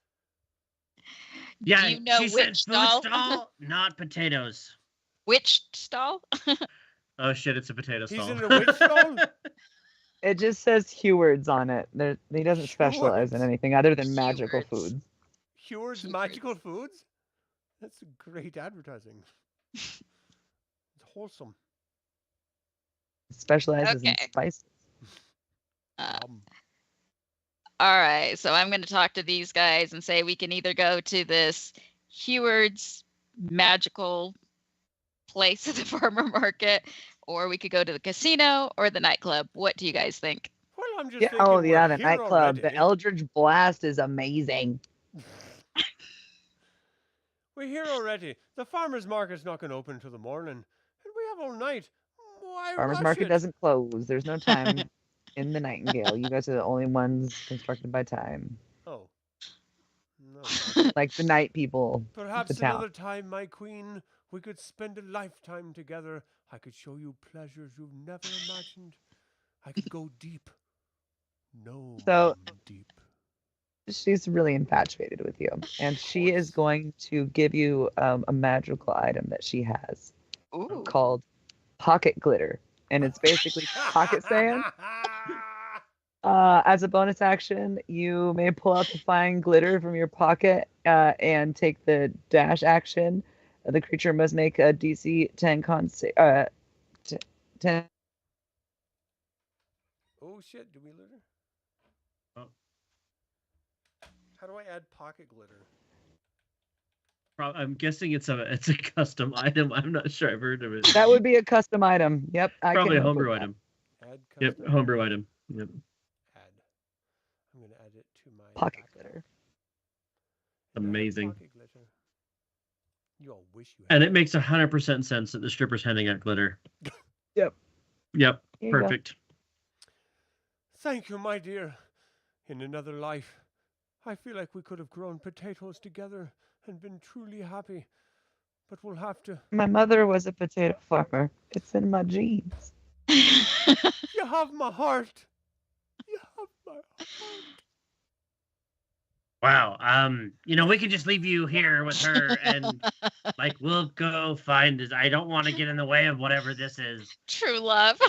Yeah, Do you know she said which food stall? stall, not potatoes. Which stall? Oh shit, it's a potato He's stall. in a witch stall. It just says Heward's on it. He doesn't specialize in Heward's? anything other than magical Heward's. foods. Heward's Heward's. Magical Foods. That's great advertising. It's wholesome. Specializes in Okay. spices. All right, so I'm going to talk to these guys and say we can either go to this Heward's magical place at the farmer market, or we could go to the casino or the nightclub. What do you guys think? Well, I'm just Yeah. thinking Oh, we're yeah. The here nightclub. The already. Eldritch Blast is amazing. We're here already. The farmer's market's not going to open until the morning, and we have all night. Why Farmers rush market it? doesn't close. There's no time in the Nightingale. You guys are the only ones constructed by time, Oh. No. like the night people. Perhaps the town. another time, my queen, we could spend a lifetime together. I could show you pleasures you've never imagined. I could go deep. No, deep. She's really infatuated with you, and she is going to give you a magical item that she has Ooh. called pocket glitter, and it's basically pocket sand. As a bonus action, you may pull out the fine glitter from your pocket and take the dash action. The creature must make a DC 10 con 10. Oh shit! Do we litter? Oh. How do I add pocket glitter? I'm guessing it's a custom item. I'm not sure I've heard of it. That would be a custom item. Yep. Probably a came up with homebrew that. item. Add Yep, custom. homebrew item. Yep. Add. I'm gonna add it to my Pocket backpack. glitter. And I have Amazing. pocket glitter. You all wish you had. And it makes 100% sense that the stripper's handing out glitter. Yep. Yep. Here you go. Perfect. Thank you, my dear. In another life, I feel like we could have grown potatoes together and been truly happy. But we'll have to. My mother was a potato farmer. It's in my genes. You have my heart. You have my heart. Wow. We could just leave you here with her, and like we'll go find this. I don't want to get in the way of whatever this is. True love.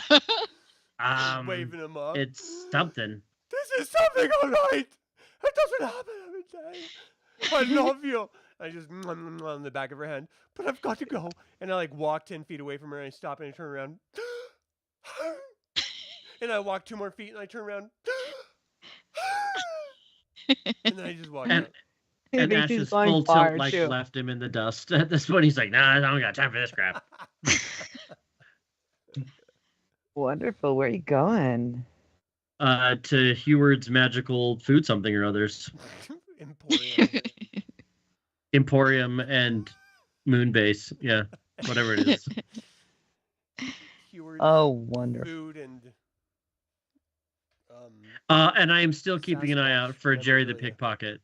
Waving him up. It's something. This is something, all right. It doesn't happen every day. I love you. I just on the back of her hand. But I've got to go. And I like walk 10 feet away from her and I stop and I turn around. And I walk 2 more feet and I turn around. And then I just walk out. And Maybe he's Ash's going full far, tilt like too. left him in the dust. At this point, he's like, "Nah, I don't got time for this crap." Wonderful. Where are you going? To Heward's magical food something or others. Emporium. Emporium and Moonbase. Yeah, whatever it is. Keyword, Oh, wonderful. food and And I am still keeping an eye out for Sasquatch Jerry the memorabilia. Pickpocket.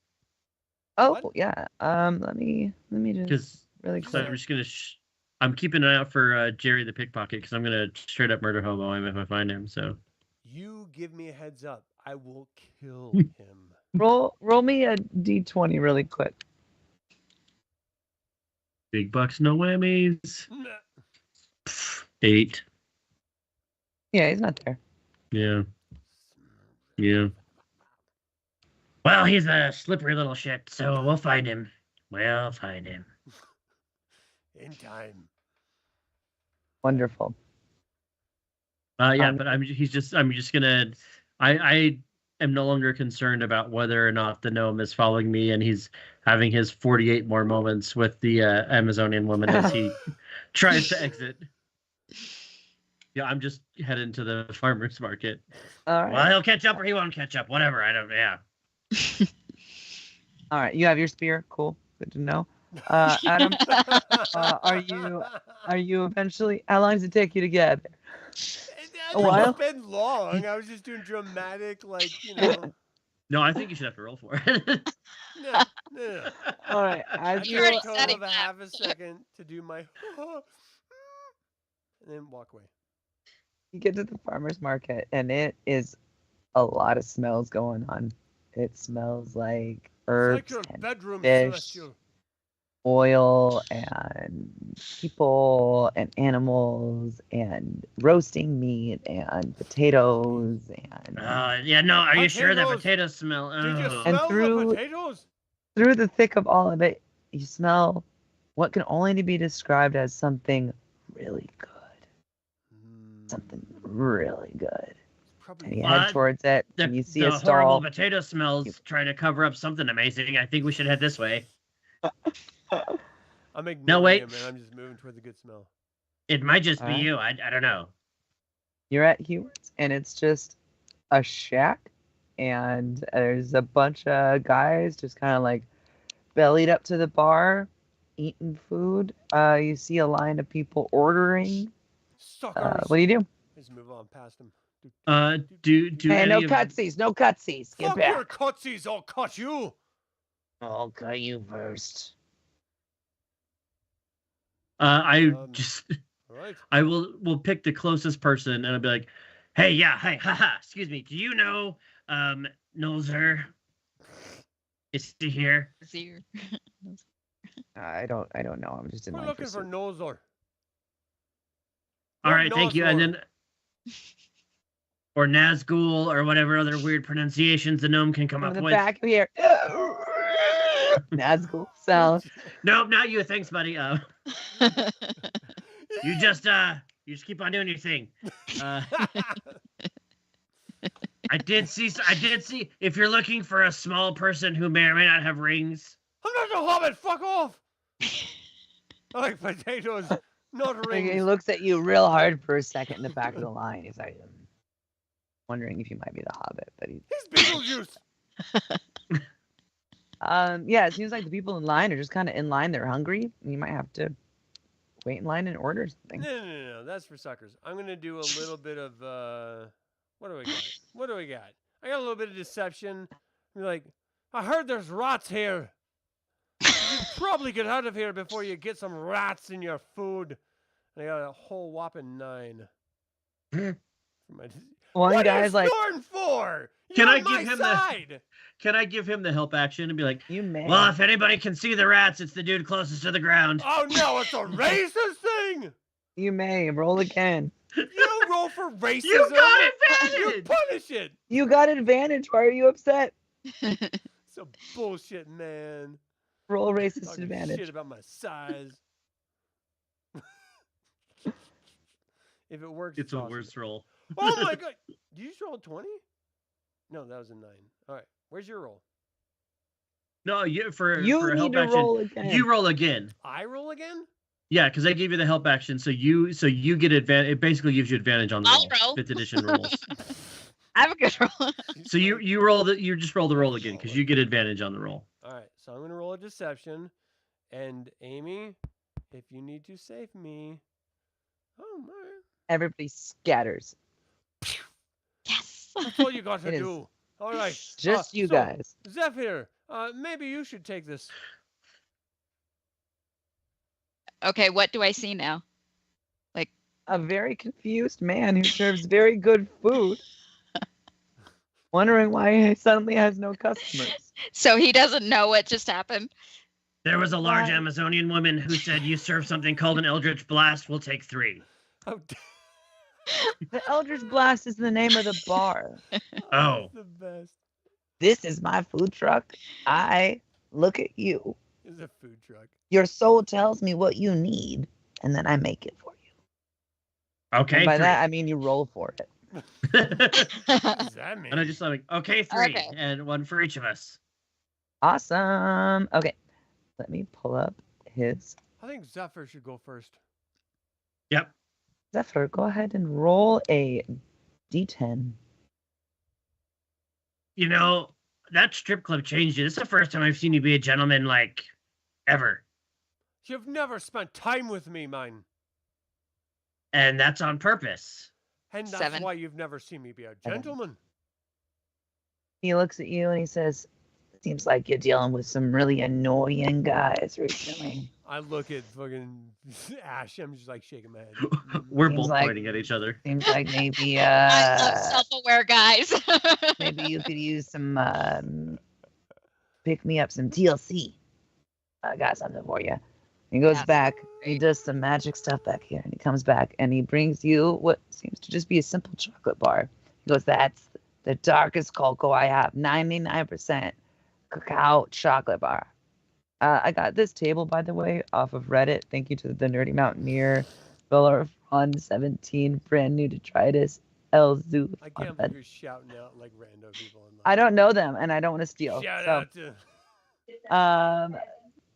Oh What? yeah. Let me just Because really So quick. I'm just gonna. I'm keeping an eye out for Jerry the pickpocket because I'm gonna straight up murder hobo him if I find him. So You give me a heads up. I will kill him. Roll me a d20 really quick. big bucks, no whammies. Nah. 8. Yeah, he's not there. Yeah. Yeah. Well, he's a slippery little shit, so we'll find him. We'll find him. In time. Wonderful. Yeah, Um, but I'm just gonna. I am no longer concerned about whether or not the gnome is following me, and he's having his 48 more moments with the Amazonian woman as he tries to exit. Yeah, I'm just heading to the farmer's market. All right. Well, he'll catch up or he won't catch up. Whatever. I don't. Yeah. All right. You have your spear. Cool. Good to know. Adam, are you eventually? How long does it take you to get there? It A while? hasn't been long. I was just doing dramatic, like, you know. No, I think you should have to roll for it. No. All right. I As took you already a total said of a it. half a second to do my and then walk away. get to the farmer's market, and it is a lot of smells going on. It smells like It's herbs like your and bedroom, fish. Celestial. oil and people and animals and roasting meat and potatoes and Yeah, no. Are you sure that Potatoes. potatoes smell? Did you Ugh. And smell through- the potatoes? through the thick of all of it, you smell what can only be described as something really good. Something really good. Probably And you What? head towards it, The, and you see the a horrible stall. potato smells trying to cover up something amazing. I think we should head this way. I'm ignoring No, wait. him, and I'm just moving toward the good smell. It might just be Alright. you. I don't know. You're at Hewitt's, and it's just a shack, and there's a bunch of guys just kind of like bellied up to the bar, eating food. You see a line of people ordering. Suckers. What do you do? Let's move on past him. Do Hey, any no of, cutsies, no cutsies. Get Fuck back. your cutsies, I'll cut you. I'll cut you first. I Um, just Right. I will pick the closest person and I'll be like, hey, yeah, hey, haha, excuse me, do you know Nolzer? Is he here? Zero. I don't know. I'm just in We're line looking for for soup. Nozor. All Not right, thank you. And Nozor. then or Nazgul or whatever other weird pronunciations the gnome can come From up the with. back of here. Nazgul sound. Nope, not you. Thanks, buddy. You just keep on doing your thing. I did see if you're looking for a small person who may or may not have rings. I'm not a hobbit. Fuck off. I like potatoes, not He rings. looks at you real hard for a second in the back of the line. He's like, wondering if you might be the Hobbit, but he. He's Beetlejuice. Yeah, it seems like the people in line are just kind of in line. They're hungry. And you might have to wait in line and order something. No. That's for suckers. I'm gonna do a little bit of what do we got? What do we got? I got a little bit of deception. Be like, I heard there's rats here. You should probably get out of here before you get some rats in your food. And I got a whole whopping 9. For my One what guy's is like, snoring for? Can You're I on my give him the- side. Can I give him the help action and be like, you may. well, if anybody can see the rats, it's the dude closest to the ground. Oh no, it's a racist thing. You may roll again. You don't roll for racism. You got You advantage. punish it. You got advantage. Why are you upset? Some bullshit, man. Roll racist Talking advantage. shit about my size. If it works, It's a awesome. worse roll. Oh my god! Did you just roll a 20? No, that was a 9. All right, where's your roll? No, for a You help need to action, roll again. you roll again. I roll again? Yeah, because I gave you the help action, so you get advantage. It basically gives you advantage on the I'll roll. 5th edition rolls. I have a good roll. So you just roll the roll again because you get advantage on the roll. All right, so I'm gonna roll a deception, and Amy, if you need to save me. Oh my! Everybody scatters. Yes. That's all you got to It is do. All right, Just you so, guys. Zephyr, Maybe you should take this. Okay, what do I see now? A very confused man who serves very good food. Wondering why he suddenly has no customers. So he doesn't know what just happened. There was a large Why? Amazonian woman who said, "You serve something called an Eldritch Blast. We'll take 3." Oh, The Eldritch Blast is the name of the bar. Oh. That's the best. This is my food truck. I look at you. It's a food truck. Your soul tells me what you need, and then I make it for you. Okay, And by 3. that, I mean you roll for it. What does that mean? And I just like, okay, 3, Okay. and 1 for each of us. Awesome. Okay, let me pull up his. I think Zephyr should go first. Yep. Zephyr, go ahead and roll a d10. You know, that strip club changed you. This is the first time I've seen you be a gentleman, like, ever. You've never spent time with me, mine. And that's on purpose. And that's 7. why you've never seen me be a gentleman. He looks at you and he says, "Seems like you're dealing with some really annoying guys recently." I look at fucking Ash. I'm just like shaking my head. We're Seems both like- pointing at each other. Seems like maybe I love self-aware guys. maybe you could use some pick me up some TLC. I got something for you. He goes That's back. He great. does some magic stuff back here, and he comes back and he brings you what seems to just be a simple chocolate bar. He goes, "That's the darkest cocoa I have. 99% cacao chocolate bar. I got this table, by the way, off of Reddit. Thank you to the Nerdy Mountaineer, Filler Fun 17, brand new detritus, Elzu. I can't believe you're shouting out like rando people. I don't know them, and I don't want to steal. Shout So, out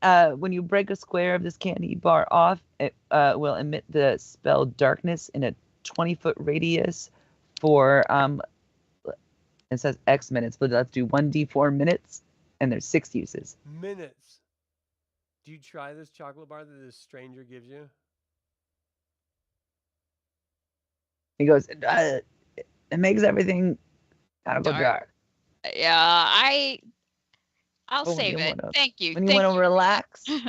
to. when you break a square of this candy bar off, it will emit the spell darkness in a 20-foot radius for it says X minutes, but let's do 1d4 minutes, and there's 6 uses. Minutes. Do you try this chocolate bar that this stranger gives you? He goes, it makes everything kind of go Dark. dark. Yeah, I'll Oh, when save you it. wanna- Thank you. When you Thank want to you. relax, there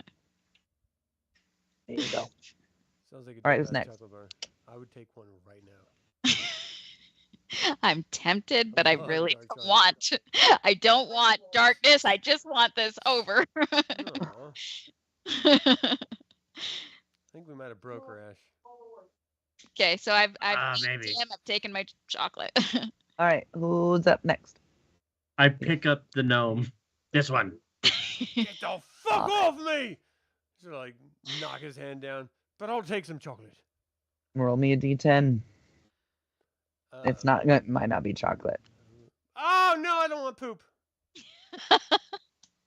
you go. Sounds like a All right, dope who's ass next? chocolate bar. I would take one right now. I'm tempted, but I love really dark don't chocolate. want. I don't want darkness. I just want this over. Aw, I think we might have broke her, Ash. Okay, so I've Maybe. Damn, I've taken my chocolate. All right, who's up next? I pick up the gnome. This one. Get the fuck off me! Sort of like knock his hand down. But I'll take some chocolate. Roll me a d10. It's Uh, not. It might not be chocolate. Oh no, I don't want poop.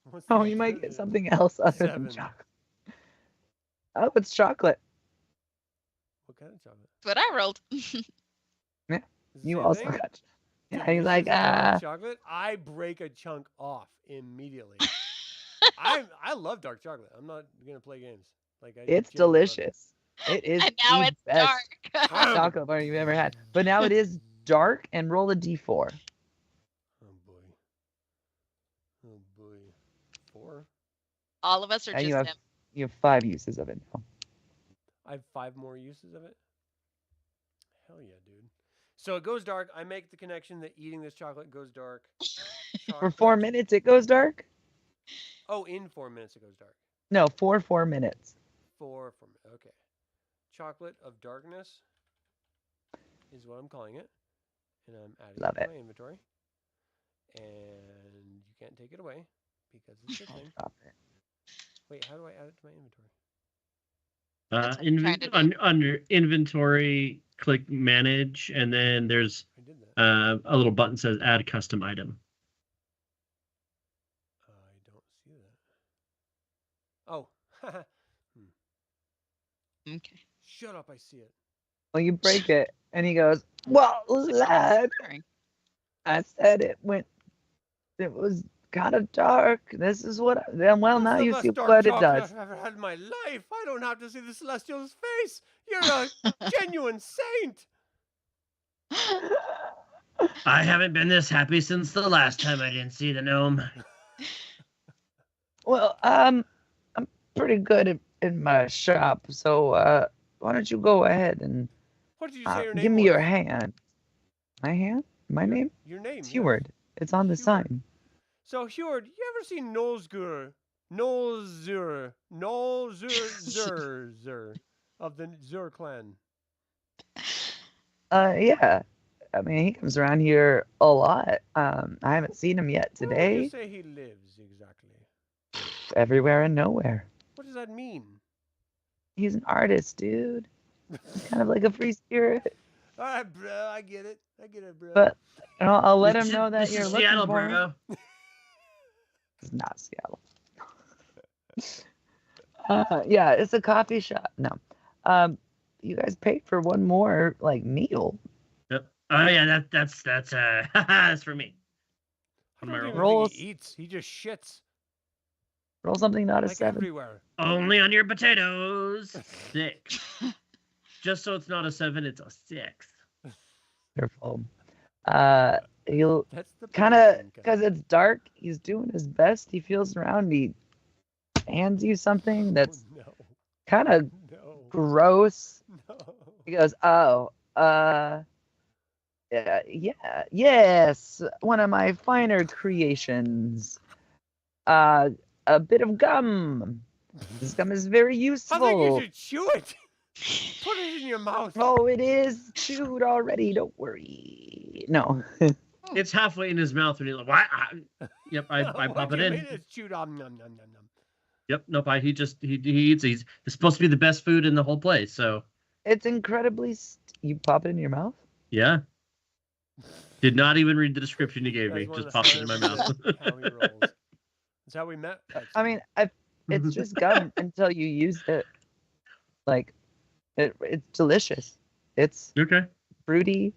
What's Oh, the you might get alternative? something else other 7. than chocolate. Oh, it's chocolate. What kind of chocolate? That's what I rolled. Is it the You same also thing? got. Yeah, Dude, he's this like, is dark chocolate. I break a chunk off immediately. I love dark chocolate. I'm not gonna play games. Like it's genuinely love it. delicious. It is And now the it's best dark. chocolate bar you've ever had. But now it is dark, and roll a d4. Oh boy. Oh boy. 4. All of us are And just you have him. 5 uses of it now. I have 5 more uses of it. Hell yeah, dude. So it goes dark. I make the connection that eating this chocolate goes dark. For 4 minutes, it goes dark. Oh, in 4 minutes it goes dark. No, 4 minutes. 4 minutes. Okay. Chocolate of darkness is what I'm calling it, and I'm adding Love it to it. my inventory. And you can't take it away because it's your thing. Drop it. Wait, how do I add it to my inventory? That's what I'm trying to do. Under inventory, click manage, and then there's I did that. a little button that says add custom item. I don't see that. Oh, Okay. shut up! I see it. Well, you break it, and he goes, "Well, lad, I said it was kind of dark. This is what. Well, That's now the you best see dark what it chocolate does. I've ever had in my life. I don't have to see the Celestial's face. You're a genuine saint. I haven't been this happy since the last time I didn't see the gnome. Well, I'm pretty good in my shop, so why don't you go ahead and What did you say your name give me was? your hand? My hand? My name? Your name, It's yes. Heward. It's on the Heward. sign. So, Heward, you ever seen Nolzgur? Nolzur of the Zur clan? Yeah. I mean, he comes around here a lot. I haven't seen him yet Where would you today. say he lives exactly? Everywhere and nowhere. What does that mean? He's an artist, dude. He's kind of like a free spirit. All right, bro. I get it, bro. But I'll let him know that this you're is looking Seattle, for him. bro. It's not Seattle. Yeah, it's a coffee shop. No. You guys paid for one more meal. Yep. Oh yeah, that's that's for me. I On don't my even roll. think he eats. He just shits. Roll something not a Like 7. everywhere. Only on your potatoes. 6. Just so it's not a 7, it's a 6. Careful. He'll That's the kind of, punishing because it's dark, he's doing his best. He feels around. He hands you something that's no, kind of no, gross. no. He goes, "Oh, yes, one of my finer creations. A bit of gum. This gum is very I think you useful. should chew it. Put it in your mouth. Oh, it is chewed already. Don't worry. No, It's halfway in his mouth when he's like, "What?" Yep, I What pop do it you in. mean it's chewed on? Nom, nom, nom, nom. Yep, nope. He eats. It's supposed to be the best food in the whole place. So it's incredibly. You pop it in your mouth. yeah, did not even read the description you gave That's me. Just 100% popped it in my mouth. how he rolls. That's how we met. I mean, it's just gum until you use it. It's delicious. It's Okay. fruity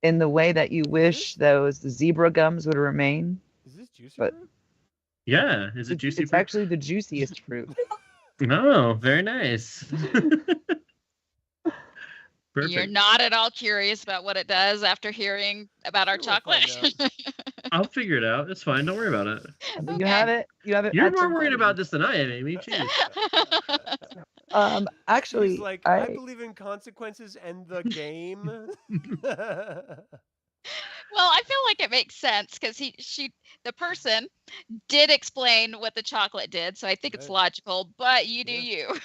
in the way that you wish those zebra gums would remain. Is this juicy But- fruit? Yeah. Is it juicy? It's fruit? actually the juiciest fruit. Oh, very nice. Perfect. You're not at all curious about what it does after hearing about our Sure, we'll chocolate. find I'll figure it out. It's fine. Don't worry about it. But Okay. you have it. You have it. You're at more your worried ready. about this than I am, Amy. Jeez. Actually, He's like, I believe in consequences and the game. Well, I feel like it makes sense because the person did explain what the chocolate did, so I think it's Right. logical. But you do Yeah. you.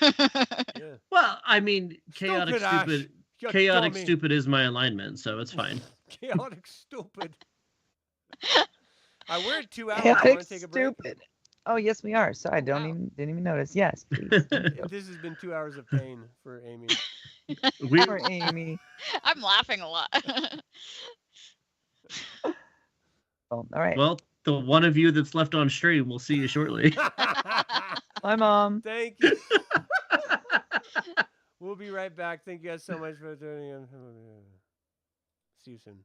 Yeah. Well, I mean, chaotic Stupid, Ash. stupid. You Chaotic dummy. stupid is my alignment, so it's fine. Chaotic stupid. We're at 2 hours. chaotic Want to take a break? stupid. Oh yes, we are. Sorry, Wow. didn't even notice. Yes, please. This has been 2 hours of pain for Amy. We Poor Amy. I'm laughing a lot. Oh, all right. well, the one of you that's left on stream, we'll see you shortly. Bye, Mom. Thank you. We'll be right back. Thank you guys so much for tuning in. See you soon.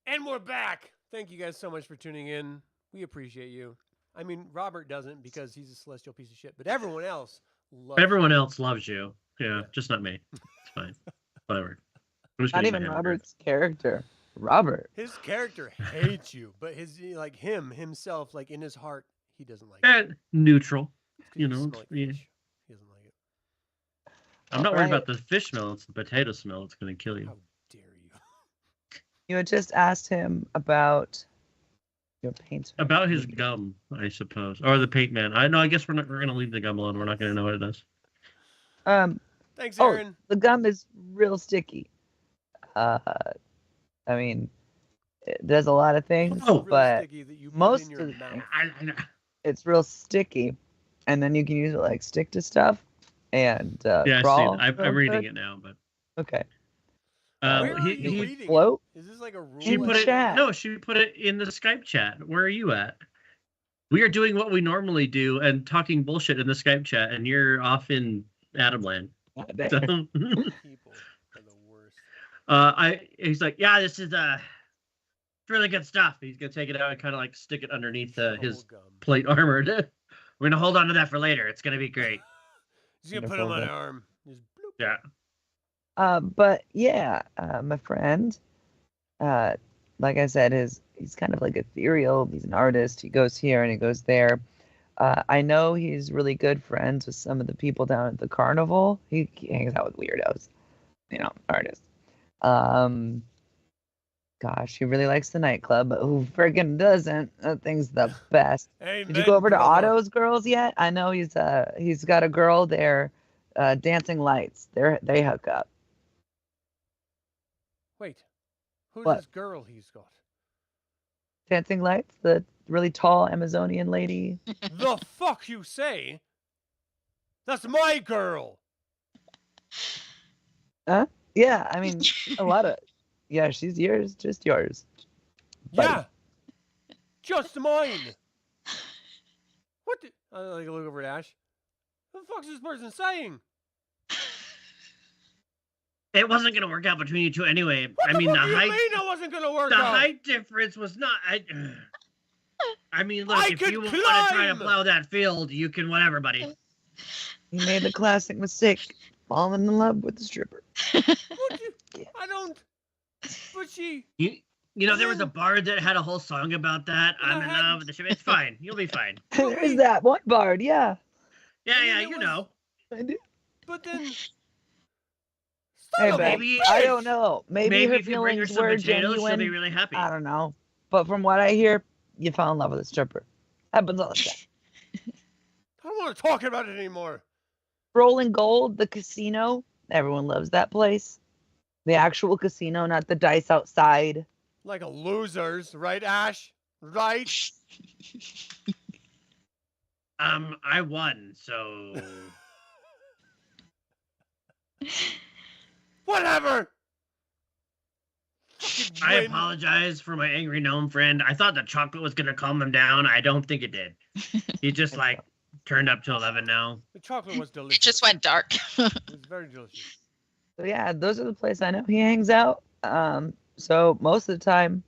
And we're back. Thank you guys so much for tuning in. We appreciate you. I mean, Robert doesn't because he's a celestial piece of shit, but everyone else loves Everyone you. else loves you. Yeah, Yeah. just not me. It's fine. Whatever. I'm just Not getting my even hamburger. Robert's character. Robert. His character hates you, but himself, like in his heart, he doesn't like you. Neutral. It's 'cause You you know, smell like yeah. fish. He doesn't like it. I'm not worried Alright. about the fish smell. It's the potato smell. It's going to kill you. How dare you? You had just asked him about your paint. About his gum, I suppose, or the paint man. I guess we're going to leave the gum alone. We're not going to know what it does. Thanks, Oh, Aaron. the gum is real sticky. I mean, it does a lot of things, What's real but sticky that you put most in your of the mouth? things, it's real sticky, and then you can use it like stick to stuff and Yeah, I see. crawl. I'm real reading good. it now, but Okay. Where are you he reading float? it? Is this like a rule? she In put it. chat. No, she put it in the Skype chat. Where are you at? We are doing what we normally do and talking bullshit in the Skype chat, and you're off in Adamland. There. So, People are the worst. he's like, yeah, this is really good stuff. He's gonna take it out and kind of like stick it underneath his Bubblegum. plate armor. We're gonna hold on to that for later. It's gonna be great. He's gonna put it on my arm. Just bloop. Yeah. But yeah, my friend, like I said, he's kind of like ethereal. He's an artist. He goes here and he goes there. I know he's really good friends with some of the people down at the carnival. He hangs out with weirdos, artists. Gosh, he really likes the nightclub, but who friggin' doesn't? That thing's the best. Did you go over to Otto's Girls yet? I know he's got a girl there, Dancing Lights. They hook up. Wait, who's What? this girl he's got? Dancing Lights, the really tall Amazonian lady. The fuck you say? That's my girl. Yeah, I mean, a lot of. Yeah, she's yours, just yours. Buddy. Yeah, just mine. What? I look over at Ash. What the fuck's this person saying? It wasn't gonna work out between you two anyway. What I the mean, fuck the do you height. mean it wasn't gonna work The out? height difference was not. I mean, look, I if could you want to try to climb! plow that field, you can whatever, buddy. He made the classic mistake, falling in love with the stripper. What do- I don't. But she. You know, there was a bard that had a whole song about that. And I I'm in hadn't- love with the ship. It's fine. You'll be fine. There's that one bard, yeah. Yeah, I mean, yeah, it you was- know. I do. But then. Hey, Son of a babe, maybe- I bitch! don't know. Maybe her if you bring her feelings some were potatoes, she'll be genuine. really happy. I don't know. But from what I hear, you fell in love with a stripper. Happens all the time. I don't want to talk about it anymore. Rolling Gold, the casino. Everyone loves that place. The actual casino, not the dice outside. Like a losers, right, Ash? Right? I won, so Whatever. Fucking I win. apologize for my angry gnome friend. I thought the chocolate was gonna calm him down. I don't think it did. He just like turned up to 11 now. The chocolate was delicious. It just went dark. It was very delicious. So yeah, those are the places I know he hangs out. So most of the time,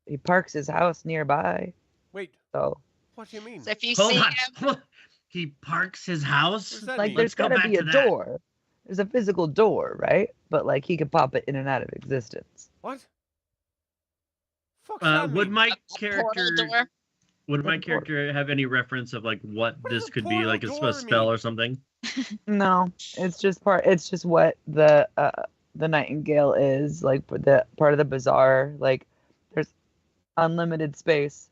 he parks his house nearby. Wait, So what do you mean? So if you Hold see on. him, He parks his house. What does that like, mean? there's Let's go gotta back be a to that. door. There's a physical door, right? But like he could pop it in and out of existence. What? Fuck's that Would mean? my a character portal door. would my Like a portal. character have any reference of like what What does this a could be, portal like door a spell mean? or something? No, it's just what the Nightingale is, like the part of the bazaar. Like there's unlimited space,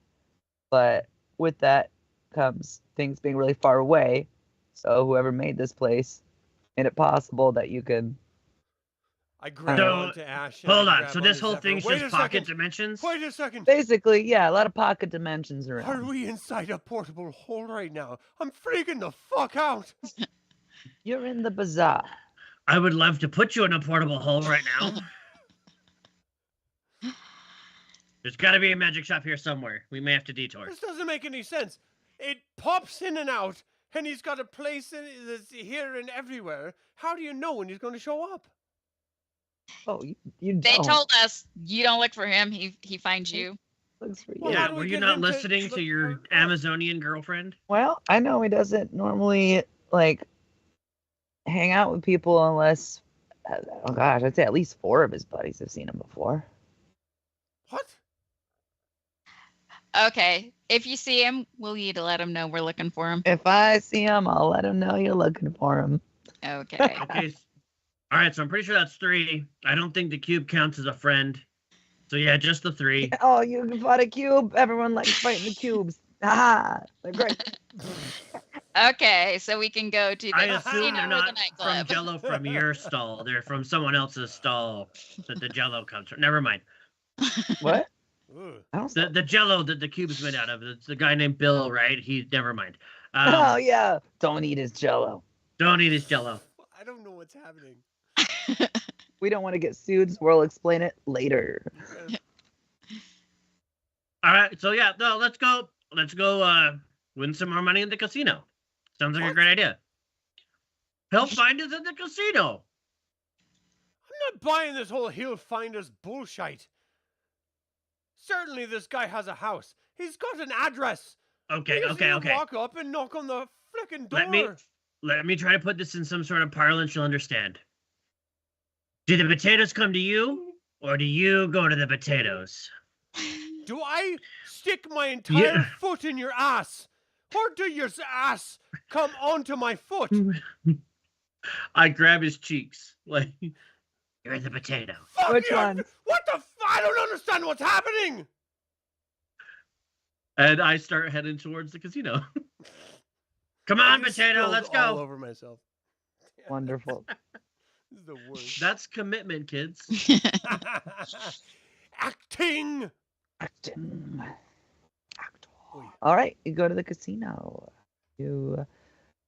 but with that comes things being really far away. So whoever made this place made it possible that you could. I grab So, onto Ash. and I Hold on. grab So this onto whole Zethra. thing's Wait just a pocket second. dimensions? Wait a second. Basically, yeah, a lot of pocket dimensions Are around. we inside a portable hole right now? I'm freaking the fuck out. You're in the bazaar. I would love to put you in a portable hole right now. There's got to be a magic shop here somewhere. We may have to detour. This doesn't make any sense. It pops in and out, and he's got a place that's here and everywhere. How do you know when he's going to show up? Oh, you They don't. told us you don't look for him. He finds you. Looks for you. Well, how Yeah, do were we you get not him to listening to look your for us? Amazonian girlfriend? Well, I know he doesn't normally like hang out with people unless, oh gosh, I'd say at least 4 of his buddies have seen him before. What? Okay. If you see him, will you to let him know we're looking for him? If I see him, I'll let him know you're looking for him. Okay. Okay. All right, so I'm pretty sure that's 3. I don't think the cube counts as a friend. So yeah, just the 3. Oh, you can fight a cube. Everyone likes fighting the cubes. Ah, they're great. Okay, so we can go to the I assume casino they're or the not from nightclub. Jello from your stall. They're from someone else's stall that the Jello comes from. Never mind. What? Ugh. I don't The Jello that the cube is made out of. It's the guy named Bill, right? Never mind. Oh yeah, don't eat his Jello. Don't eat his Jello. I don't know what's happening. We don't want to get sued, so we'll explain it later. Okay. All right, so yeah, no, let's go. Let's go win some more money in the casino. Sounds like a What? great idea. Help find us at the casino. I'm not buying this whole he'll find us bullshit. Certainly this guy has a house. He's got an address. Okay, He just okay, need to okay. walk up and knock on the frickin' door. Let me try to put this in some sort of parlance you'll understand. Do the potatoes come to you, or do you go to the potatoes? Do I stick my entire Yeah. foot in your ass? Or do your ass come onto my foot? I grab his cheeks, like, you're the potato. Fuck Which you! one? What the I don't understand what's happening! And I start heading towards the casino. Come I on, just potato, spilled let's all go. over myself. Wonderful. This is the worst. That's commitment, kids. Acting! Acting. Actor. Oy. All right, you go to the casino. You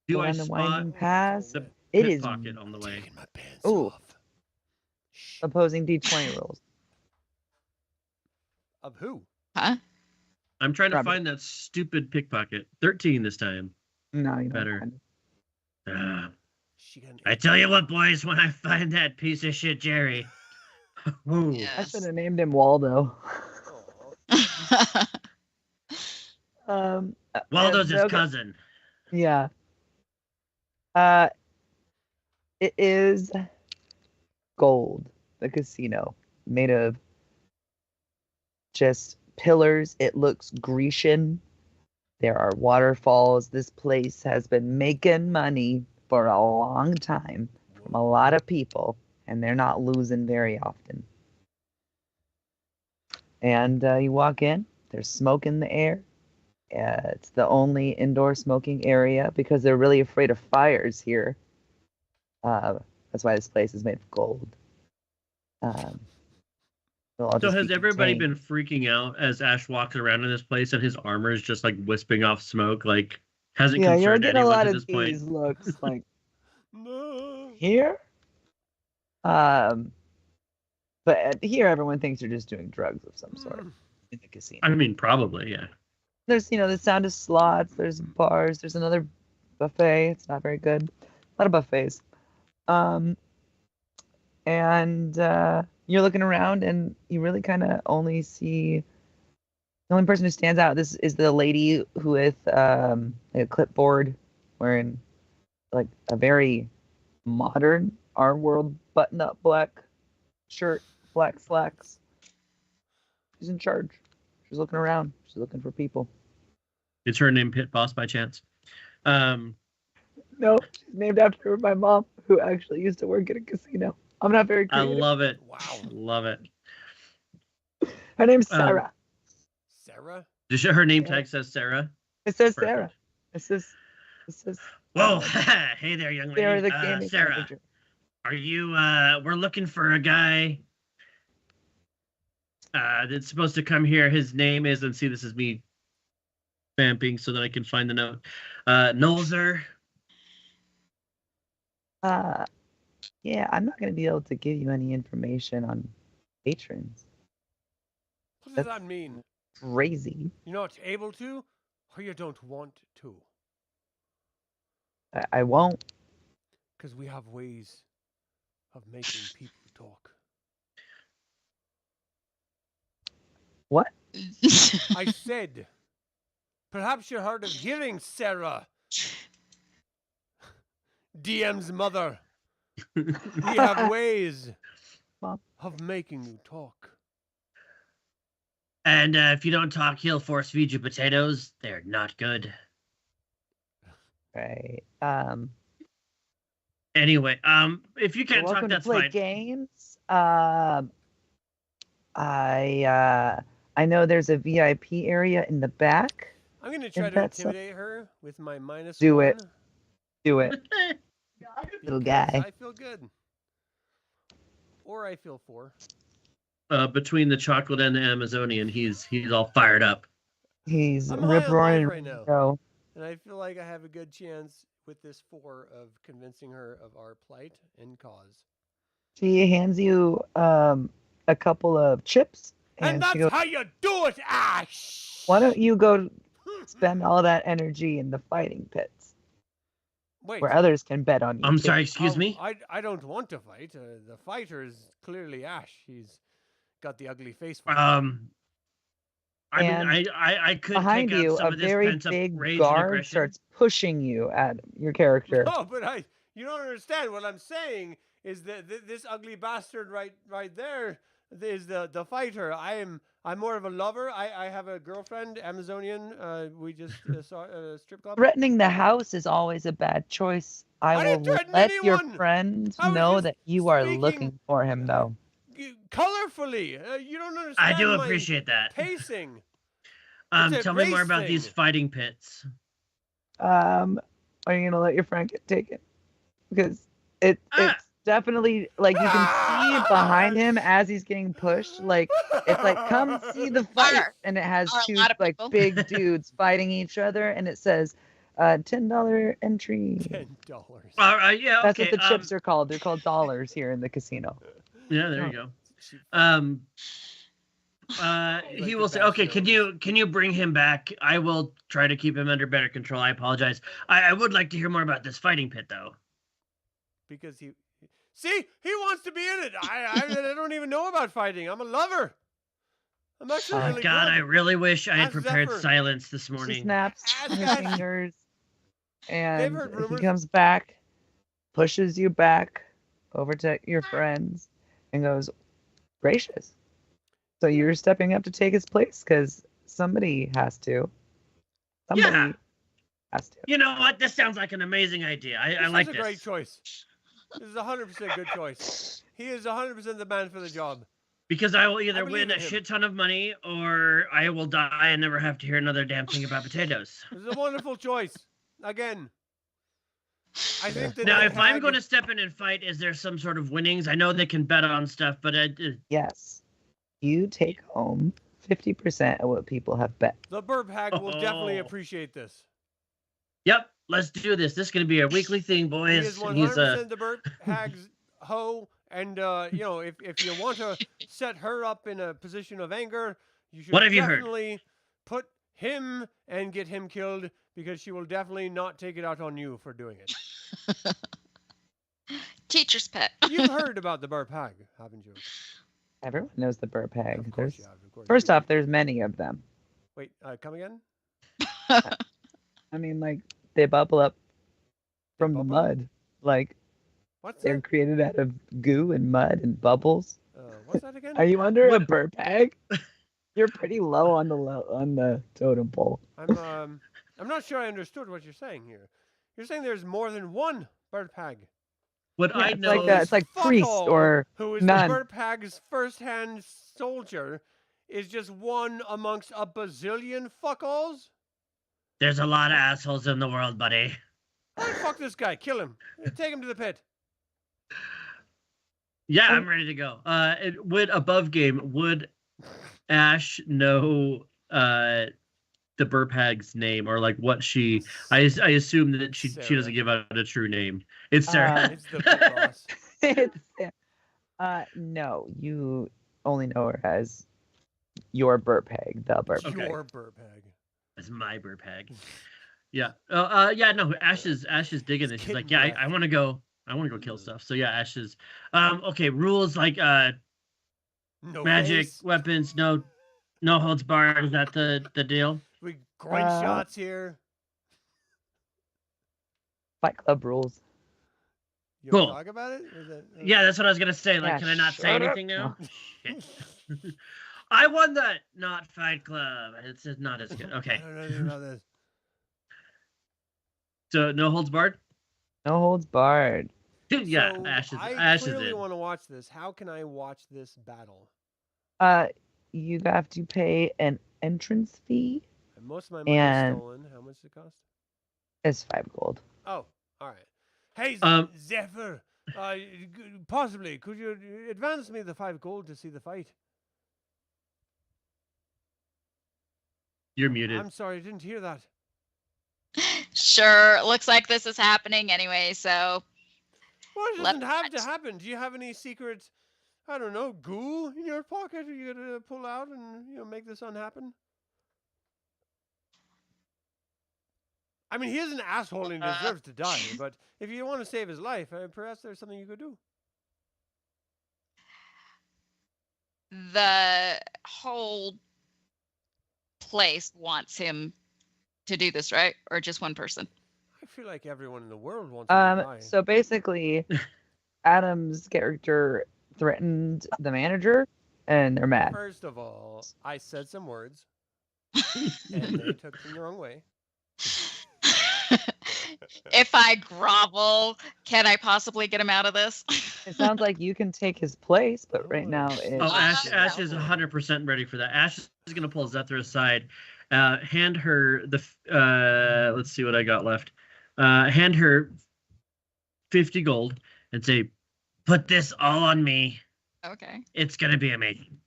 Do go I down the spot winding path. the It pit is pocket on the way? Taking my pants Ooh. off. Shh. opposing D20 rolls. Of who? Huh? I'm trying to Robert. find that stupid pickpocket. 13 this time. No, you don't. Better. find it. She got an I tell you what, boys, when I find that piece of shit Jerry. Ooh. I Yes. should have named him Waldo. Aw. Waldo's his okay. cousin. Yeah. It is gold, the casino, made of just pillars. It looks Grecian. There are waterfalls. This place has been making money for a long time from a lot of people, and they're not losing very often. And you walk in, there's smoke in the air. It's the only indoor smoking area because they're really afraid of fires here. That's why this place is made of gold. They'll all So just has be everybody contained. been freaking out as Ash walks around in this place and his armor is just like wisping off smoke? Like, hasn't Yeah, you're concerned getting a anyone lot to of this these point? looks like No. here. But here everyone thinks you're just doing drugs of some sort in the casino. I mean, probably, yeah. There's, the sound of slots. There's bars. There's another buffet. It's not very good. A lot of buffets. And you're looking around, and you really kind of only see the only person who stands out. This is the lady who with a clipboard, wearing like a very modern our world button-up black shirt, black slacks. She's in charge. She's looking around. She's looking for people. Is her name Pit Boss by chance? No, she's named after my mom, who actually used to work at a casino. I'm not very I creative. love it. Wow. Love it. Her name's Sarah. Sarah? Her name tag says Sarah. It says Perfect. Sarah. It says Whoa, hey there, young Sarah the lady. gaming Sarah, manager. are you, we're looking for a guy that's supposed to come here. His name is, and see, this is me vamping so that I can find the note. Nolzer. Yeah, I'm not going to be able to give you any information on patrons. What does That's- that mean? Crazy. You're not able to, or you don't want to? I won't. Because we have ways of making people talk. What? I said, perhaps you're hard of hearing, Sarah. DM's mother. We have ways Mom. of making you talk. And if you don't talk, he'll force feed you potatoes. They're not good. Right. Anyway, if you You're can't talk, welcome to that's play fine. games. I know there's a VIP area in the back. I'm going to try If to that's intimidate her with my -1. Do it. Do it, little because guy. I feel good. Or I feel 4. Between the chocolate and the Amazonian, he's all fired up. He's I'm high rip on roaring life right right now. And I feel like I have a good chance with this 4 of convincing her of our plight and cause. She hands you a couple of chips, And and that's she goes, how you do it, Ash! "Why don't you go spend all that energy in the fighting pits, Wait. where others can bet on you?" I'm too." sorry, excuse me? I don't want to fight. The fighter is clearly Ash. He's got the ugly face for it. I mean, And I could Behind take out you, some a of this very pent-up big rage and guard aggression. starts pushing you at your character. No, but you don't understand. What I'm saying is that this ugly bastard right there is the fighter. I'm more of a lover. I have a girlfriend, Amazonian. We just saw a strip club. Threatening the house is always a bad choice. I didn't will threaten let your anyone. friends I was know just that you are speaking, looking for him, though. Colorfully. You don't understand. I do my appreciate that. pacing. It's a Tell me more race about these thing. fighting pits. Are you gonna let your friend get taken? Because it's definitely like you can see behind him as he's getting pushed. Like it's like, come see the fight, and it has Are a two lot of like people. big dudes fighting each other, and it says $10 entry. $10. Yeah, That's okay. what the chips are called. They're called dollars here in the casino. Yeah, there Oh. you go. Cheap fuck. He the will say, best okay, can you bring him back? I will try to keep him under better control. I apologize. I would like to hear more about this fighting pit, though. Because he wants to be in it. I don't even know about fighting. I'm a lover. I'm actually Oh, really God, good. I really wish I had Ask prepared Zephyr. silence this She morning. snaps Ask her Ash. fingers, They've and heard he rumors. comes back, pushes you back over to your friends, and goes, "Gracious. So you're stepping up to take his place because somebody has to. Somebody has to." You know what? This sounds like an amazing idea. I like This is a great choice. This is 100% good choice. He is 100% the man for the job. Because I will either believe win in a him. shit ton of money or I will die and never have to hear another damn thing about potatoes. This is a wonderful choice. Again. I think that Now, the if I'm hag- going to step in and fight, is there some sort of winnings? I know they can bet on stuff, but Yes. You take home 50% of what people have bet. the burp hag will definitely Oh. appreciate this. Yep, let's do this. This is going to be a weekly thing, He boys. is And he's 100% the burp hag's hoe. And, if you want to set her up in a position of anger, you should What have you heard? definitely put him and get him killed because she will definitely not take it out on you for doing it. Teacher's pet. You've heard about the burp hag, haven't you? Everyone knows the burp hag. Of course There's, you have. Of course. first off, there's many of them. Wait, come again? I mean, like, they bubble up from the bubble? mud. Like, What's they're that? created out of goo and mud and bubbles. What's that again? Are you under a What- burp hag? You're pretty low on the totem pole. I'm not sure I understood what you're saying here. You're saying there's more than one burp hag. what Yeah, I it's know. like that. It's like Fuck priest all, or who is nun. the burp hag's first-hand soldier is just one amongst a bazillion fuck-alls? There's a lot of assholes in the world, buddy. All right, fuck this guy. Kill him. Take him to the pit. Yeah, I'm ready to go. Would above game, would Ash know the burp hag's name or like what she? I assume that she Sarah. doesn't give out a true name. It's Sarah. It's the pit boss. No, you only know her as your burp hag, the burp Okay. hag. Your burp hag. It's my burp hag. Yeah. Yeah. No. Ash is digging this. She's kid like, yeah, breath. I want to go. I want to go kill stuff. So yeah, Ash is. Okay. Rules like No magic face. weapons. No No holds barred. Is that the deal? We groin shots here. Fight Club rules. You Cool. want to talk about it? Or is that, Yeah, that's what I was gonna say. Like, Yeah, can I not say shut up. anything now? Shit. I won that. Not Fight Club. It's not as good. I Okay. don't know anything about this. So no holds barred. No holds barred. Yeah, So Ash I is clearly in. want to watch this. How can I watch this battle? You have to pay an entrance fee. And most of my money is And- stolen. How much does it cost? It's 5 gold. Oh, all right. Hey, Zephyr, possibly, could you advance me the 5 gold to see the fight? You're muted. I'm sorry, I didn't hear that. Sure. Looks like this is happening anyway. So Well, it Let- doesn't have to happen. Do you have any secret, I don't know, goo in your pocket you gonna pull out and make this unhappen? I mean, he is an asshole and he deserves to die. But if you want to save his life, perhaps there's something you could do. the whole place wants him to do this, right? Or just one person? I feel like everyone in the world wants him to die. So basically, Adam's character threatened the manager, and they're mad. First of all, I said some words, and they took them the wrong way. If I grovel, can I possibly get him out of this? It sounds like you can take his place, but right now it's Oh, Ash Yeah. is 100% ready for that. Ash is gonna pull Zethra aside, hand her the let's see what I got left. Hand her 50 gold and say, "Put this all on me. Okay. It's gonna be amazing."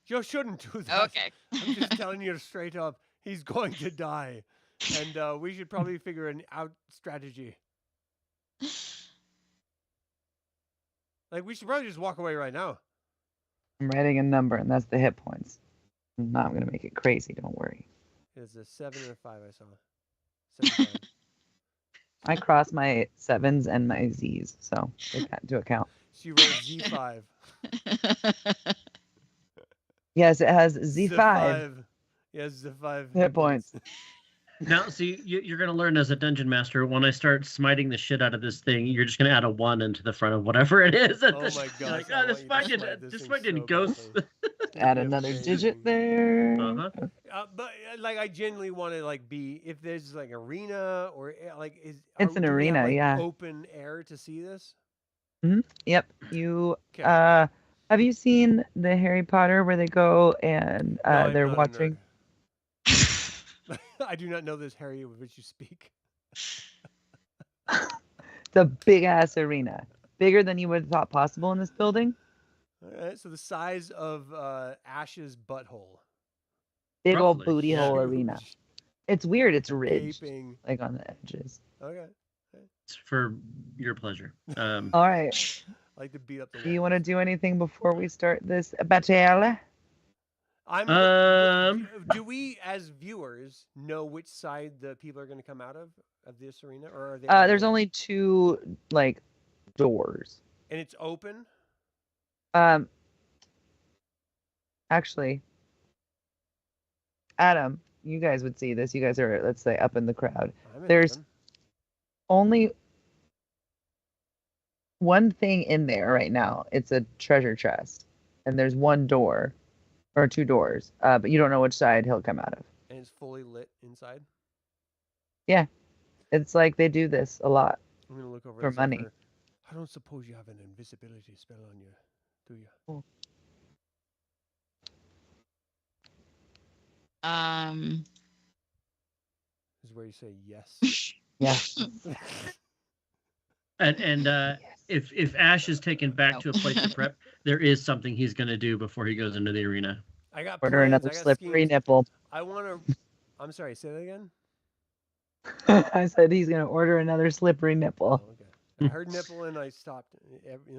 You shouldn't do that. Okay. I'm just telling you straight up. He's going to die. And we should probably figure an out strategy. Like, we should probably just walk away right now. I'm writing a number, and that's the hit points. I'm not gonna make it crazy. Don't worry. It's a 7 and a 5 I saw. 7, 5. I cross my 7s and my Z's, so take that into account. She rolled Z5. Yes, it has Z5 Yes, Z5. hit points. Now, see, you're gonna learn as a dungeon master. When I start smiting the shit out of this thing, you're just gonna add a 1 into the front of whatever it is. Oh my god. Like, oh, this fight didn't go. Add another digit there. But like, I genuinely want to like be, if there's like arena or like It's an do we have, arena, like, yeah. open air to see this. Yep. You Okay. have you seen the Harry Potter where they go and No, I'm they're not a watching? nerd. I do not know this Harry of which you speak. The big ass arena, bigger than you would have thought possible in this building. All right, so the size of Ash's butthole. Big old Roughly, booty yeah. hole arena. It's weird. It's ridged, Gaping. like on the edges. Okay. It's for your pleasure. All right. I like to beat up the Do you want to do anything before we start this battle? Do we, as viewers, know which side the people are going to come out of this arena, or are they? There's only 2 like doors. And it's open. Actually, Adam, you guys would see this. You guys are, let's say, up in the crowd. I'm in There's open. only one thing in there right now. It's a treasure chest, and there's 1 door or 2 doors, but you don't know which side he'll come out of. And it's fully lit inside. It's like they do this a lot. I'm gonna look over For at money. Zephyr. I don't suppose you have an invisibility spell on you, do you? This is where you say yes. Yeah. And Yes. if Ash is taken back No. to a place of prep, there is something he's gonna do before he goes into the arena. I got Order plans, another I got slippery schemes. nipple. I want to. I'm sorry. Say that again. I said he's gonna order another slippery Oh, nipple. okay. I heard nipple and I stopped.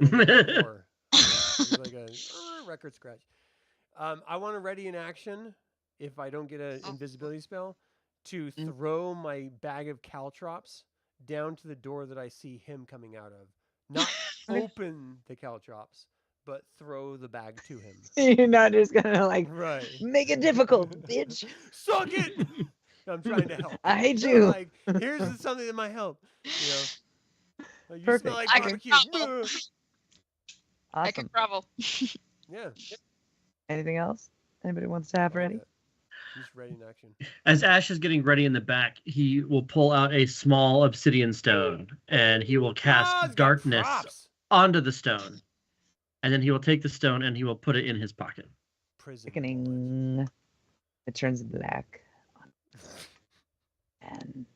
Before. It was like a record scratch. I want to ready in action if I don't get an invisibility spell to throw my bag of caltrops down to the door that I see him coming out of. Not open the caltrops, but throw the bag to him. You're not just gonna like Right. make it difficult, bitch. Suck it! I'm trying to help. I hate They're you. like, here's something that might help. You know, you Perfect. smell like I can barbecue. grovel. I can Awesome. grovel. Yeah. Anything else? Anybody wants to have ready? Just ready in action. As Ash is getting ready in the back, he will pull out a small obsidian stone and he will cast he's got darkness props. onto the stone. And then he will take the stone and he will put it in his pocket. Prison bullet. Sickening. It turns black. And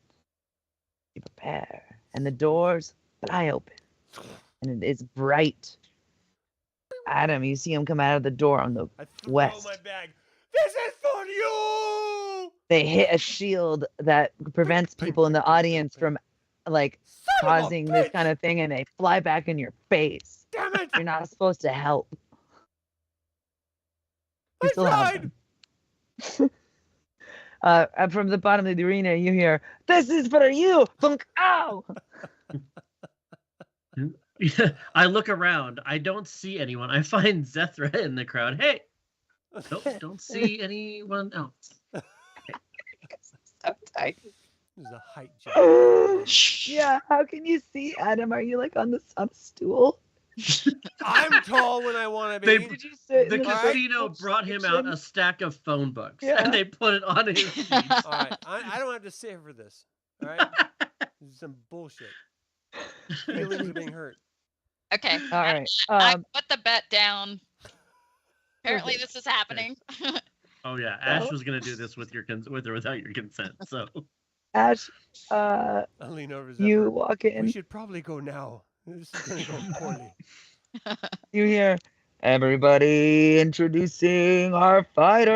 you prepare. And the doors fly open. And it is bright. Adam, you see him come out of the door on the I throw west. my bag. This is for you! They hit a shield that prevents people in the audience from like Son of a causing this bitch! kind of thing, and they fly back in your face. Damn it! You're not supposed to help. You I still have tried! them. And from the bottom of the arena, you hear, "This is for you!" Thunk, ow! I look around. I don't see anyone. I find Zethra in the crowd. Hey! Nope, don't see anyone else. So tight. This is a height jump. Yeah, how can you see Adam? Are you like on a stool? I'm tall when I want to be. They- Did you sit The in casino brought him out a stack of phone books Yeah. and they put it on his feet. All right, I don't have to sit for this. All right, this is some bullshit. Feelings are being hurt. Okay. All right. I put the bet down. Apparently, this is happening. Oh yeah, Ash Well- was gonna do this with or without your consent. So Ash, I lean over. you Zephyr. walk We in. should probably go now. This is gonna go poorly. You hear, "Everybody introducing our fighters."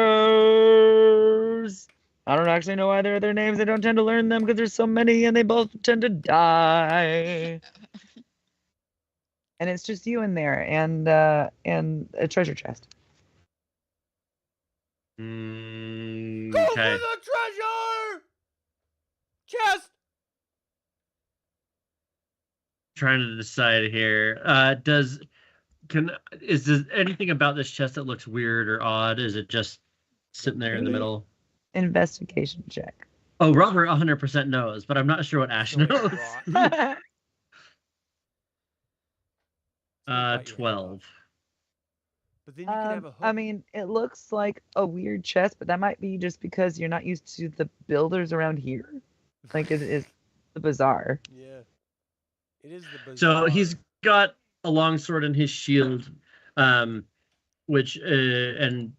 I don't actually know either of their names. I don't tend to learn them because there's so many and they both tend to die. And it's just you in there and a treasure chest. Go okay. for the treasure chest. Trying to decide here. Is there anything about this chest that looks weird or odd? Is it just sitting there in the middle? Investigation check. Oh, Robert 100% knows, but I'm not sure what Ash Smells knows. like rot. 12. But then you can have a hook. I mean, it looks like a weird chest, but that might be just because you're not used to the builders around here. Like it is the bazaar. Yeah, it is the bazaar. So he's got a longsword and his shield, which and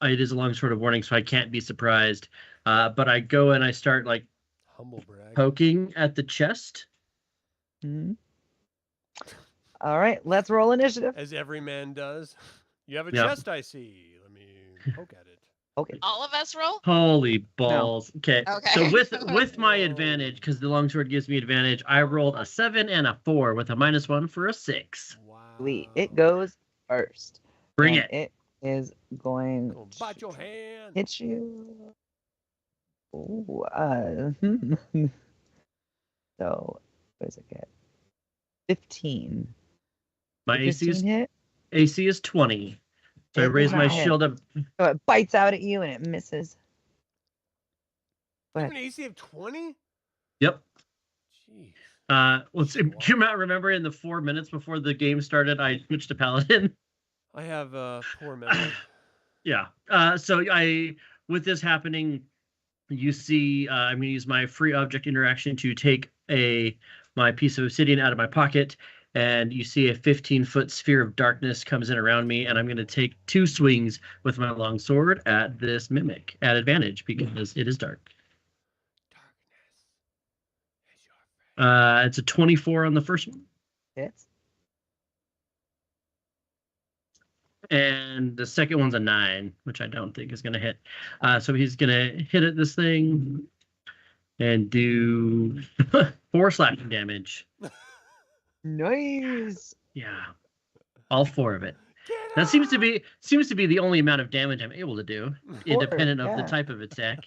it is a longsword of warning, so I can't be surprised. But I go and I start like humble brag. poking at the chest. Hmm. All right, let's roll initiative. As every man does. You have a Yeah. chest, I see. Let me poke at it. Okay. All of us roll? Holy balls! Okay. Okay. So with my Whoa. advantage, because the longsword gives me advantage, I rolled a 7 and a 4 with a -1 for a 6. Wow. Sweet. It goes first. Bring and it. It is going Go bite your hand. hit you. Ooh, so what does it get? 15. My Does AC 15 hit? is 20. So I It raise does my not hit. shield up. So it bites out at you and it misses. Go You have ahead. an AC of 20? Yep. Jeez. Let's see. Do you not remember in the 4 minutes before the game started, I switched to Paladin? I have poor memory. Yeah. So with this happening, you see, I'm going to use my free object interaction to take my piece of obsidian out of my pocket, and you see a 15-foot sphere of darkness comes in around me, and I'm going to take 2 swings with my longsword at this mimic at advantage because it is dark. Darkness is your friend. It's a 24 on the first one, Hits. and the second one's a 9, which I don't think is going to hit. So he's going to hit at this thing and do 4 slashing damage. Nice. Yeah, all 4 of it. Get That seems to up! be the only amount of damage I'm able to do, independent of the yeah. type of attack.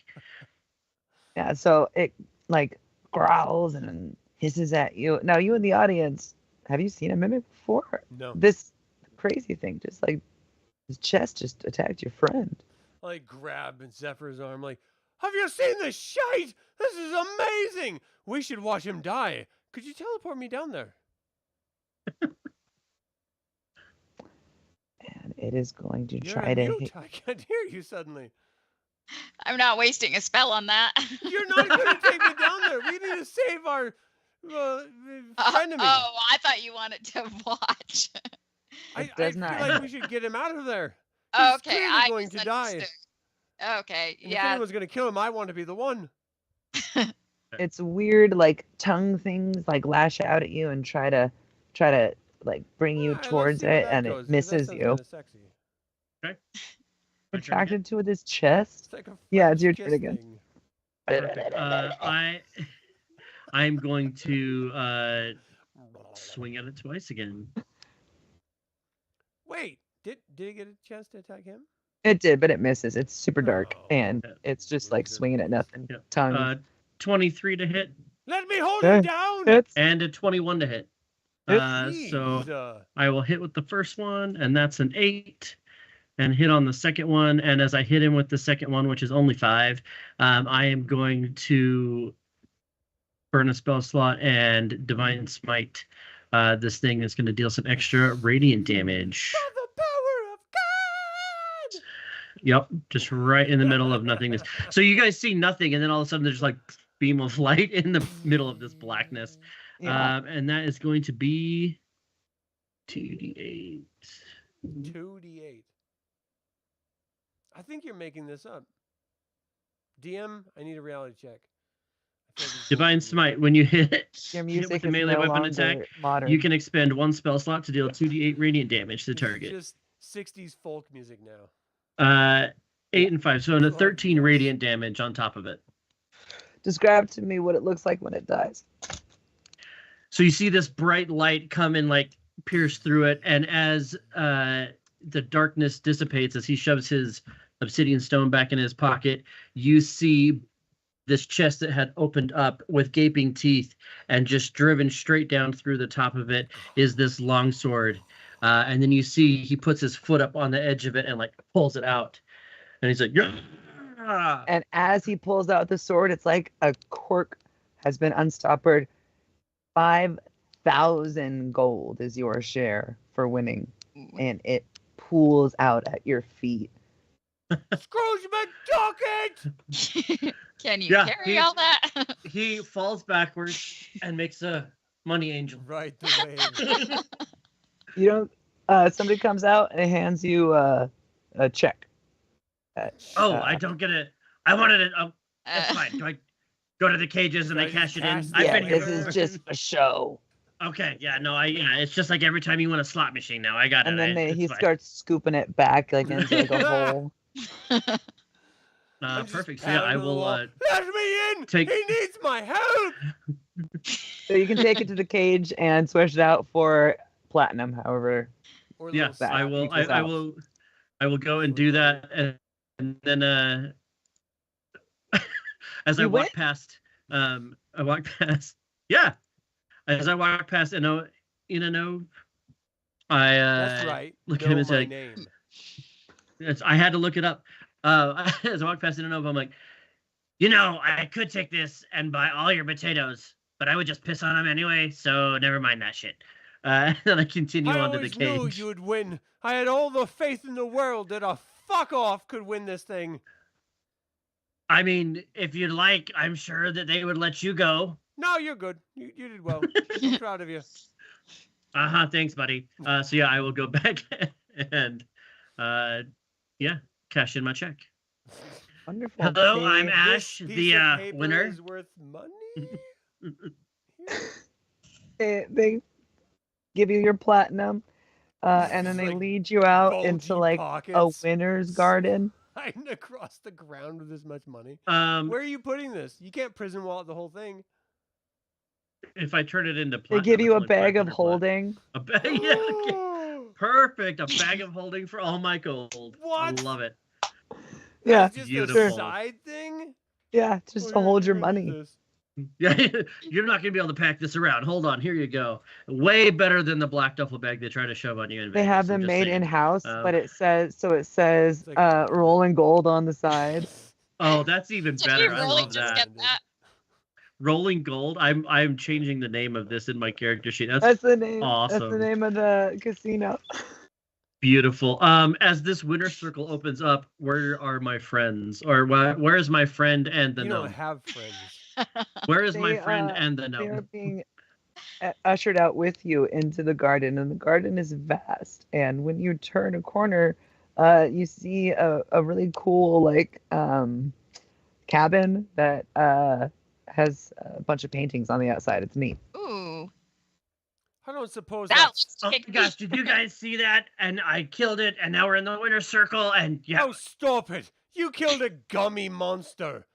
Yeah, so it like growls and hisses at you. Now, you in the audience, have you seen a mimic before? No. This crazy thing. Just like his chest just attacked your friend. I like grab Zephyr's arm, like, have you seen this shite? This is amazing. We should watch him die. Could you teleport me down there? And it is going to You're try a to mute. hit. I can't hear you suddenly. I'm not wasting a spell on that. You're not going to take me down there. We need to save our frenemy. Oh, I thought you wanted to watch. I does feel not like hit. we should get him out of there. He's Okay, clearly I going to die. misunderstood. Okay, And if yeah. anyone's going to kill him, I want to be the one. It's weird, like tongue things, like lash out at you and try to like bring you Alright, let's towards see where it, that and goes, it 'cause that misses sounds you. kinda sexy. Okay. Attracted to his chest. It's like a Yeah, it's French your kiss turn again. thing. Perfect. I'm going to swing at it twice again. Wait, did it get a chance to attack him? It did, but it misses. It's super dark, Oh, and yeah. it's just like swinging at nothing. Yeah. Tongue. 23 to hit Let me hold Okay. him down. Hits. and a 21 to hit. Hits. So Jeez, I will hit with the first one, and that's an 8, and hit on the second one. And as I hit him with the second one, which is only 5, I am going to burn a spell slot and Divine Smite. This thing is going to deal some extra radiant damage. by the power of God. Yep, just right in the middle of nothingness. So you guys see nothing, and then all of a sudden there's like beam of light in the middle of this blackness. Yeah. And that is going to be 2d8. 2d8. I think you're making this up. DM, I need a reality check. I feel like he's Divine bullshitting me. Smite, when you hit Your hit music with the is melee no weapon longer attack, modern. you can expend 1 spell slot to deal 2d8 radiant damage to the This is target. just 60s folk music now. 8 and 5, so a Oh, 13 yes. radiant damage on top of it. Describe to me what it looks like when it dies. So you see this bright light come and like pierce through it, and as the darkness dissipates, as he shoves his obsidian stone back in his pocket, you see this chest that had opened up with gaping teeth, and just driven straight down through the top of it is this long sword. And then you see he puts his foot up on the edge of it and like pulls it out, and he's like, yeah. And as he pulls out the sword, it's like a cork has been unstoppered. 5,000 gold is your share for winning, and it pools out at your feet. Scrooge McDucket! Can you Yeah, carry he- all that? He falls backwards and makes a money angel. Right the way. You don't. Somebody comes out and hands you a check. Oh, I don't get it. I wanted it. Oh, that's Uh, fine. Do I go to the cages and Do I I cash it in? cash I've Yeah, been this here. is just a show. Okay, yeah, no, it's just like every time you win a slot machine now. I got And it. then he it's fine. starts scooping it back like into like a hole. I'm just Perfect. So yeah, I pounding the will wall. Let me in! take- He needs my help! So you can take it to the cage and switch it out for platinum, however. Or Yes, little I sap will. equals I out. will. I will go and do that, and then as I You walk win? past, I walk past. Yeah, as I walk past Inanove, I That's right. look at know him and my say, name. I had to look it up. As I walk past Inanove, I'm like, I could take this and buy all your potatoes, but I would just piss on them anyway, so never mind that shit. Then I continue I on to the always knew cage. you would win. I had all the faith in the world that a fuck off could win this thing. I mean, if you'd like, I'm sure that they would let you go. No, you're good. You did well. I'm proud of you. Thanks, buddy. So yeah, I will go back and cash in my check. Wonderful. Hello, They- I'm This Ash, piece the of paper winner. is worth money. they give you your platinum, and then It's they like lead you out bulgy into like a pockets. winner's garden. Hiding across the ground with this much money. Um, Where are you putting this? You can't prison wallet the whole thing. if I turn it into They platinum, give you a it's only bag of 500 plat. holding. A bag, yeah, okay. Perfect. A bag of holding for all my gold. What? I love it. Yeah, It's just Beautiful. a side thing? yeah, just What to are hold you your gonna do money. this? Yeah, you're not gonna be able to pack this around. Hold on, here you go. Way better than the black duffel bag they try to shove on you in They Vegas. have I'm them just made saying. in house, but it says It's like- rolling gold on the side. Oh, that's even Did better. you I really love just that. get that? Rolling gold. I'm changing the name of this in my character sheet. That's the name. awesome. That's the name of the casino. Beautiful. As this winter circle opens up, where are my friends? Or where is my friend and the You gnome? don't have friends. Where is my They, friend and the They are gnome? being ushered out with you into the garden, and the garden is vast. And when you turn a corner, you see a really cool cabin that has a bunch of paintings on the outside. It's neat. Ooh, I don't suppose that that's... Oh my gosh, did you guys see that? And I killed it, and now we're in the winter circle, and yeah. Oh, stop it! You killed a gummy monster!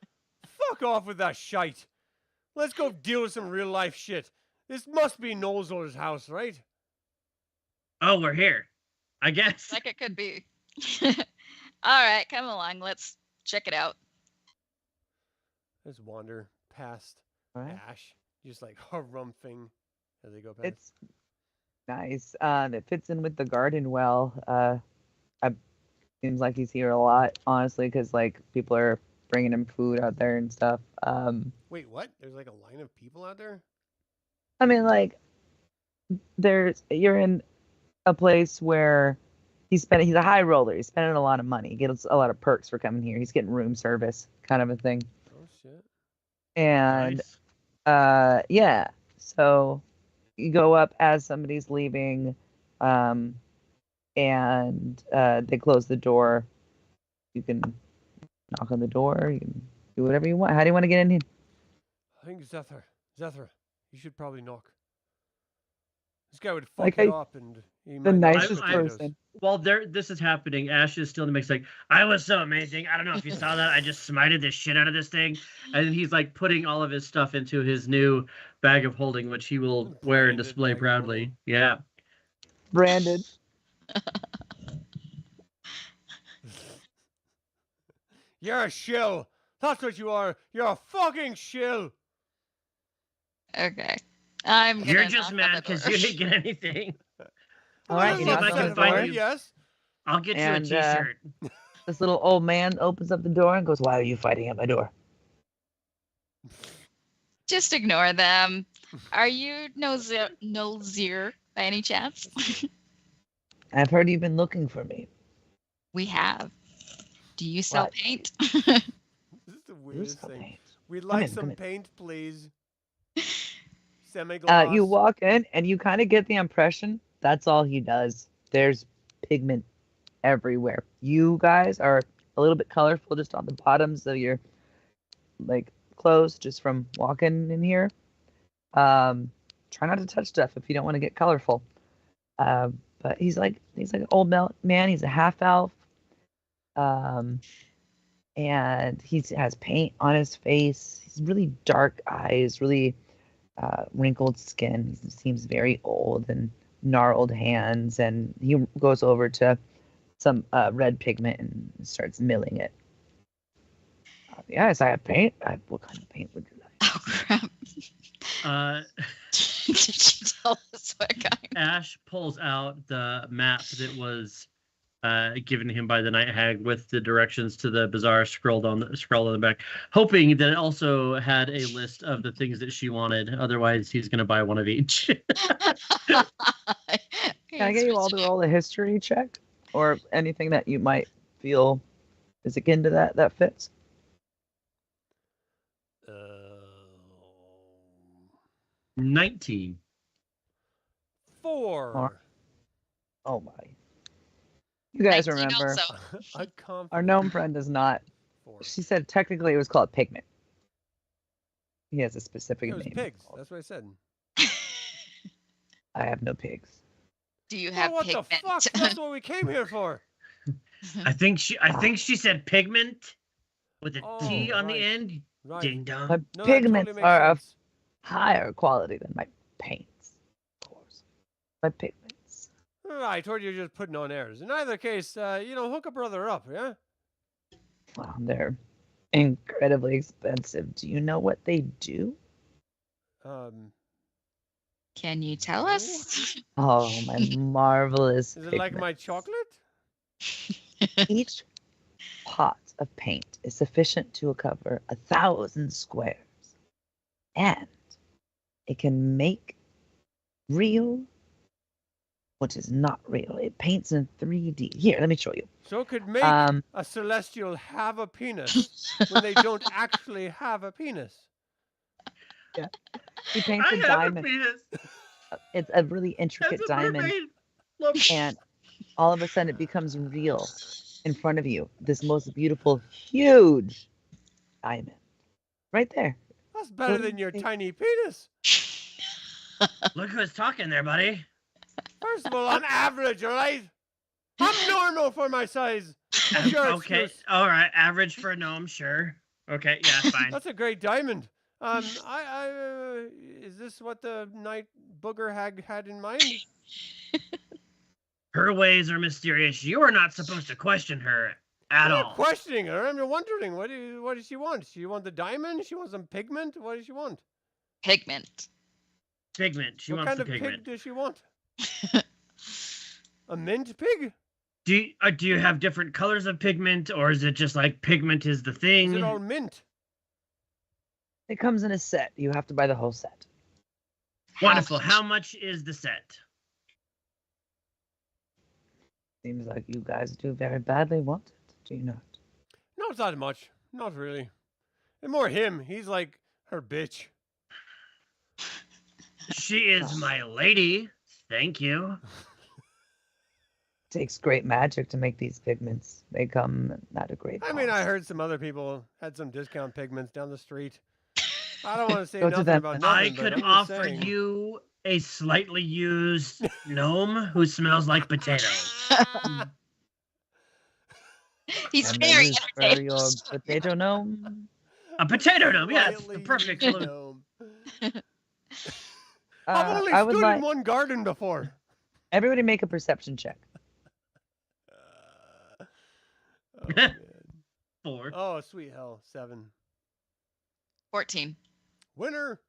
Fuck off with that shite! Let's go deal with some real life shit. This must be Nolzor's house, right? Oh, we're here. I guess. like it could be. All right, come along. Let's check it out. Let's wander past All right. Ash. Just like harumphing as they go past. It's nice. It fits in with the garden well. Seems like he's here a lot, honestly, because like people are bringing him food out there and stuff. Wait, what? There's like a line of people out there? I mean, like, you're in a place where he's a high roller. He's spending a lot of money. He gets a lot of perks for coming here. He's getting room service, kind of a thing. Oh, shit. And Nice. yeah. So you go up as somebody's leaving, and they close the door. You can knock on the door. You can do whatever you want. How do you want to get in here? I think Zethra, you should probably knock. This guy would fuck Like it I- up and he The might not nicest like potatoes. person. While this is happening, Ash is still in the mix. Like, I was so amazing. I don't know if you saw that. I just smited the shit out of this thing, and he's like putting all of his stuff into his new bag of holding, which he will wear and Branded display bag of proudly. holding. Yeah. Branded. You're a shill. That's what you are. You're a fucking shill. Okay. I'm gonna You're just knock on mad the because door. you didn't get anything. All right, Well, you that's knock I on can the find door. you- Yes. I'll get And, you a t-shirt. This little old man opens up the door and goes, "Why are you fighting at my door?" Just ignore them. Are you Nolzir by any chance? I've heard you've been looking for me. We have. Do you sell What? paint? This is the Who's weirdest the thing. paint? We'd Come like in, some come in. paint, please. Semi-gloss. You walk in and you kind of get the impression that's all he does. There's pigment everywhere. You guys are a little bit colorful just on the bottoms of your like clothes just from walking in here. Try not to touch stuff if you don't want to get colorful. But he's like an old man. He's a half elf. And he has paint on his face. He's really dark eyes, really wrinkled skin. He seems very old and gnarled hands. And he goes over to some red pigment and starts milling it. Yes, I have paint. What kind of paint would you like? Oh crap! Did you tell us what kind? Ash pulls out the map that was given him by the Night Hag with the directions to the bazaar scrolled on the back, hoping that it also had a list of the things that she wanted. Otherwise, he's going to buy one of each. Can I get you all to roll a history check or anything that you might feel is akin to that fits? 19. 4. Oh my. You guys 19 remember, also. A confident our gnome friend does not. 4. She said technically it was called pigment. He has a specific It was name. pigs. That's what I said. I have no pigs. Do you Oh, have what pigment? the fuck? That's what we came here for. I think she said pigment with a T Oh, on right. the end. Right. Ding dong. My No, that pigments totally makes are of sense. higher quality than my paints, of course. My pigments. I told you you're just putting on airs. In either case, hook a brother up, yeah? Well, they're incredibly expensive. Do you know what they do? Can you tell No. us? Oh, my marvelous Is it like pigment. my chocolate? Each pot of paint is sufficient to cover 1,000 squares. And it can make real what is not real. It paints in 3D. Here, let me show you. So it could make Um, a celestial have a penis when they don't actually have a penis. he paints I a have diamond. a penis. It's a really intricate That's a diamond, mermaid. Look. and all of a sudden it becomes real in front of you. This most beautiful, huge diamond. Right there. That's better than your tiny penis. Look who's talking there, buddy. First of all, I'm average, all right? I'm normal for my size. What's your Okay, excuse? all right. Average for a gnome, sure. Okay, yeah, fine. That's a great diamond. Is this what the night booger had in mind? Her ways are mysterious. You are not supposed to question her at I'm not all. questioning her. I'm wondering what does she want? She want the diamond? She want some pigment? What does she want? Pigment. Pigment. She what wants kind the of pigment. pig does she want? A mint pig? Do you have different colors of pigment, or is it just like pigment is the thing? Is it all mint? It comes in a set. You have to buy the whole set. Wonderful. How much is the set? Seems like you guys do very badly want it. Do you not? No, it's not much. Not really. And more him. He's like her bitch. She is my lady. Thank you. Takes great magic to make these pigments. They come at a great I cost. mean, I heard some other people had some discount pigments down the street. I don't want to say Go to nothing them. about I nothing, but could I'm just offer saying. you a slightly used gnome who smells like potatoes. He's And very use for entertaining. your potato gnome. A potato gnome, yes, the Slightly perfect used solution. gnome. I've only I would stood like in one garden before. everybody make a perception check. Oh, man. 4. Oh, sweet hell. 7. 14. Winner.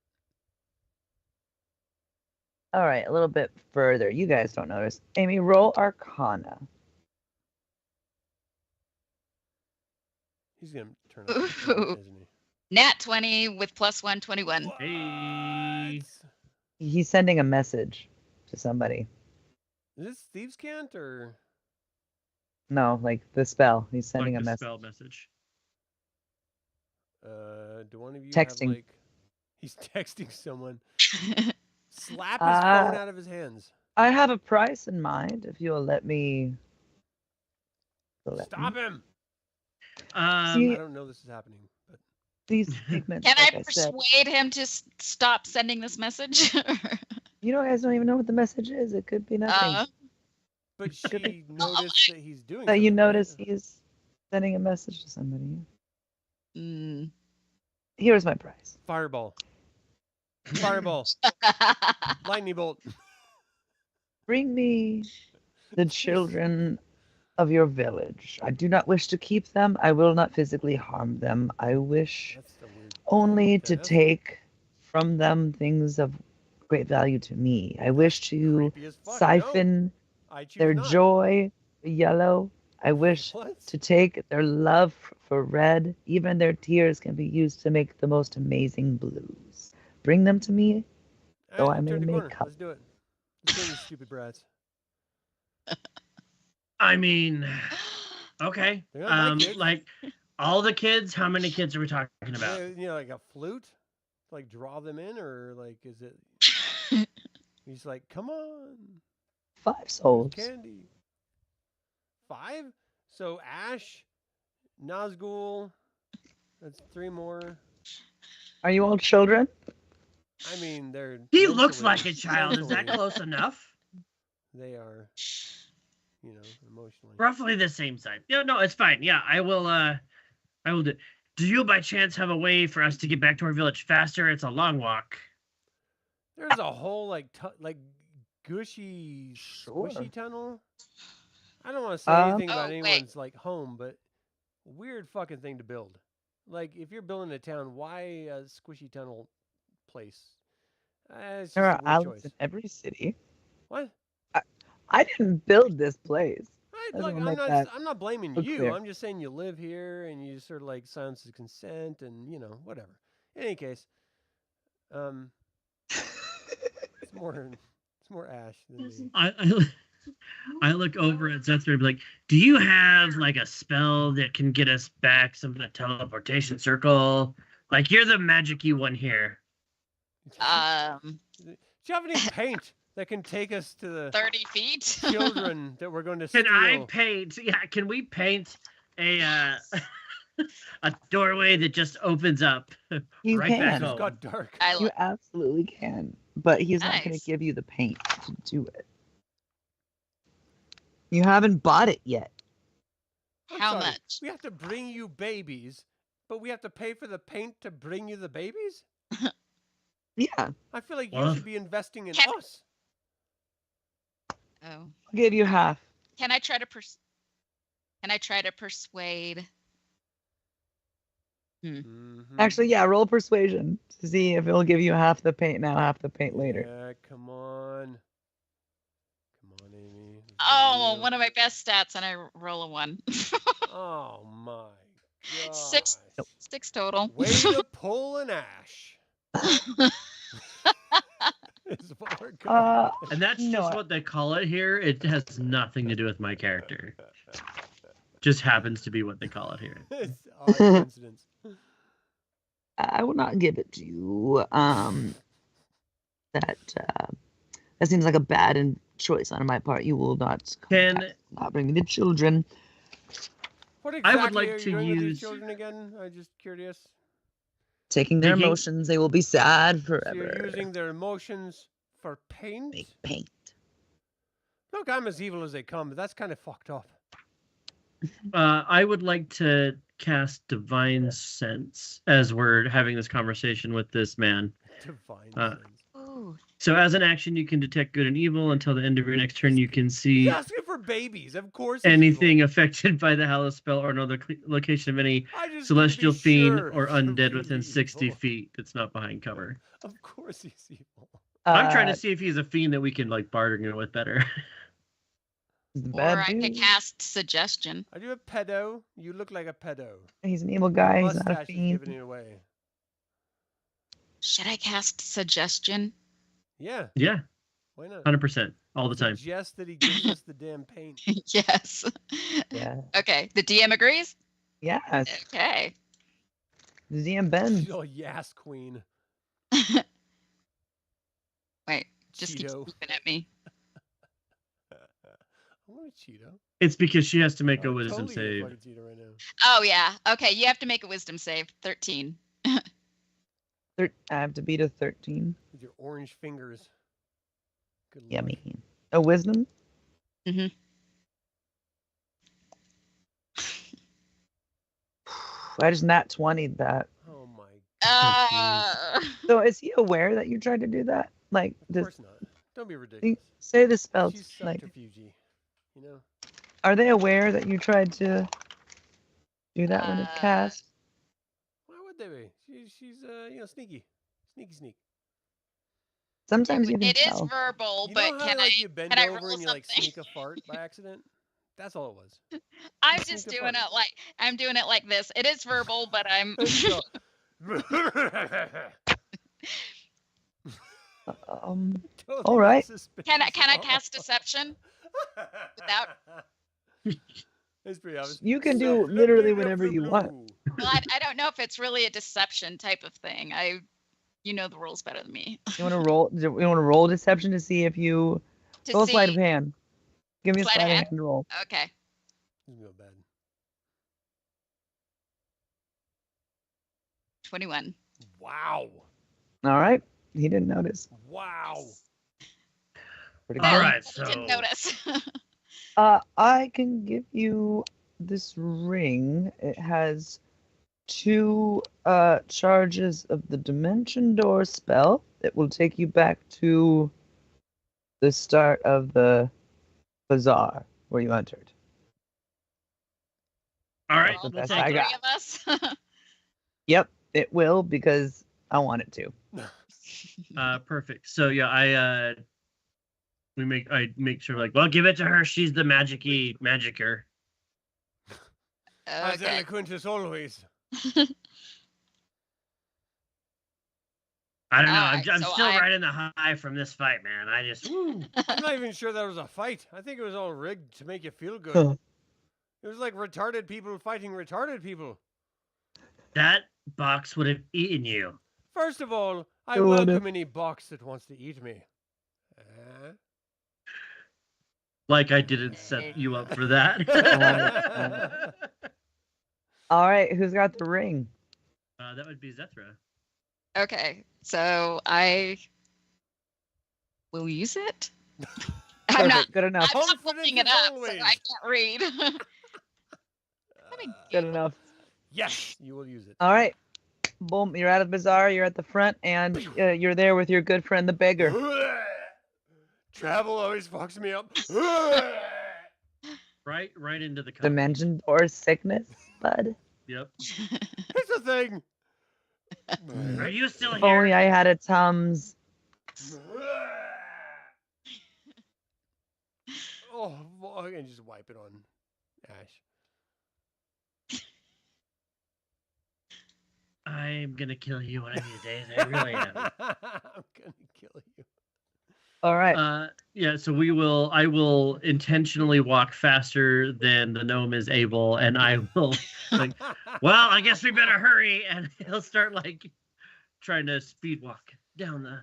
All right, a little bit further. You guys don't notice. Amy, roll Arcana. He's going to turn up the game, Ooh. isn't he? Nat 20 with +1, 21. Hey. He's sending a message to somebody. Is this Thieves' Cant or? No, like the spell. He's sending Like a the message. spell message. Do one of you Texting. have like? He's texting someone. Slap his phone out of his hands. I have a price in mind. If you'll let me. Stop him! See- I don't know this is happening, but These pigments. Can like I said, persuade him to stop sending this message? you guys don't even know what the message is. It could be nothing. but she noticed that he's doing. But you something, right? notice he's sending a message to somebody. Mm. Here's my price. Fireball. Fireball. Lightning bolt. Bring me the children of your village. I do not wish to keep them. I will not physically harm them. I wish That's the weird. only to That's take from them things of great value to me. I wish to creepy as fuck. siphon No, I choose their not. joy for yellow. I wish What? to take their love for red. Even their tears can be used to make the most amazing blues. Bring them to me. so I may turn the make corner. Let's do it. Let's do it, you stupid brats. I mean, okay. They're not my kids. Like all the kids. How many kids are we talking about? You know, like a flute, like draw them in, or like is it? He's like, come on, 5 here's souls. candy. 5. So Ash, Nazgul. That's 3 more. Are you all children? I mean, they're. He looks mentally- like a child. Is that mentally, close enough? They are, you know, emotionally. Roughly the same size. Yeah, no, it's fine. Yeah, I will. I will do. Do you by chance have a way for us to get back to our village faster? It's a long walk. There's a whole like gushy, Sure. squishy tunnel. I don't want to say anything about Oh, wait. anyone's like home, but weird fucking thing to build. Like if you're building a town, why a squishy tunnel place? It's just There a are word outlets choice. in every city. What? I didn't build this place. I Look, just wanna make that I'm not blaming look you. clear. I'm just saying you live here and you sort of like silence the consent and whatever. In any case, it's more Ash than me. I look over at Zethra and be like, "Do you have like a spell that can get us back some kind of teleportation circle? Like you're the magic-y one here." Um, Do you have any paint that can take us to the 30 feet. children that we're going to Can I steal? paint? Yeah, can we paint a a doorway that just opens up You right back can. It's home? got dark. You absolutely can, but he's not going Nice. to give you the paint to do it. You haven't bought it yet. I'm How sorry, much? We have to bring you babies, but we have to pay for the paint to bring you the babies? Yeah, I feel like you Well, should be investing in Can- us. Oh, I'll give you half. can I try to persuade? Mhm. Actually, yeah, roll persuasion to see if it'll give you half the paint now, half the paint later. Yeah, come on. Come on, Amy. This is Oh, on you. one of my best stats, and I roll a 1. Oh my god. Six total. Way to pull an Ash. Is what we're going with. And that's No, just what they call it here. It has nothing to do with my character. Just happens to be what they call it here. It's odd coincidence. I will not give it to you. That seems like a bad choice on my part. You will not bring me the children. What exactly I would like are you to doing with these use- children again? I'm just curious. Taking their Taking- emotions, they will be sad So forever. you're using their emotions for paint? Make paint. Look, I'm as evil as they come, but that's kind of fucked up. I would like to cast Divine Sense as we're having this conversation with this man. Divine Uh, sense. Ooh. So as an action, you can detect good and evil. Until the end of your next turn, you can see He's asking for babies, of course. he's anything evil. affected by the Hallow spell or another location of any I just need to be celestial fiend sure or you're undead really within 60 evil. feet that's not behind cover. Of course he's evil. I'm trying to see if he's a fiend that we can like barter with better. He's a Or bad I could dude. cast suggestion. Are you a pedo? You look like a pedo. He's an evil The guy. He's not a mustache is fiend. giving it away. Should I cast suggestion? Yeah, Yeah, why not? 100% all the time. Suggest that he gives us the damn paint. Yes. Yeah. Okay. The DM agrees? Yes. Okay. The DM bends. She's all yes, queen. Wait. Just keep Cheeto. looking at me. I want a Cheeto. It's because she has to make a I would wisdom totally eat a save. fucking Cheeto right now. Oh, yeah. Okay. You have to make a wisdom save. 13. I have to beat a 13. With your orange fingers. Good luck. Yummy. A wisdom? Mhm. I just nat 20'd that. Oh my. So is he aware that you tried to do that? Like, Of does course not. Don't be ridiculous. say the spell? She's Like, subterfugey. You know? are they aware that you tried to do that when it's cast? Why would they be? She's sneaky. Sneak. Sometimes you can It is tell. verbal, You but know how can like you bend can I over roll and you like something? sneak a fart by accident? That's all it was. I'm Sneak just a doing fart. it like I'm doing it like this. It is verbal, but I'm So- Totally All right. not suspicious can I at all. cast deception? without- It's pretty obvious. You can do Left, literally left, whatever left, you blue. want. Well, I don't know if it's really a deception type of thing. You know the rules better than me. You want to roll? You want to roll deception to see if you To roll a sleight see. of hand. Give me a Sleight of sleight of hand? hand roll. Okay. This is real bad. 21. Wow. All right. He didn't notice. Wow. Pretty All good. right, Didn't so notice. I can give you this ring. It has 2 charges of the Dimension Door spell. It will take you back to the start of the bazaar where you entered. all right, All the we'll best take I it. got. three of us. Yep, it will because I want it to. Perfect. So yeah, I make sure like, well, give it to her. She's the magicer. As Okay. eloquent as always. I don't know. Alright, I'm so still I- riding the high from this fight, man. I just I'm not even sure that was a fight. I think it was all rigged to make you feel good. Huh. It was like retarded people fighting retarded people. that box would have eaten you. First of all, I It would've. welcome any box that wants to eat me. Like I didn't set you up for that. All right, who's got the ring? That would be Zethra. Okay, so I will use it. I'm not. Perfect, good enough. I'm not Confidence looking it as up, so always. I can't read. Good enough. Yes, you will use it. All right. Boom, you're out of the bazaar, you're at the front, and you're there with your good friend the beggar. Travel always fucks me up. Right into the cup. Dimension door sickness, bud. Yep. Here's the thing. Are you still If here? only I had a Tums. Oh, I can just wipe it on Ash. I'm gonna kill you one of these days. I really am. I'm gonna kill you. All right. Yeah. So I will intentionally walk faster than the gnome is able, and I will like. Well, I guess we better hurry, and he'll start like trying to speed walk down the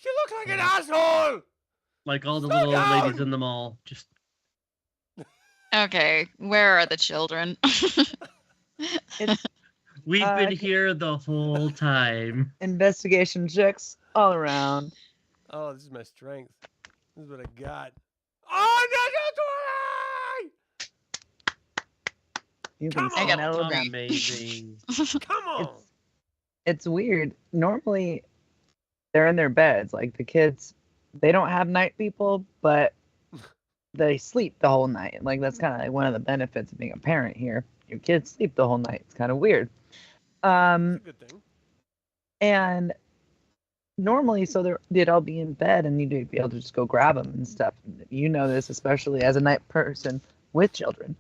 You look like an asshole. like all the Slow little down! ladies in the mall. Just Okay, where are the children? we've Uh, been here the whole time. Investigation checks all around. Oh, this is my strength. This is what I got. Oh, no, You can Come on! smell them. Amazing. come on! It's weird. Normally, they're in their beds. Like the kids, they don't have night people, but they sleep the whole night. Like that's kind of like one of the benefits of being a parent here. Your kids sleep the whole night. It's kind of weird. That's a good thing. And normally, so they'd all be in bed, and you'd be able to just go grab them and stuff. You know this, especially as a night person with children,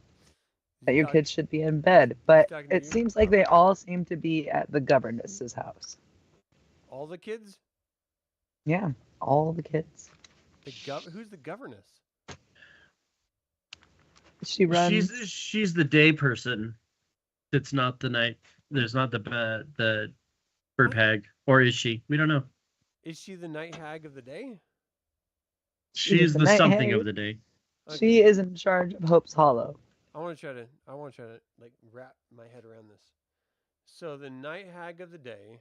that your kids should be in bed. But talking to it you? seems like they all seem to be at the governess's house. All the kids? Yeah, all the kids. Who's the governess? She runs. She's the day person. It's not the night. There's not the burp hag, or is she? We don't know. Is she the night hag of the day? She's the the night something hag. of the day. She is in charge of Hope's Hollow. I want to try to like wrap my head around this. So the night hag of the day,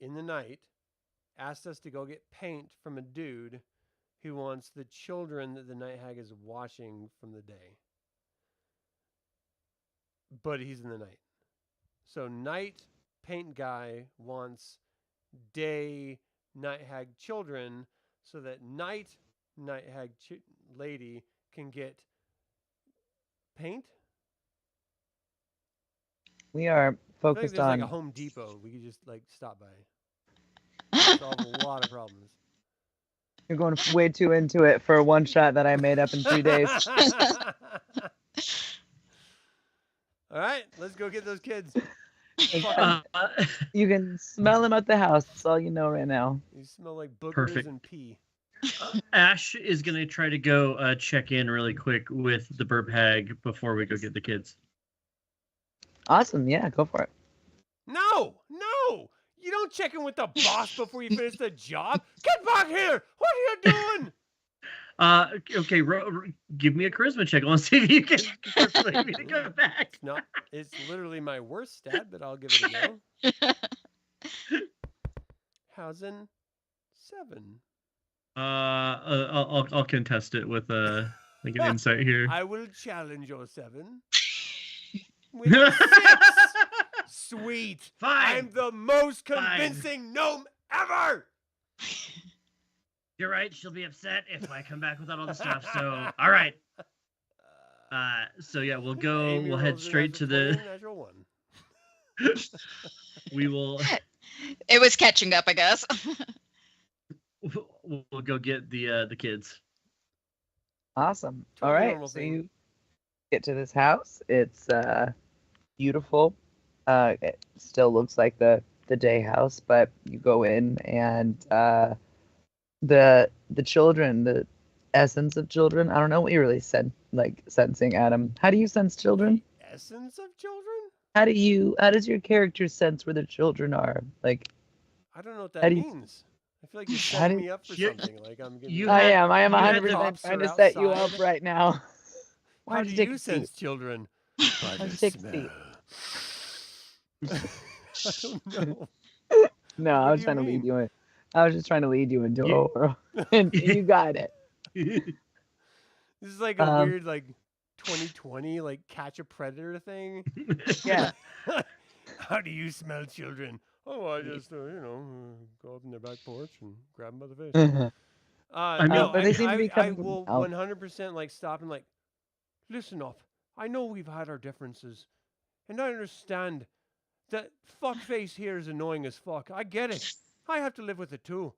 in the night, asked us to go get paint from a dude who wants the children that the night hag is watching from the day. But he's in the night. So night paint guy wants day night hag children so that night hag lady can get paint. We are I feel like focused there's on. like a Home Depot we could just like stop by. Solve a lot of problems. You're going way too into it for a one shot that I made up in 3 days. All right, let's go get those kids. You can smell them at the house. That's all you know right now. You smell like boogers Perfect. and pee. Ash is gonna try to go check in really quick with the burp hag before we go get the kids. Awesome. Yeah, go for it. No! You don't check in with the boss before you finish the job. Get back here! What are you doing? Okay, give me a charisma check. I want to see if you can persuade me to go back. It's literally my worst stat, but I'll give it a go. How's in 7? I'll contest it with like an insight here. I will challenge your 7. With a 6. Sweet. Fine. I'm the most convincing gnome ever. You're right. She'll be upset if I come back without all the stuff. So, all right. So yeah, we'll go. Amy We'll head rolls a straight to natural the. 20, natural 1. We will. It was catching up, I guess. We'll go get the kids. Awesome. All Totally right. normal So thing. you get to this house. It's beautiful. It still looks like the day house, but you go in and the children, the essence of children. I don't know what you really said, like sensing, Adam. How do you sense children? The essence of children? How does your character sense where the children are? Like, I don't know what How that do you- means. I feel like you're How setting do- me up for You- something. Like I'm gonna you be like, had- I am you had 100% cops trying are to set you up outside. right now. Why How don't do you take you a sense seat? children? By Why the don't you take a seat? smell. I don't know. No, I What was do you trying to lead mean? you in. I was just trying to lead you into You- a world, and you got it. This is like a Um, weird like 2020 like catch a predator thing. Yeah. How do you smell children? Oh, I just go up in their back porch and grab them by the face. Mhm. I No, mean- but I they mean, seem to be I coming from will out. 100% like stop and like listen up. I know we've had our differences, and I understand that fuckface here is annoying as fuck. I get it. I have to live with it too.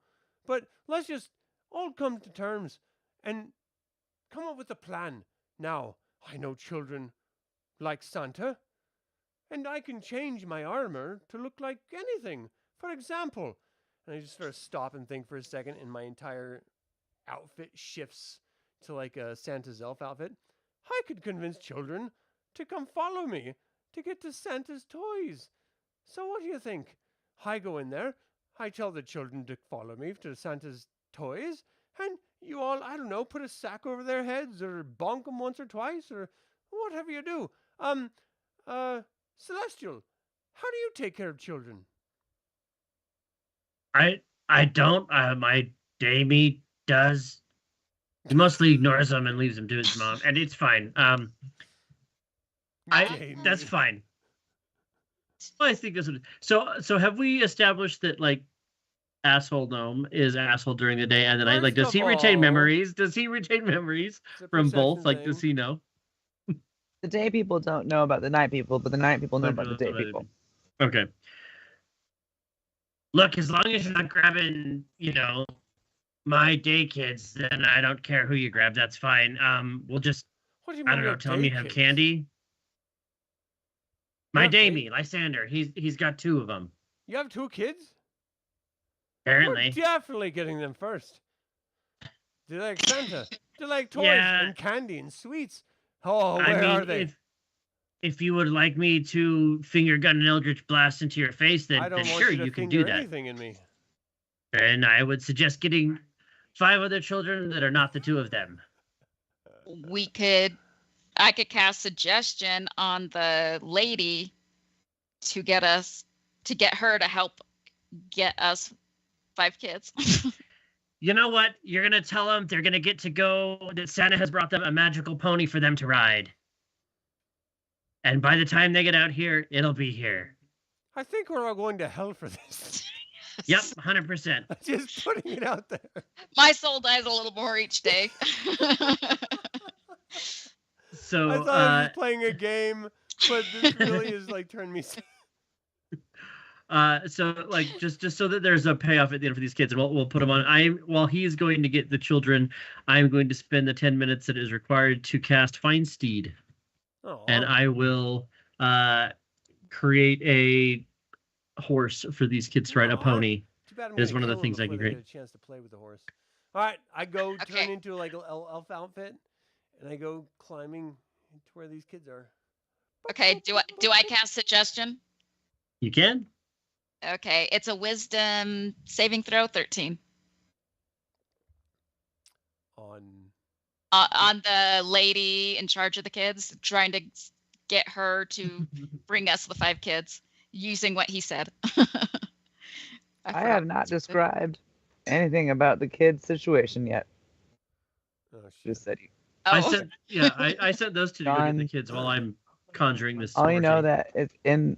But let's just all come to terms and come up with a plan. Now, I know children like Santa, and I can change my armor to look like anything. For example, and I just sort of stop and think for a second, and my entire outfit shifts to like a Santa's elf outfit. I could convince children to come follow me to get to Santa's toys. So what do you think? I go in there, I tell the children to follow me to Santa's toys, and you all, I don't know, put a sack over their heads or bonk them once or twice or whatever you do. Celestial, how do you take care of children? I don't. My Damie does. He mostly ignores them and leaves them to his mom, and it's fine. That's Jamie. fine. I think this would. So have we established that like asshole gnome is asshole during the day and the night? Like, does First he of retain all, memories? Does he retain memories it's a from both? perception Like, does thing. he know? The day people don't know about the night people, but the night people know about the day people. Okay. Look, as long as you're not grabbing, my day kids, then I don't care who you grab. That's fine. We'll just, What do you I mean don't know, your tell day me you have kids? candy. My have day- Damie, Lysander, he's got 2 of them. You have 2 kids? Apparently. We're definitely getting them first. They like Santa. They like toys Yeah. and candy and sweets. Oh, I where mean, are they? if you would like me to finger gun an eldritch blast into your face, I then don't want sure you to you can finger do that. anything in me. And I would suggest getting 5 other children that are not the 2 of them. I could cast suggestion on the lady to get her to help get us 5 kids. You know what? You're going to tell them they're going to get to go, that Santa has brought them a magical pony for them to ride. And by the time they get out here, it'll be here. I think we're all going to hell for this. Yep, 100%. Just putting it out there. My soul dies a little more each day. So, I thought I was just playing a game, but this really is like turning me. so like just so that there's a payoff at the end for these kids, and we'll put them on. While he's going to get the children, I'm going to spend the 10 minutes that is required to cast Find Steed, and I will create a horse for these kids to ride, a pony. Too bad I'm Is gonna one of the kill things them I can before they create. get a chance to play with the horse. All right, I go turn Okay. into like an elf outfit, and I go climbing to where these kids are. Okay, do I cast suggestion? You can. Okay, it's a wisdom saving throw 13 on the lady in charge of the kids, trying to get her to bring us the 5 kids using what he said. I have not described anything about the kid situation yet. Oh shit! Just said you. I Oh, sent I sent those 2 to go get the kids while I'm conjuring this. All you know sorcery. that it's in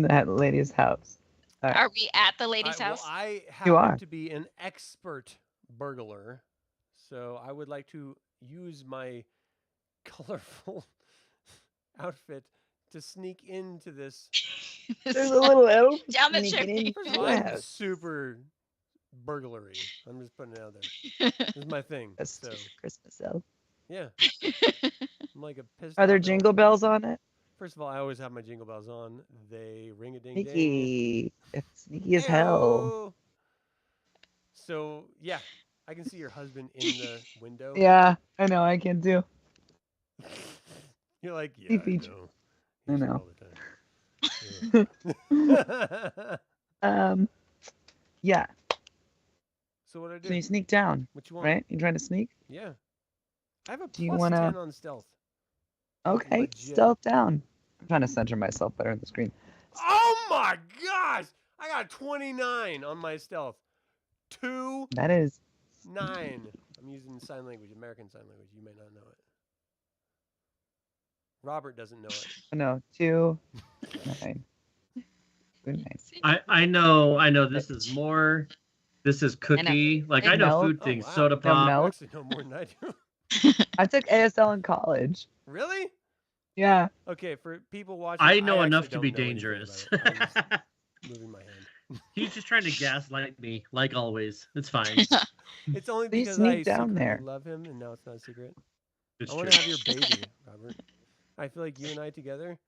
that lady's house. are we at the lady's house? Well, I You are. happen to be an expert burglar, so I would like to use my colorful outfit to sneak into this There's a little elf Down the sneaking chimney. in First of the all, I'm house. super burglary. I'm just putting it out there. This is my thing. That's So Christmas elf. yeah, I'm like a pissed Are there off jingle elf. bells on it? First of all, I always have my jingle bells on. They ring a ding ding. Sneaky. It's sneaky as hell. Ayo! So yeah, I can see your husband in the window. Yeah, I know. I can too. You're like, yeah, He I feature- know. I He's here know. all the time. Yeah. So what do I do? So you sneak down, What you want? right? You trying to sneak? Yeah. I have a Do you plus wanna- 10 on stealth. Okay, Legit. stealth down. I'm trying to center myself better on the screen. Oh my gosh! I got 29 on my stealth. 2 That is 9. I'm using sign language, American sign language. You may not know it. Robert doesn't know it. no 2, 9. Good nice. I know this is more. This is cookie. Like I know Milk. food Oh, things, wow. soda You pop. milk. actually know more than I do. I took ASL in college. Really? Yeah. Okay, for people watching, I know actually enough to don't be know anything dangerous. about it. I'm just moving my hand. He's just trying to gaslight me, like always. It's fine. It's only So you because sneak I down secretly there. love him, and now it's not a secret. It's I true. want to have your baby, Robert. I feel like you and I together,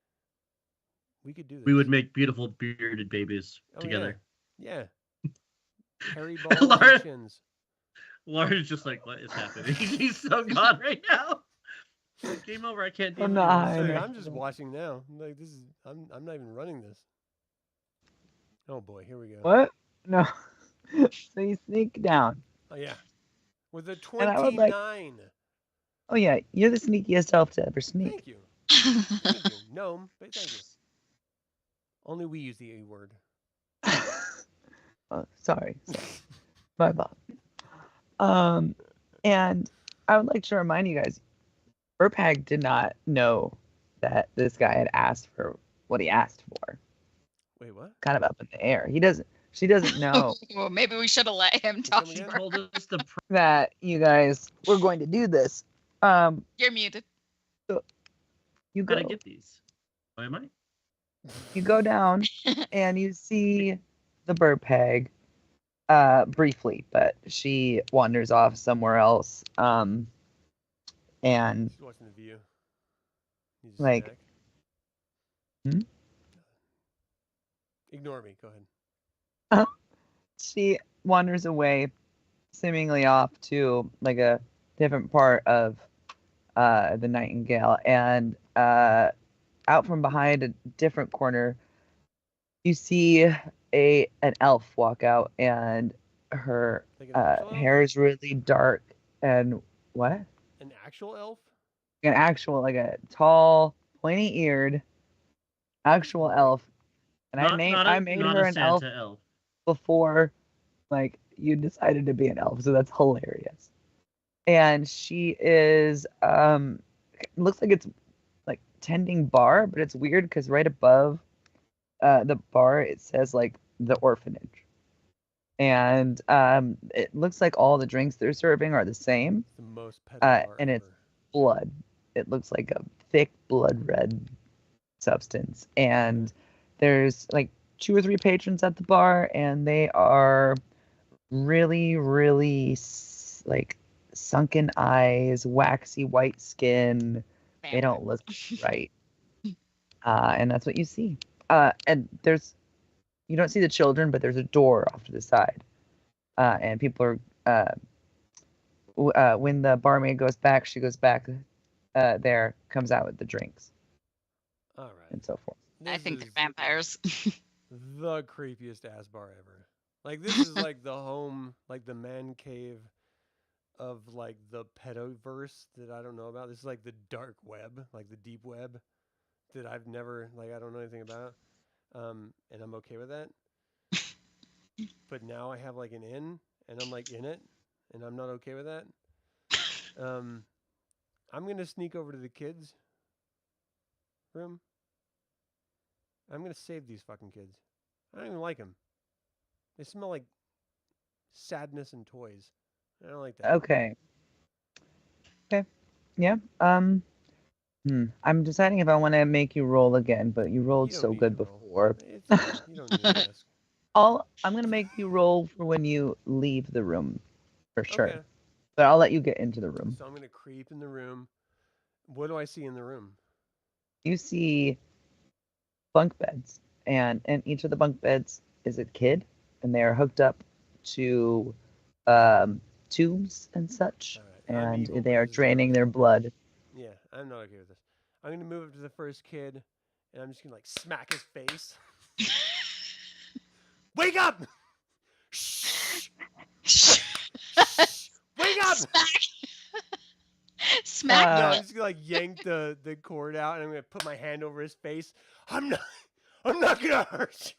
we could do this. We would make beautiful bearded babies Oh, together. Yeah. Hairy balls Laura- and chins. Laura's just like, what is happening? He's so gone right now. Like, game over. I can't deal I'm with not you. hiding. Sorry, Sorry. I'm just watching now. Like this is, I'm not even running this. Oh boy, here we go. What? No. So you sneak down. Oh yeah, with a And I would like- 29. Oh yeah, you're the sneakiest elf to ever sneak. Thank you. Thank you. Gnome, but thank you. Only we use the E word. Oh, sorry. My bad. And I would like to remind you guys, Burpag did not know that this guy had asked for what he asked for. Wait, what? Kind of up in the air. She doesn't know Well, maybe we should have let him talk Come again? first. Told us the that you guys were going to do this. You're muted. You How go to get these? Oh, am I? you go down and you see the Burpag briefly, but she wanders off somewhere else. And She's watching the view. Needs a Like- snack. Hmm? Ignore me. Go ahead. she wanders away, seemingly off to like a different part of the Nightingale, and out from behind a different corner, you see an elf walk out, and her Like an actual elf? hair is really dark, and what? An actual elf? An actual, like a tall, pointy-eared actual elf. And I made not her a an elf Santa elf. before like you decided to be an elf, so that's hilarious. And she is looks like it's like tending bar, but it's weird because right above the bar it says like the orphanage, and it looks like all the drinks they're serving are the same. It's the most pedo bar and it's ever. blood. It looks like a thick blood red substance, and there's like 2 or 3 patrons at the bar, and they are really, really like sunken eyes, waxy white skin. They don't look right, and that's what you see. And you don't see the children, but there's a door off to the side, and people are. When the barmaid goes back, she goes back. There comes out with the drinks All right. and so forth. I This think they're is vampires. the creepiest ass bar ever. Like this is like the home, like the man cave of like the pedoverse that I don't know about. This is like the dark web, like the deep web that I've never like I don't know anything about. And I'm okay with that. But now I have like an inn and I'm like in it and I'm not okay with that. I'm gonna sneak over to the kids' room. I'm gonna save these fucking kids. I don't even like them. They smell like sadness and toys. I don't like that. Okay. Yeah. I'm deciding if I want to make you roll again, but you rolled You don't so need good to roll. before. It's okay. You don't need to ask. I'm gonna make you roll for when you leave the room, for sure. Okay. But I'll let you get into the room. So I'm gonna creep in the room. What do I see in the room? You see bunk beds, and in each of the bunk beds is a kid, and they are hooked up to tubes and such, All right. I'm and evil, they but are this is not draining okay. their blood. Yeah, I'm not okay with this. I'm gonna move up to the first kid, and I'm just gonna like smack his face. Wake up! Shh! Shh! Wake up! Smack. Smack. No, Uh, I'm just gonna like yank the cord out, and I'm gonna put my hand over his face. I'm not gonna hurt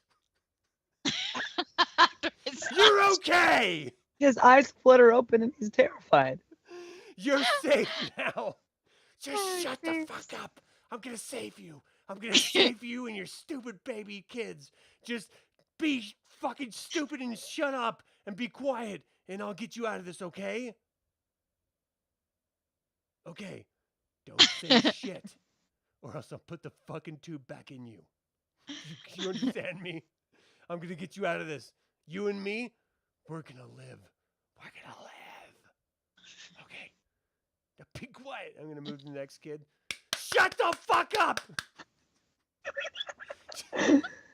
you. You're okay. His eyes flutter open, and he's terrified. You're safe now. Just shut the fuck up. I'm gonna save you. I'm gonna save you and your stupid baby kids. Just be fucking stupid and shut up and be quiet, and I'll get you out of this, okay? Okay. Don't say shit, or else I'll put the fucking tube back in you. You understand me? I'm gonna get you out of this. You and me, we're gonna live. We're gonna live. Okay. Now be quiet. I'm gonna move to the next kid. Shut the fuck up!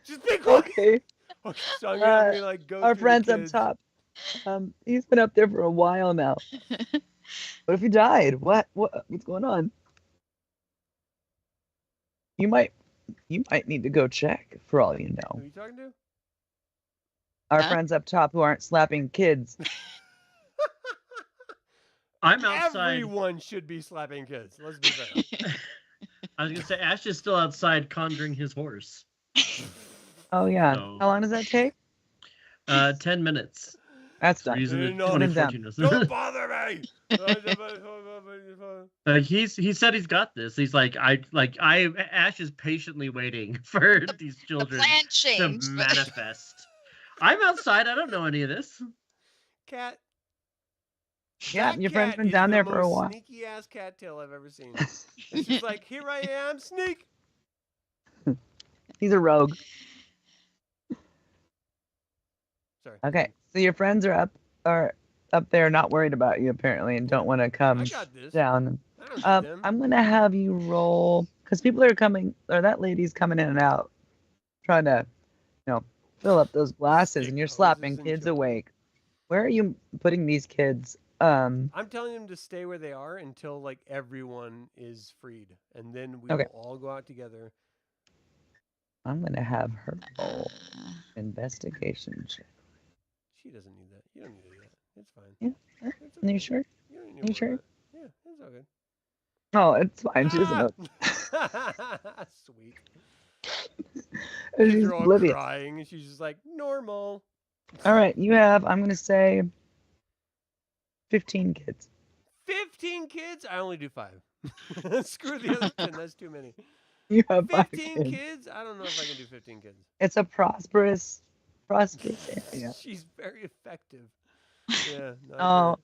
Just be quiet. Okay, Okay, so I'm gonna like go our through friend's the up kids. top. He's been up there for a while now. What if he died? What's going on? You might need to go check, for all you Who know. are you talking to? Our Huh? friends up top who aren't slapping kids. I'm outside. Everyone should be slapping kids. Let's be fair. I was gonna say Ash is still outside conjuring his horse. Oh yeah. So- How long does that take? 10 minutes. That's The done. reason that No. 2014 was. Don't bother me. He said he's got this. He's like Ash is patiently waiting for these The children plan to changed. but- manifest. I'm outside. I don't know any of this. Cat. Yeah, That your friend's cat been is down the there for a most while. Sneaky ass cattail I've ever seen. It's just like, here I am, sneak. He's a rogue. Sorry. Okay, so your friends are up there, not worried about you apparently, and don't want to I come got this. down. I don't need them. I'm gonna have you roll because people are coming, or that lady's coming in and out, trying to, fill up those glasses, Stick and you're hoses slapping and kids children. awake. Where are you putting these kids? I'm telling them to stay where they are until like everyone is freed, and then we Okay. will all go out together. I'm gonna have her roll investigation check. She doesn't need that. You don't need to do that. It's fine. Yeah, It's Are you okay. sure? You don't need You to worry sure? about it. Yeah, it's all good. Oh, it's fine. She doesn't know. Ah! Sweet. She's Kids are all oblivious. crying, and she's just like, normal. All right, you have, I'm gonna say, 15 kids. 15 kids? I only do 5. Screw the other 10. That's too many. You have 15 5 kids. kids? I don't know if I can do 15 kids. It's a prosperous area. She's very effective. Yeah. No, I Oh, get it.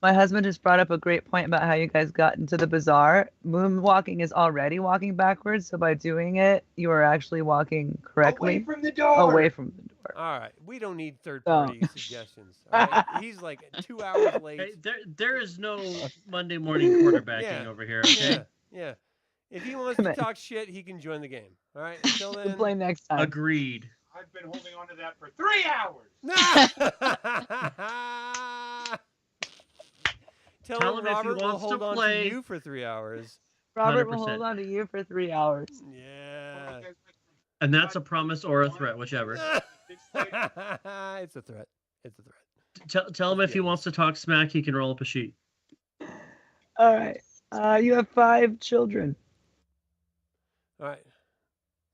my husband just brought up a great point about how you guys got into the bazaar. Moonwalking is already walking backwards, so by doing it, you are actually walking correctly. Away from the door. Away from the door. All right. We don't need third-party suggestions. All right? He's like 2 hours late. Hey, there is no Monday morning quarterbacking Yeah. over here. Okay. Yeah. Yeah. If he wants to talk shit, he can join the game. All right. Until We'll then. play next time. Agreed. I've been holding on to that for 3 hours. Tell Tell him him if he Robert will wants to hold on play. to you for 3 hours. Robert will 100%. hold on to you for 3 hours. Yeah. And that's a promise or a threat, whichever. It's a threat. It's a threat. Tell him if he wants to talk smack, he can roll up a sheet. All right. You have 5 children. All right.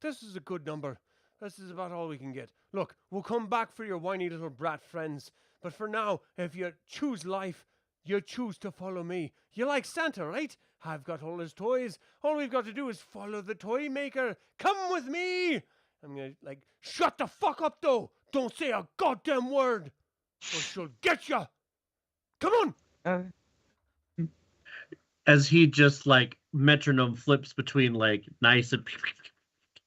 This is a good number. This is about all we can get. Look, we'll come back for your whiny little brat friends. But for now, if you choose life, you choose to follow me. You like Santa, right? I've got all his toys. All we've got to do is follow the toy maker. Come with me. I'm going to, shut the fuck up, though. Don't say a goddamn word, or she'll get you. Come on. Okay. As he just metronome flips between like nice and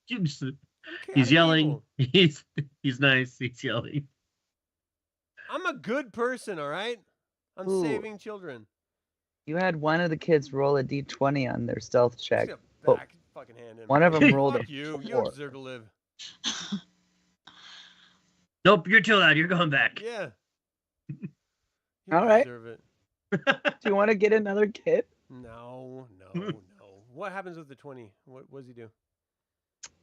he's Okay, yelling. evil. He's nice. He's yelling. I'm a good person, all right? I'm Ooh. saving children. You had one of the kids roll a d20 on their stealth Just check. gonna Oh. back fucking hand him. One of them rolled Fuck a you. You 4. don't deserve to live. Nope, you're too loud. You're going back. Yeah. You All don't right. deserve it. Do you want to get another kid? No. What happens with the 20? What does he do?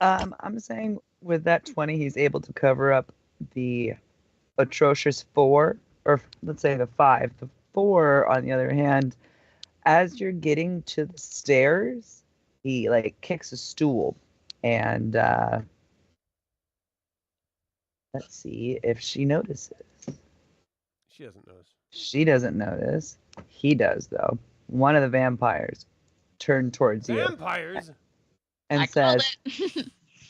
I'm saying with that 20, he's able to cover up the atrocious 4, or let's say the 5. The 4, on the other hand, as you're getting to the stairs, he like kicks a stool, and let's see if she notices. She doesn't notice. She doesn't notice. He does, though. One of the vampires turned towards you Vampires? and I called says, it.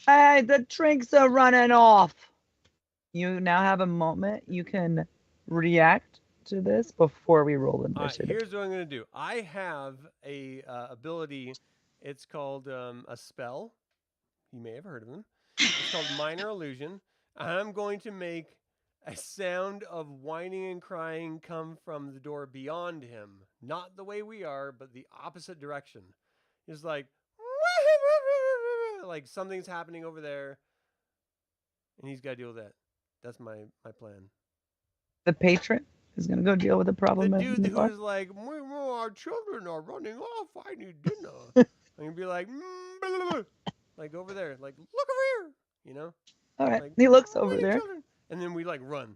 "Hey, the drinks are running off." You now have a moment. You can react to this before we roll initiative. Here's what I'm going to do. I have a ability. It's called a spell. You may have heard of them. It's called Minor Illusion. I'm going to make a sound of whining and crying come from the door beyond him. Not the way we are, but the opposite direction. It's like something's happening over there, and he's got to deal with that. That's my plan. The patron is going to go deal with the problem. The in dude the bar. who's like, our children are running off. I need dinner. I'm going to be like, blah, blah, blah. Like over there. Like, look over here. You know? All right. Like, He looks "Where are over your there. children?" And then we like run.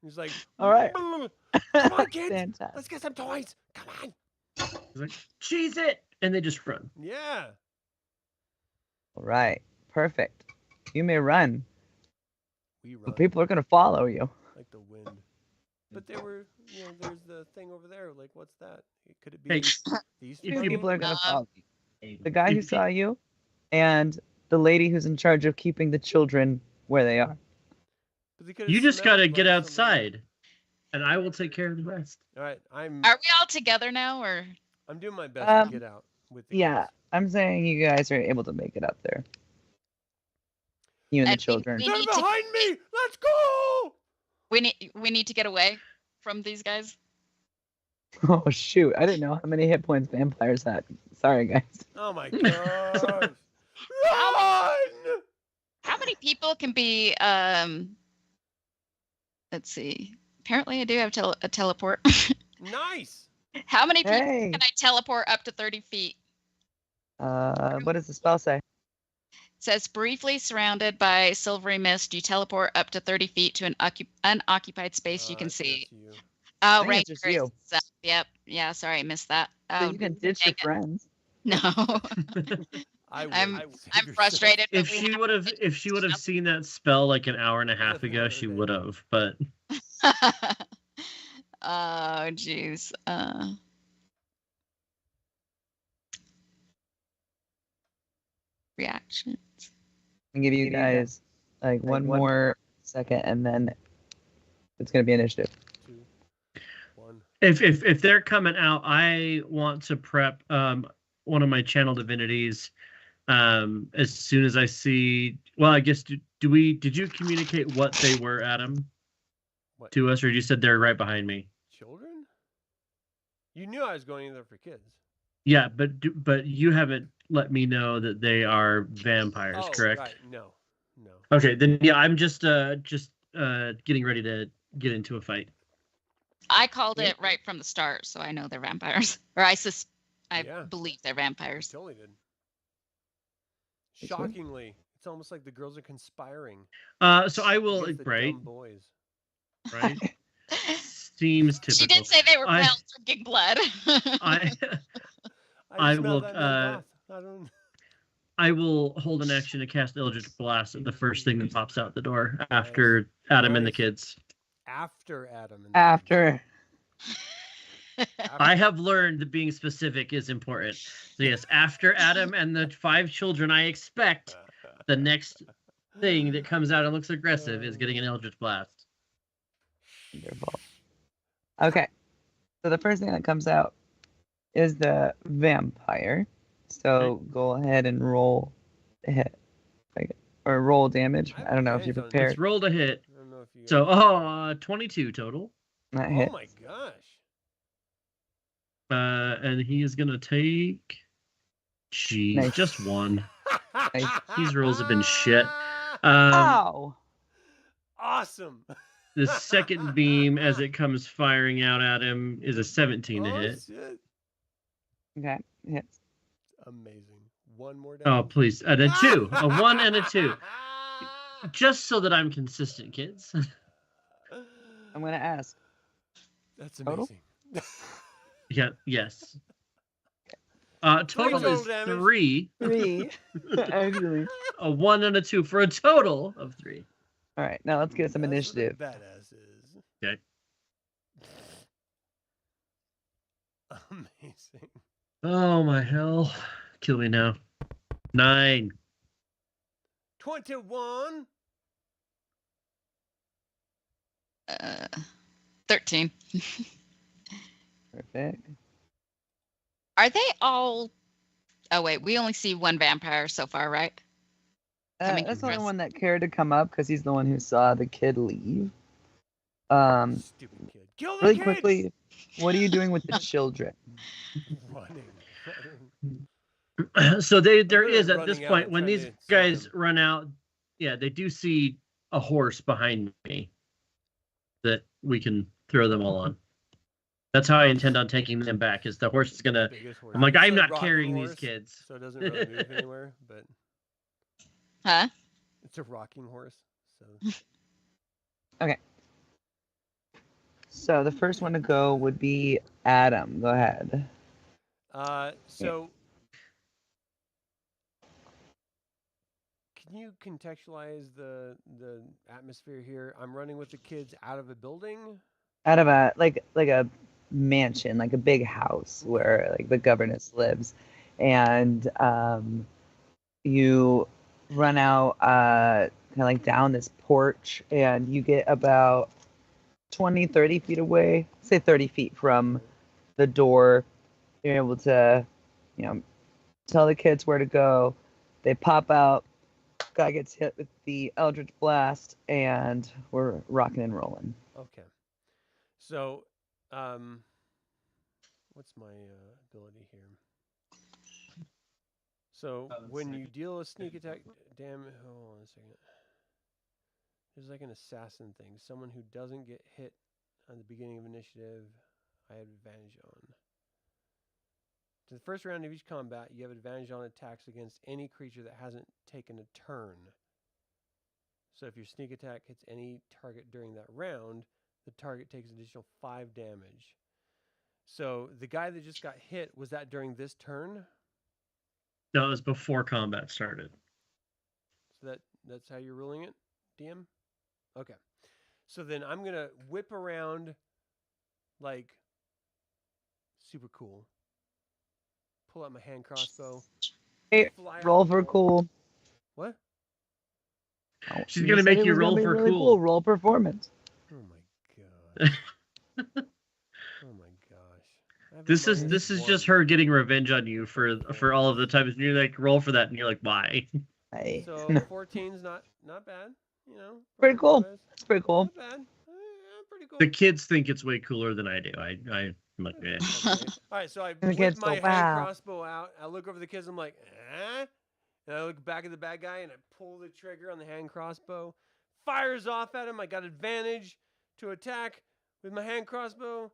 He's like, All right. "Blah, blah, blah. Come on, kids. Fantastic. Let's get some toys. Come on. He's like, cheese it, and they just run. Yeah. All right. Perfect. You may run, We run but people are going to follow you. like the wind. But there were, there's the thing over there. Like, what's that? Could it be Hey, these if Two you- people are going to Um, follow you. The guy who If- saw you and the lady who's in charge of keeping the children where they are. But they could've You just got to smelled get like outside, and I will take care of the rest. All right, I'm Are we all together now, or doing my best Um, to get out with the Yeah, kids. I'm saying you guys are able to make it up there. You and the And we- children. we They're need to- behind me. Let's go. we need to get away from these guys? Oh shoot! I didn't know how many hit points vampires had. Sorry, guys. Oh my gosh. Run! How many people can be? Let's see. Apparently, I do have a teleport. Nice. How many people Hey. can I teleport up to 30 feet? What does the spell say? It says briefly surrounded by silvery mist, you teleport up to 30 feet to an unoccupied space you can That's see. just you. I Oh, think right. it's just you. Yep. Yeah. Sorry, I missed that. So Oh, you can ditch your dang it. friends. No. I would. I'm- I would save I'm yourself. frustrated. but If we she have would have, to- if she would have seen that spell like an hour and a half ago, she would have. But Oh, jeez. Reactions. I'll give you guys like one more second, and then it's gonna be initiative. 2, 1. if they're coming out, I want to prep one of my channel divinities as soon as I see. Well, I guess did you communicate what they were, Adam, What? to us, or you said they're right behind me? Children? You knew I was going in there for kids. Yeah, but you haven't let me know that they are vampires, correct? Right. No. Okay, then yeah, I'm just getting ready to get into a fight. I called it right from the start, so I know they're vampires. Or I Yeah. believe they're I vampires. totally did. Which one? Shockingly, it's almost like the girls are conspiring So I will against the right, dumb boys. right. Seems typical. She did say they were I- pale drinking blood. I I will, smell that goth. I don't. I will hold an action to cast Eldritch Blast at the first thing that pops out the door after Adam and the Nice. kids. After Adam. And After. I have learned that being specific is important. So yes, after Adam and the 5 children, I expect the next thing that comes out and looks aggressive is getting an Eldritch Blast. Wonderful. Okay. So the first thing that comes out is the vampire. So go ahead and roll a hit. Or roll damage. I have I don't know if you're advantage on prepared. Let's roll to hit. I don't know if you So, guys... 22 total. That Oh hit. my gosh. And he is going to take... Jeez, Nice. just one. Nice. These rolls have been shit. Ow! Awesome. The second beam, as it comes firing out at him, is a 17 to Oh, hit. shit. Okay, hits. Amazing. One more Oh, damage. please. And a 2. A 1 and a 2. Just so that I'm consistent, kids. I'm gonna ask. That's Total? amazing. Yeah, yes. Total total is damage. 3. 3. Actually. A 1 and a 2 for a total of 3. All right, now let's get some That's initiative. what a badass is. Okay. Amazing. Oh, my hell. Kill me now. 9. 21. 13. Perfect. Are they all? Oh wait, we only see one vampire so far, right? Coming That's the only across- one that cared to come up because he's the one who saw the kid leave. Stupid kid. Kill the Really kids! quickly, what are you doing with the children? Running. So there really is at this running out point and when trying these to save guys them. run out, yeah, they do see a horse behind me that we can throw them all on. That's how I intend on taking them back. Is the horse is gonna? Biggest horse. I'm like, It's I'm a not rocking carrying horse, these kids. So it doesn't really move anywhere, but Huh? it's a rocking horse. So So the first one to go would be Adam. Go ahead. so can you contextualize the atmosphere here? I'm running with the kids out of a building. Out of a like a mansion, like a big house where like the governess lives, and you run out kind of like down this porch, and you get about 20-30 feet away, say 30 feet from the door. You're able to, tell the kids where to go. They pop out. Guy gets hit with the Eldritch Blast, and we're rocking and rolling. Okay. So, what's my ability here? So when you deal a sneak attack, hold on a second. There's like an assassin thing. Someone who doesn't get hit on the beginning of initiative, I have advantage on. To the first round of each combat, you have advantage on attacks against any creature that hasn't taken a turn. So if your sneak attack hits any target during that round, the target takes an additional 5 damage. So the guy that just got hit, was that during this turn? No, it was before combat started. So that's how you're ruling it, DM? Okay. So then I'm going to whip around like super cool. Pull out my hand crossbow. Hey, fly out roll the for door. cool. What? Oh, She's gonna said make it you was gonna roll be for really cool. Roll performance. Oh my god. Oh my gosh. I have a This minus is just 1. her getting revenge on you for all of the times you're like, roll for that, and you're like, why? Hey. So 14's not bad, you know. Pretty cool. performance-wise. It's pretty cool. Not bad. Pretty cool. The kids think it's way cooler than I do. I'm like, eh. Okay. All right, so I the whip kids my go, hand "Wow." crossbow out. I look over the kids. I'm like, eh? And I look back at the bad guy and I pull the trigger on the hand crossbow. Fires off at him. I got advantage to attack with my hand crossbow.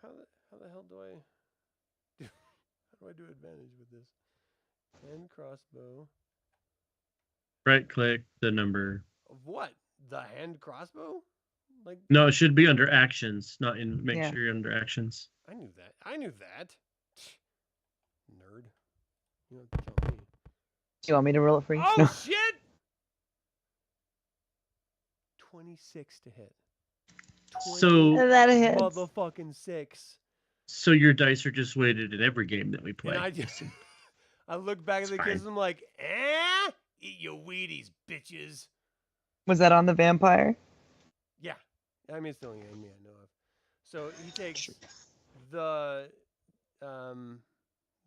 How the hell do I do? How do I do advantage with this? Hand crossbow. Right click the number. Of what? The hand crossbow? Like No, it should be under actions, not in. Make Yeah. sure you're under actions. I knew that. I knew that. Nerd. You don't have to tell me. Do you want me to roll it for you? Oh No. shit! 26 to hit. So That hits. Motherfucking 6. so your dice are just weighted in every game that we play. And I just I look back at It's the kids fine. and I'm like, eat your Wheaties, bitches. Was that on the vampire? Yeah. I mean, it's the only enemy I know of. So he takes the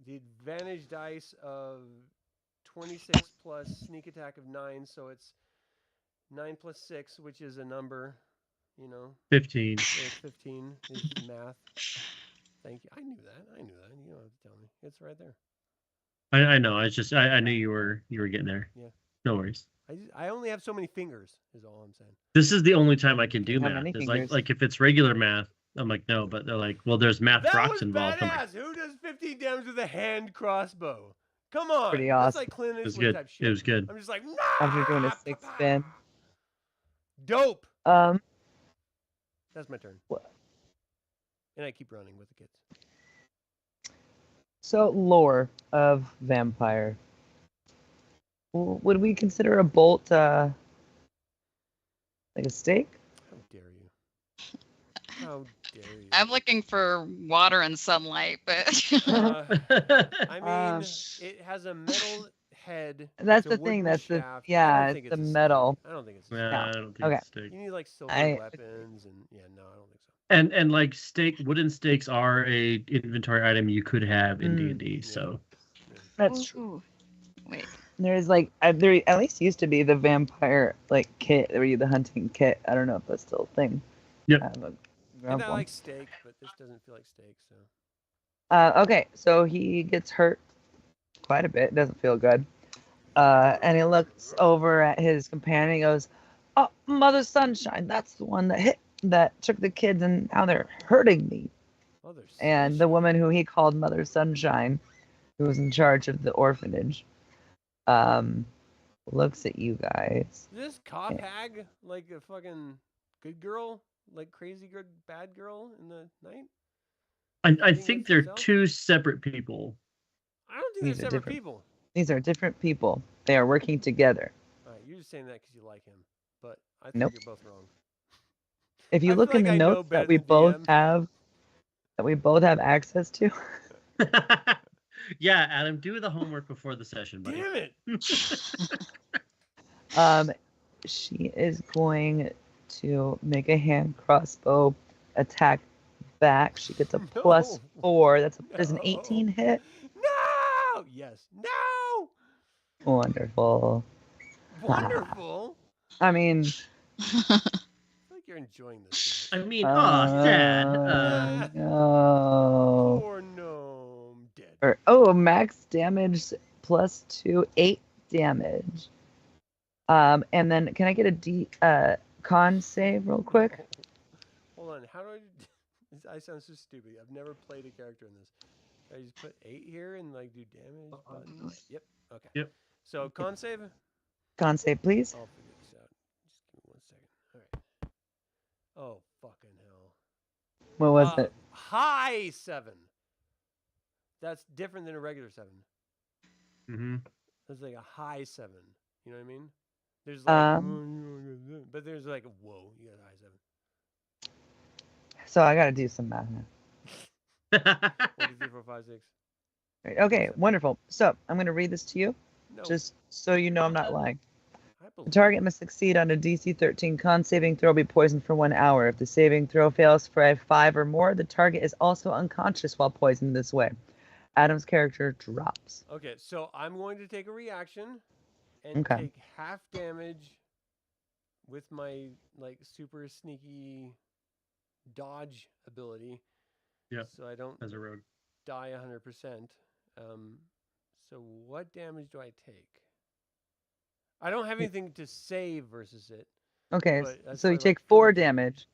the advantage dice of 26 plus sneak attack of 9, so it's 9 plus 6, which is a number, 15. So it's 15 is math. Thank you. I knew that. You don't have to tell me. It's right there. I know. I knew you were getting there. Yeah. No worries. I only have so many fingers, is all I'm saying. This is the only time I can do How math. many It's fingers? like if it's regular math, I'm like, no, but they're like, well, there's math That rocks was involved. I'm like, badass. Who does 15 damage with a hand crossbow? Come on. Pretty That's awesome. like Clint it was Eastwood good. type shit. It was good. I'm just like, nah. After doing a 6 spin. Dope. That's my turn. What? And I keep running with the kids. So lore of vampire. Would we consider a bolt like a stake? How dare you? How dare you? I'm looking for water and sunlight, but I mean, it has a metal head. That's it's a the thing. wooden That's the shaft. I yeah. don't It's think the a stake. metal. I don't think it's a Nah, stake. I don't think Okay. it's steak. You need like silver I- weapons and no, I don't think so. And like wooden stakes are a inventory item you could have in D&D. So That's true. Ooh. Wait. There's like there at least used to be the vampire like kit, where you the hunting kit. I don't know if that's still a thing. Yep. I have a And grab I one. like steak, but this doesn't feel like steak, so. Okay, so he gets hurt quite a bit. Doesn't feel good. And he looks over at his companion. He goes, "Oh, Mother Sunshine, that's the one that took the kids, and now they're hurting me." Mother And the sunshine. woman who he called Mother Sunshine, who was in charge of the orphanage, looks at you guys. Is this cop hag like a fucking good girl? Like crazy good bad girl in the night? I Fighting think with they're herself? two separate people. I don't think These they're are separate different. people. These are different people. They are working together. All right, you're just saying that because you like him, but I think Nope. you're both wrong. If you I look feel in like the I know notes better that we than both DM. have access to, Yeah, Adam, do the homework before the session, buddy. Damn it! she is going to make a hand crossbow attack back. She gets a No. +4. There's an No. 18 hit. No! Yes. No! Wonderful. Wonderful. I mean, I feel like you're enjoying this. I mean, sad. no. Poor gnome dead. Max damage +2, 8 damage. And then can I get a con save real quick? No. Hold on. How do I sound so stupid. I've never played a character in this. I just put 8 here and like do damage buttons. Yep. Okay. Yep. So con save. Con save, please. I'll figure this out. Just give me 1 second. All right. Oh fucking hell. What was it? High 7. That's different than a regular 7. Mm-hmm. That's like a high 7. You know what I mean? There's like, but there's like, whoa, you got a high 7. So I got to do some math now. 1, 2, 3, 4, 5, 6. Right, okay, wonderful. So I'm going to read this to you, No, just so you know I'm not lying. I The believe target must succeed on a DC 13 con saving throw, be poisoned for 1 hour. If the saving throw fails for a 5 or more, the target is also unconscious while poisoned this way. Adam's character drops. Okay, so I'm going to take a reaction and Okay. take half damage with my like super sneaky dodge ability. Yep. So I don't As a rogue. die 100%. So what damage do I take? I don't have anything to save versus it. Okay, But that's so you probably take like 4 4 damage,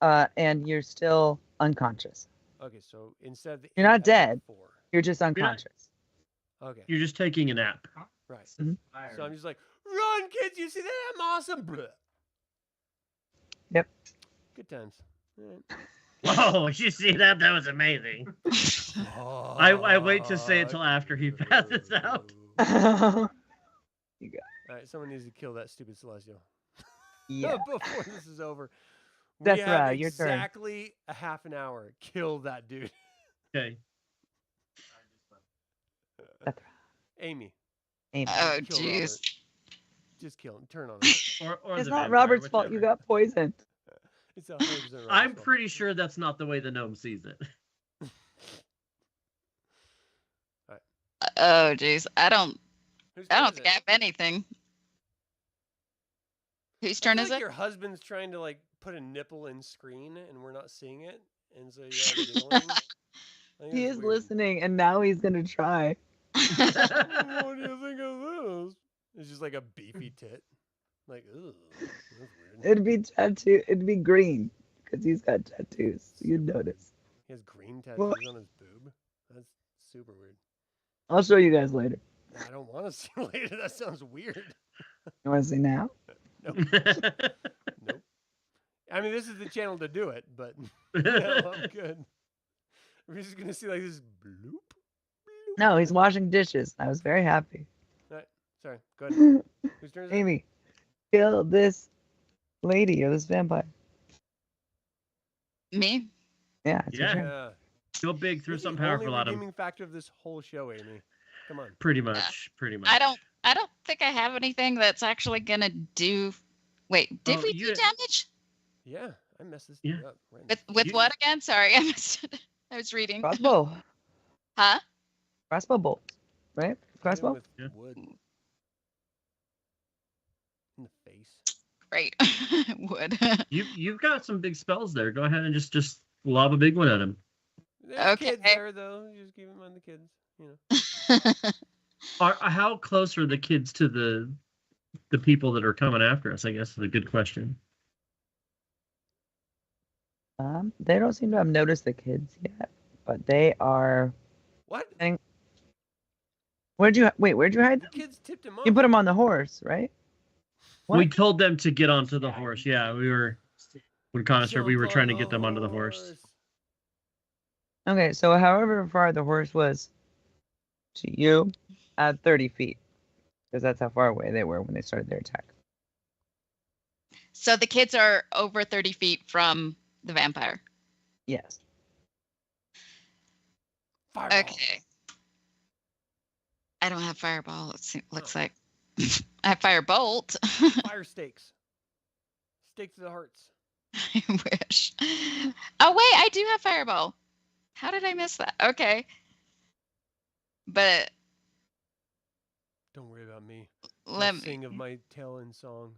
and you're still unconscious. Okay, so instead of the You're 8, not I take dead. 4. You're just unconscious. Okay, You're just taking a nap. right. Mhm. So I'm just like, run, kids! You see that? I'm awesome. Blah. Yep. Good times. All right. Whoa, you see that? That was amazing. I wait to say it till after he passes out. All right, someone needs to kill that stupid celestial. Yeah. Before this is over. We Zethra, have your turn. exactly a half an hour. Kill that dude. Okay. Amy. Amy. Oh, Kill jeez. Robert. Just kill him. Turn on him. Or It's the not vampire, Robert's fault. You whichever. got poisoned. It's 100% Robert's I'm fault. pretty sure that's not the way the gnome sees it. Oh, jeez. I don't Whose turn is think I have anything. Whose turn I is feel like it? your husband's trying to like put a nipple in screen and we're not seeing it, and so you're like giggling. I think He it's is weird. listening, and now he's gonna try. What do you think of this? It's just like a beefy tit. Like, ooh, that's weird. It'd be tattoo. It'd be green because he's got tattoos. You'd notice. He has green tattoos Well- on his boob. That's super weird. I'll show you guys later. I don't want to see later. That sounds weird. You want to see now? Nope. Nope. I mean, this is the channel to do it, but no, I'm good. We're just gonna see like this bloop. Bloop. No, he's washing dishes. I was very happy. Sorry. Go ahead. Whose turn is it? Amy, kill this lady or this vampire. Me? Yeah. It's your Yeah. turn. Yeah. Go big, through You're the something powerful only at him. redeeming factor of this whole show, Amy. Come on. Pretty much. Pretty much. I don't think I have anything that's actually gonna do. Wait, did Oh, we do damage? Yeah, I messed this Yeah. thing up. Right With You- what again? Sorry, I missed it. I was reading. Crossbow. Huh? Crossbow bolt. Right? Crossbow? With Yeah. wood. In the face. Great. Wood. You've got some big spells there. Go ahead and just lob a big one at him. There's kids Okay. there, though. You just keep in mind the kids. You know. How close are the kids to the people that are coming after us? I guess is a good question. They don't seem to have noticed the kids yet, but they are. What? Where'd you hide The them? kids tipped him off. You put them on the horse, right? What? We told them to get onto the horse. Yeah, we were when Connoisseur, we were Jump trying to on get them onto the horse. Okay, so however far the horse was to you, at 30 feet, because that's how far away they were when they started their attack. So the kids are over 30 feet from the vampire. Yes. Fireball. Okay. I don't have fireball. Looks like I have firebolt. Fire stakes. Stake to the hearts. I wish. Oh wait, I do have fireball. How did I miss that? Okay. But Don't worry about me. let I'll me. sing of my tail end song.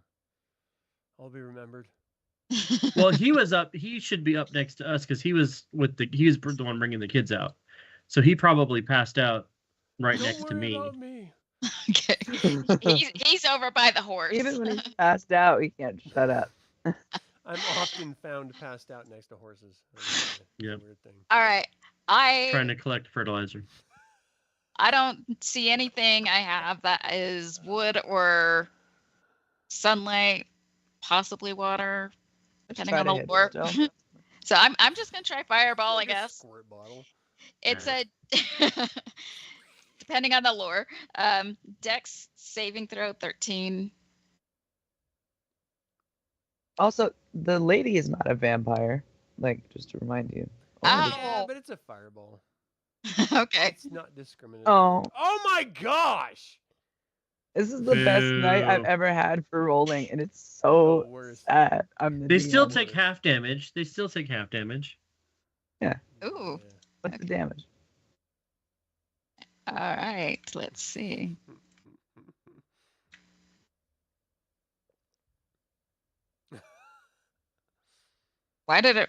I'll be remembered. Well, he was up. He should be up next to us because he was the one bringing the kids out. So he probably passed out right Don't next to worry me. about me. Okay. He's over by the horse. Even when he's passed out, he can't shut up. I'm often found passed out next to horses. It's a Yep. weird thing. All right. Trying to collect fertilizer. I don't see anything I have that is wood or sunlight, possibly water, depending Try on to the hit lore. still. So I'm just gonna try fireball, I Like a guess. Squirt bottle. It's a depending on the lore. Dex saving throw 13. Also, the lady is not a vampire. Like, just to remind you. Oh. Yeah, but it's a fireball. Okay. It's not discriminatory. Oh. Oh my gosh! This is the best night I've Boo. ever had for rolling, and it's The so worst. sad. I'm the They still DM. take half damage. They still take half damage. Ooh. Yeah. What's the damage? All right. Let's see. Why did it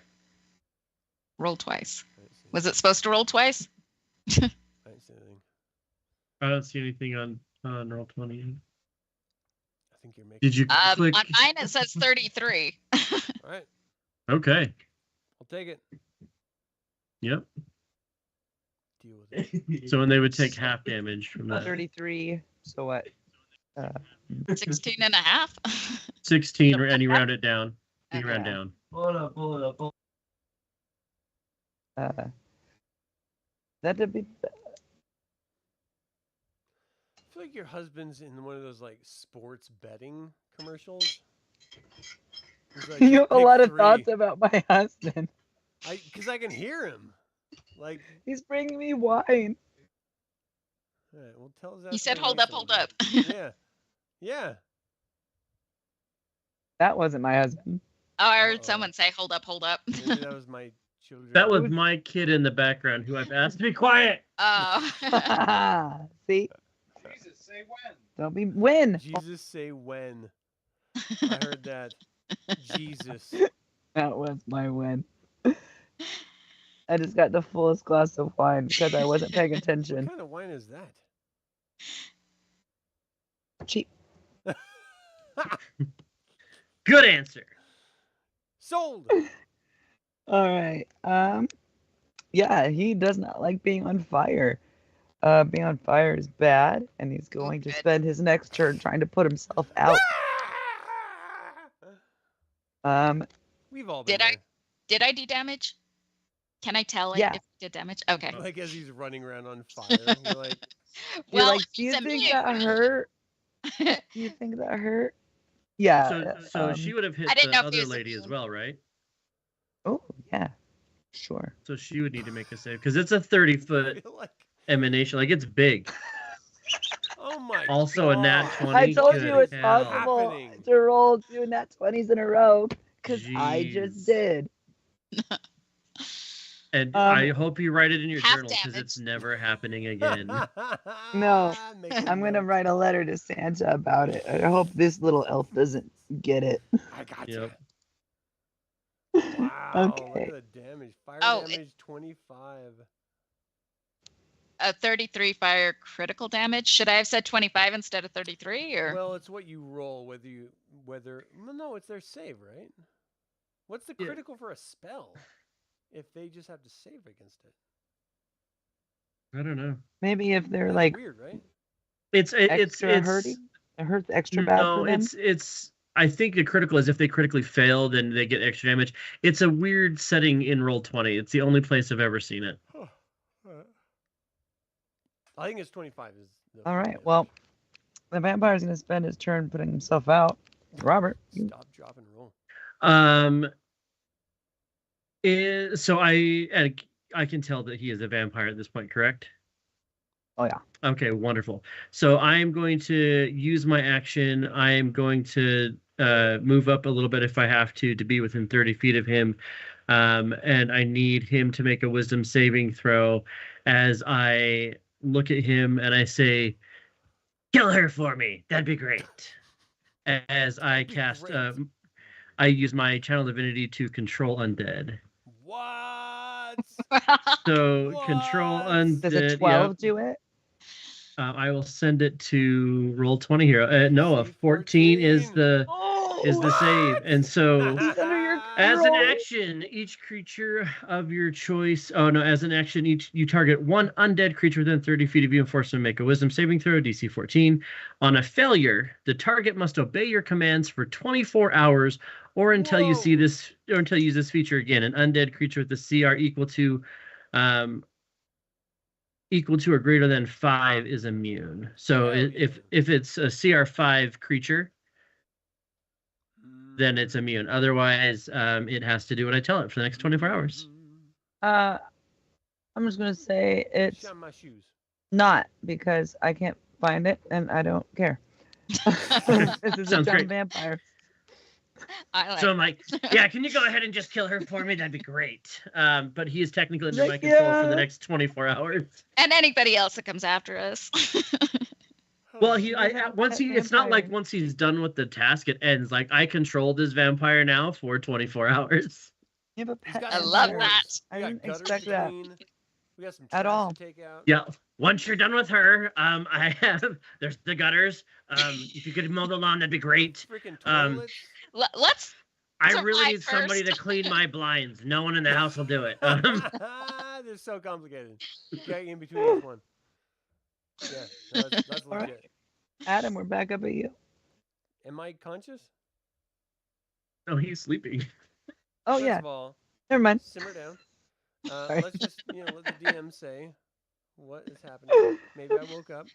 roll twice? I didn't see Was it supposed to roll twice? I didn't see anything. I don't see anything on Roll20. I think you're making. Did you On click? mine it says 33. All right, Okay. I'll take it. Yep. Deal with it. So when they would take half damage from that. 33. So what? 16 and a half. 16, and you round it down. You round Okay. down. Pull it up. That'd be. I feel like your husband's in one of those like sports betting commercials. He's like, You have a "Pick lot of 3." thoughts about my husband. Because I can hear him. Like, He's bringing me wine. all right, well, tell us. He after said, the hold next up, hold one." up. Yeah, yeah. That wasn't my husband. Oh, I heard Uh-oh. someone say, hold up, hold up. Maybe that was my children. That was my kid in the background who I've asked to be quiet. Oh. See? Jesus, say when. Don't be win. Jesus say when. I heard that. Jesus. That was my win. I just got the fullest glass of wine because I wasn't paying What attention. kind of wine is that? Cheap. Good answer. Sold. All right. Yeah, he does not like being on fire. Being on fire is bad, and he's going to good. spend his next turn trying to put himself out. We've all been Did there. I did I do damage? Can I tell Yeah. if I did damage? Okay. Like as he's running around on fire, you're like, You're Well, like, if do you he's think immune- that hurt? Do you think that hurt? Yeah. So she would have hit I didn't the know if he other was lady as immune. well, right? Oh, yeah. Sure. So she would need to make a save because it's a 30-foot I feel like, emanation. Like it's big. oh my Also a nat God. 20. I told Good you it's hell. possible Happening. to roll 2 nat 20s in a row because I Jeez. just did. And I hope you write it in your Half journal because it's damage. never happening again. No, Make a I'm going to note. write a letter to Santa about it. I hope this little elf doesn't get it. I got Yep. you. Wow. Look Okay. at the damage. Fire Oh, damage 25. A 33 fire critical damage. Should I have said 25 instead of 33 or Well, it's what you roll, whether well, no, it's their save, right? What's the Yeah. critical for a spell? If they just have to save against it. I don't know. Maybe if they're That's like weird, right? It's extra hurting, it hurts extra bad no, for them. it's. I think the critical is if they critically fail, then they get extra damage. It's a weird setting in Roll20. It's the only place I've ever seen it. I think it's 25. Is the All fire right. damage. Well, the vampire's going to spend his turn putting himself out. Robert, you- Stop, drop, and roll. So I can tell that he is a vampire at this point, correct? Oh, yeah. Okay, wonderful. So I am going to use my action. I am going to move up a little bit if I have to be within 30 feet of him. And I need him to make a wisdom saving throw as I look at him and I say, kill her for me. That'd be great. As I cast, great. I use my channel divinity to control undead. What? So control What? undead. Does a 12 do it? I will send it to Roll20 here. No, a DC 14 is 14. the save, and so He's under your as an control. action, each creature of your choice. Oh no, as an action, you target one undead creature within 30 feet of you and force them to make a Wisdom saving throw, DC 14. On a failure, the target must obey your commands for 24 hours, or until you see Whoa. this, or until you use this feature again. An undead creature with a CR equal to or greater than 5 is immune. So Hell if yeah. if it's a CR5 creature, then it's immune. Otherwise, it has to do what I tell it for the next 24 hours. I'm just going to say it's Shine my shoes. not because I can't find it and I don't care. This is a Sounds dumb great. vampire. I like So I'm like, yeah, can you go ahead and just kill her for me? That'd be great. But he is technically under Like, my control for yeah. the next 24 hours. and anybody else that comes after us. Well, Pet it's not like vampire. once he's done with the task, it ends. Like I control this vampire now for 24 hours. You have a He's pet got I some love vampire. that. chores. I We got didn't gutters expect to that. clean. We got some At trash all. to take out. Yeah. Once you're done with her, I have there's the gutters. If you could mow the lawn, that'd be great. Freaking Um, toilets. Let's I Survive really need somebody to first. clean my blinds. No one in the house will do it. They're so complicated. Get in between each one. Yeah, no, that's All legit. right. Adam, we're back up at you. Am I conscious? Oh, he's sleeping. Oh, First yeah. of all, Never mind. simmer down. Sorry. Let's just, let the DM say what is happening. Maybe I woke up.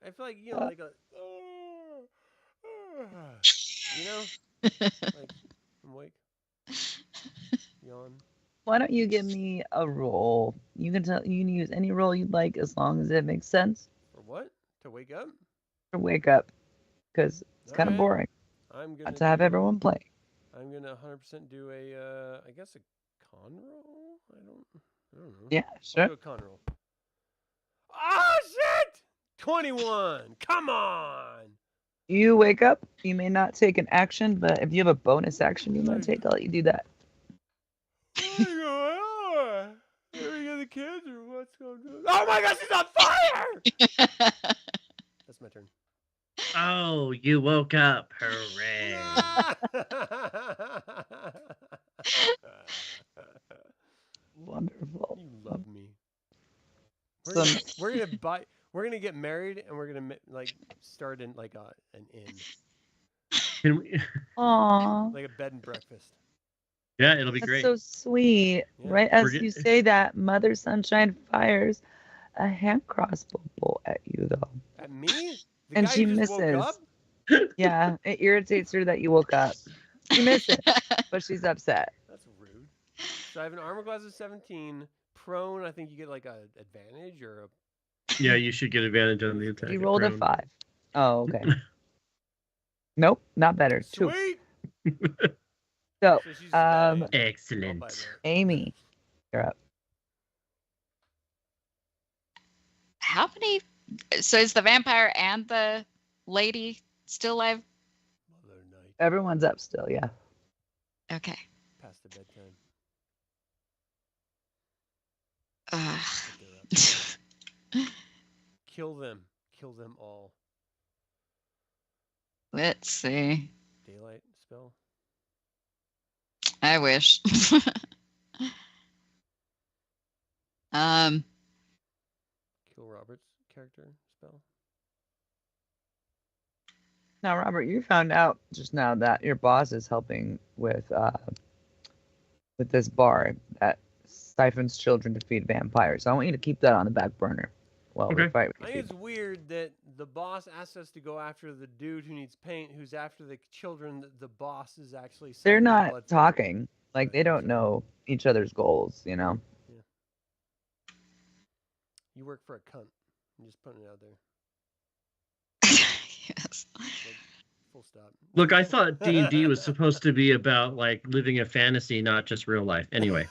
I feel like, like a, like I'm awake. Yawn. Why don't you give me a roll? You can use any roll you'd like as long as it makes sense For what? To wake up? to wake up, because it's kind of Alright. boring I'm gonna not to have do- everyone play. I'm gonna gonna 100% do a, I guess a con roll. I don't know. Yeah, I'll sure. do a con roll. Oh shit! 21. Come on. You wake up. You may not take an action, but if you have a bonus action you want to take, I'll let you do that. Oh, here we go, the kids, or what's going on? Oh my gosh, she's on fire! That's my turn. Oh, you woke up. Hooray. Wonderful. You love me. So- We're gonna get married, and we're gonna like start in like an inn, Can we... Aw, like a bed and breakfast. Yeah, it'll be that's great. so sweet. Yeah. Right as We're you get- say that, Mother Sunshine fires a hand crossbow bolt at you, though. At me? The And guy she who just woke misses. up? Yeah, it irritates her that you woke up. She missed it, but she's upset. That's rude. So I have an armor class of 17. Prone, I think you get like a advantage or a. Yeah, you should get advantage on the attack. You at rolled a prone. 5. Oh, okay. Nope, not better. 2. Sweet. So, So she's just bad um, at it. I'll Excellent. buy that. Amy, you're up. How many? So is the vampire and the lady still alive? Mother night. Everyone's up still, yeah. Okay. Past the bedtime. Uh, But they're up. Kill them. Kill them all. let's see. Daylight spell. I wish. um. Kill Robert's character spell. Now, Robert, you found out just now that your boss is helping with this bar that siphons children to feed vampires. So I want you to keep that on the back burner while we Okay. fight I with think people. it's weird that the boss asks us to go after the dude who needs paint, who's after the children. That the boss is actually. They're sucking not blood from. talking. Like, they Right, don't so- know each other's goals, you know? You work for a cunt. I'm just putting it out there. Yes. Like, full stop. Look, I thought D&D was supposed to be about like living a fantasy, not just real life. Anyway,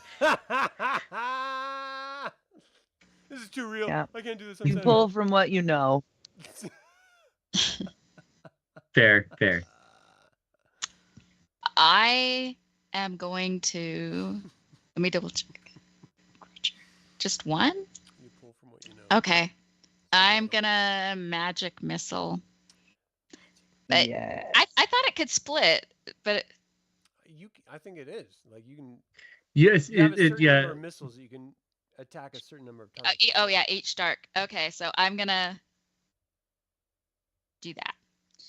This is too real. Yeah. I can't do this. You pull from what you know. fair. I am going to. Let me double check. Just one? You pull from what you know. Okay. I'm gonna magic missile. But Yeah. I thought it could split, but I think it is. Like you can. Yes, You have a certain yeah. number of missiles that you can attack a certain number of targets. oh yeah, each dark. Okay, so I'm gonna do that.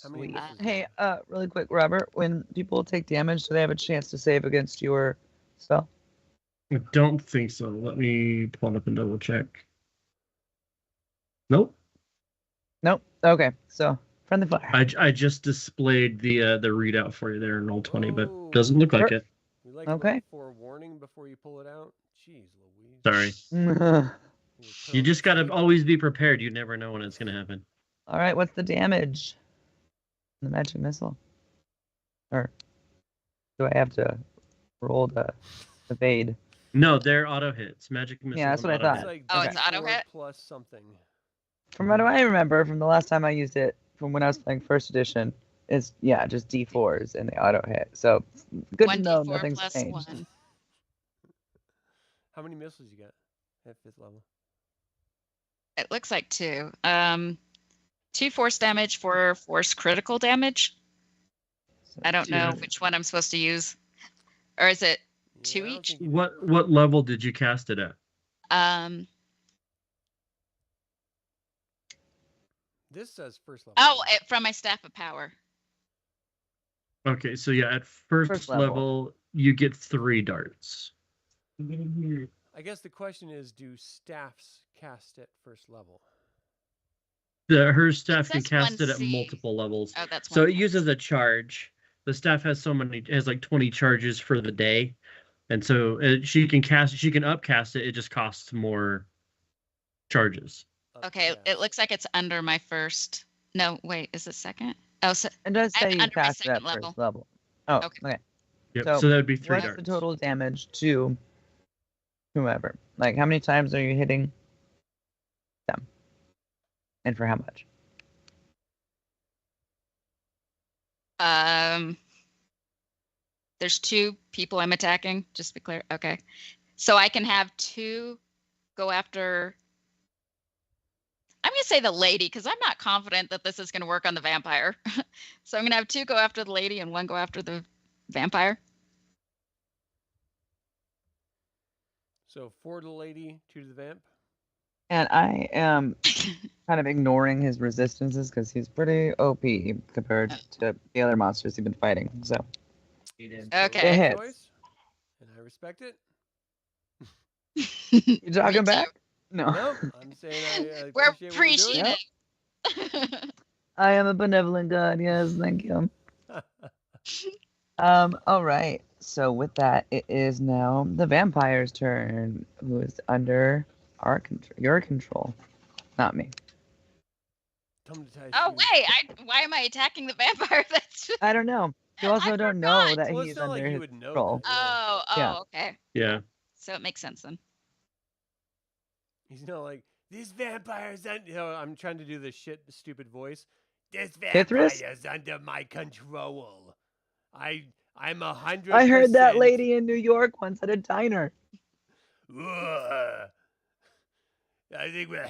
How many Sweet. missiles do Hey, you have? really quick, Robert, when people take damage, do they have a chance to save against your spell? I don't think so. Let me pull it up and double check. Nope. Nope. Okay, so friendly fire. I just displayed the readout for you there in Roll20, Whoa. but doesn't look like it. We like Okay. a little forewarning before you pull it out. Jeez Louise. Sorry. We'll put You on just the gotta tape. always be prepared. You never know when it's gonna happen. All right, what's the damage? The magic missile. Or do I have to roll the evade? No, they're auto hits. Magic missile. Yeah, that's what I It's thought. like Oh, it's D4 auto hit? plus something. From what I remember from the last time I used it, from when I was playing first edition, is just D4s and they auto hit. So good to know 1d4 nothing's plus changed. 1. How many missiles you got at 5th level? It looks like 2. 2 force damage for force critical damage. So I don't know Yeah. which one I'm supposed to use. Or is it Two I don't each? think you What level did you cast it at? This says first level. From my staff of power. Okay, so yeah, at first, First level. level. You get 3 darts. I guess the question is, do staffs cast at first level? Her staff can says cast it at 1C. multiple levels. Oh, that's So one. it uses a charge. The staff has like 20 charges for the day, and so she can upcast it. It just costs more charges. Okay, Upcast. it looks like it's under my first. No, wait, is it second? Oh, so It does say I'm you under my cast it at second level. first level. Oh, Okay. okay. Yep. So So that would be 3 what's darts. the total damage to whomever? Like, how many times are you hitting them? And for how much? There's 2 people I'm attacking, just to be clear. Okay. So I can have 2 go after. I'm going to say the lady because I'm not confident that this is going to work on the vampire. So I'm going to have 2 go after the lady and 1 go after the vampire. So 4 to the lady, 2 to the vamp. And I am kind of ignoring his resistances because he's pretty OP compared to the other monsters he's been fighting. So Totally Okay. It your hits. choice, and I respect it. you talking Me back? No. No, I'm saying I We're appreciate what you're doing. appreciative. I am a benevolent god. Yes, thank you. All right. So with that, it is now the vampire's turn, who is under your control, not me. Oh wait, why am I attacking the vampire? That's I don't know. You also I don't know forgot. that Well, he's it's not under like you his would know control. that. Yeah. Oh, okay. Yeah. So it makes sense then. He's not like, this vampire's under. You know, I'm trying to do the stupid voice. This Pithris? vampire's under my control. I'm 100%. I heard that lady in New York once at a diner. Ugh. I think we're.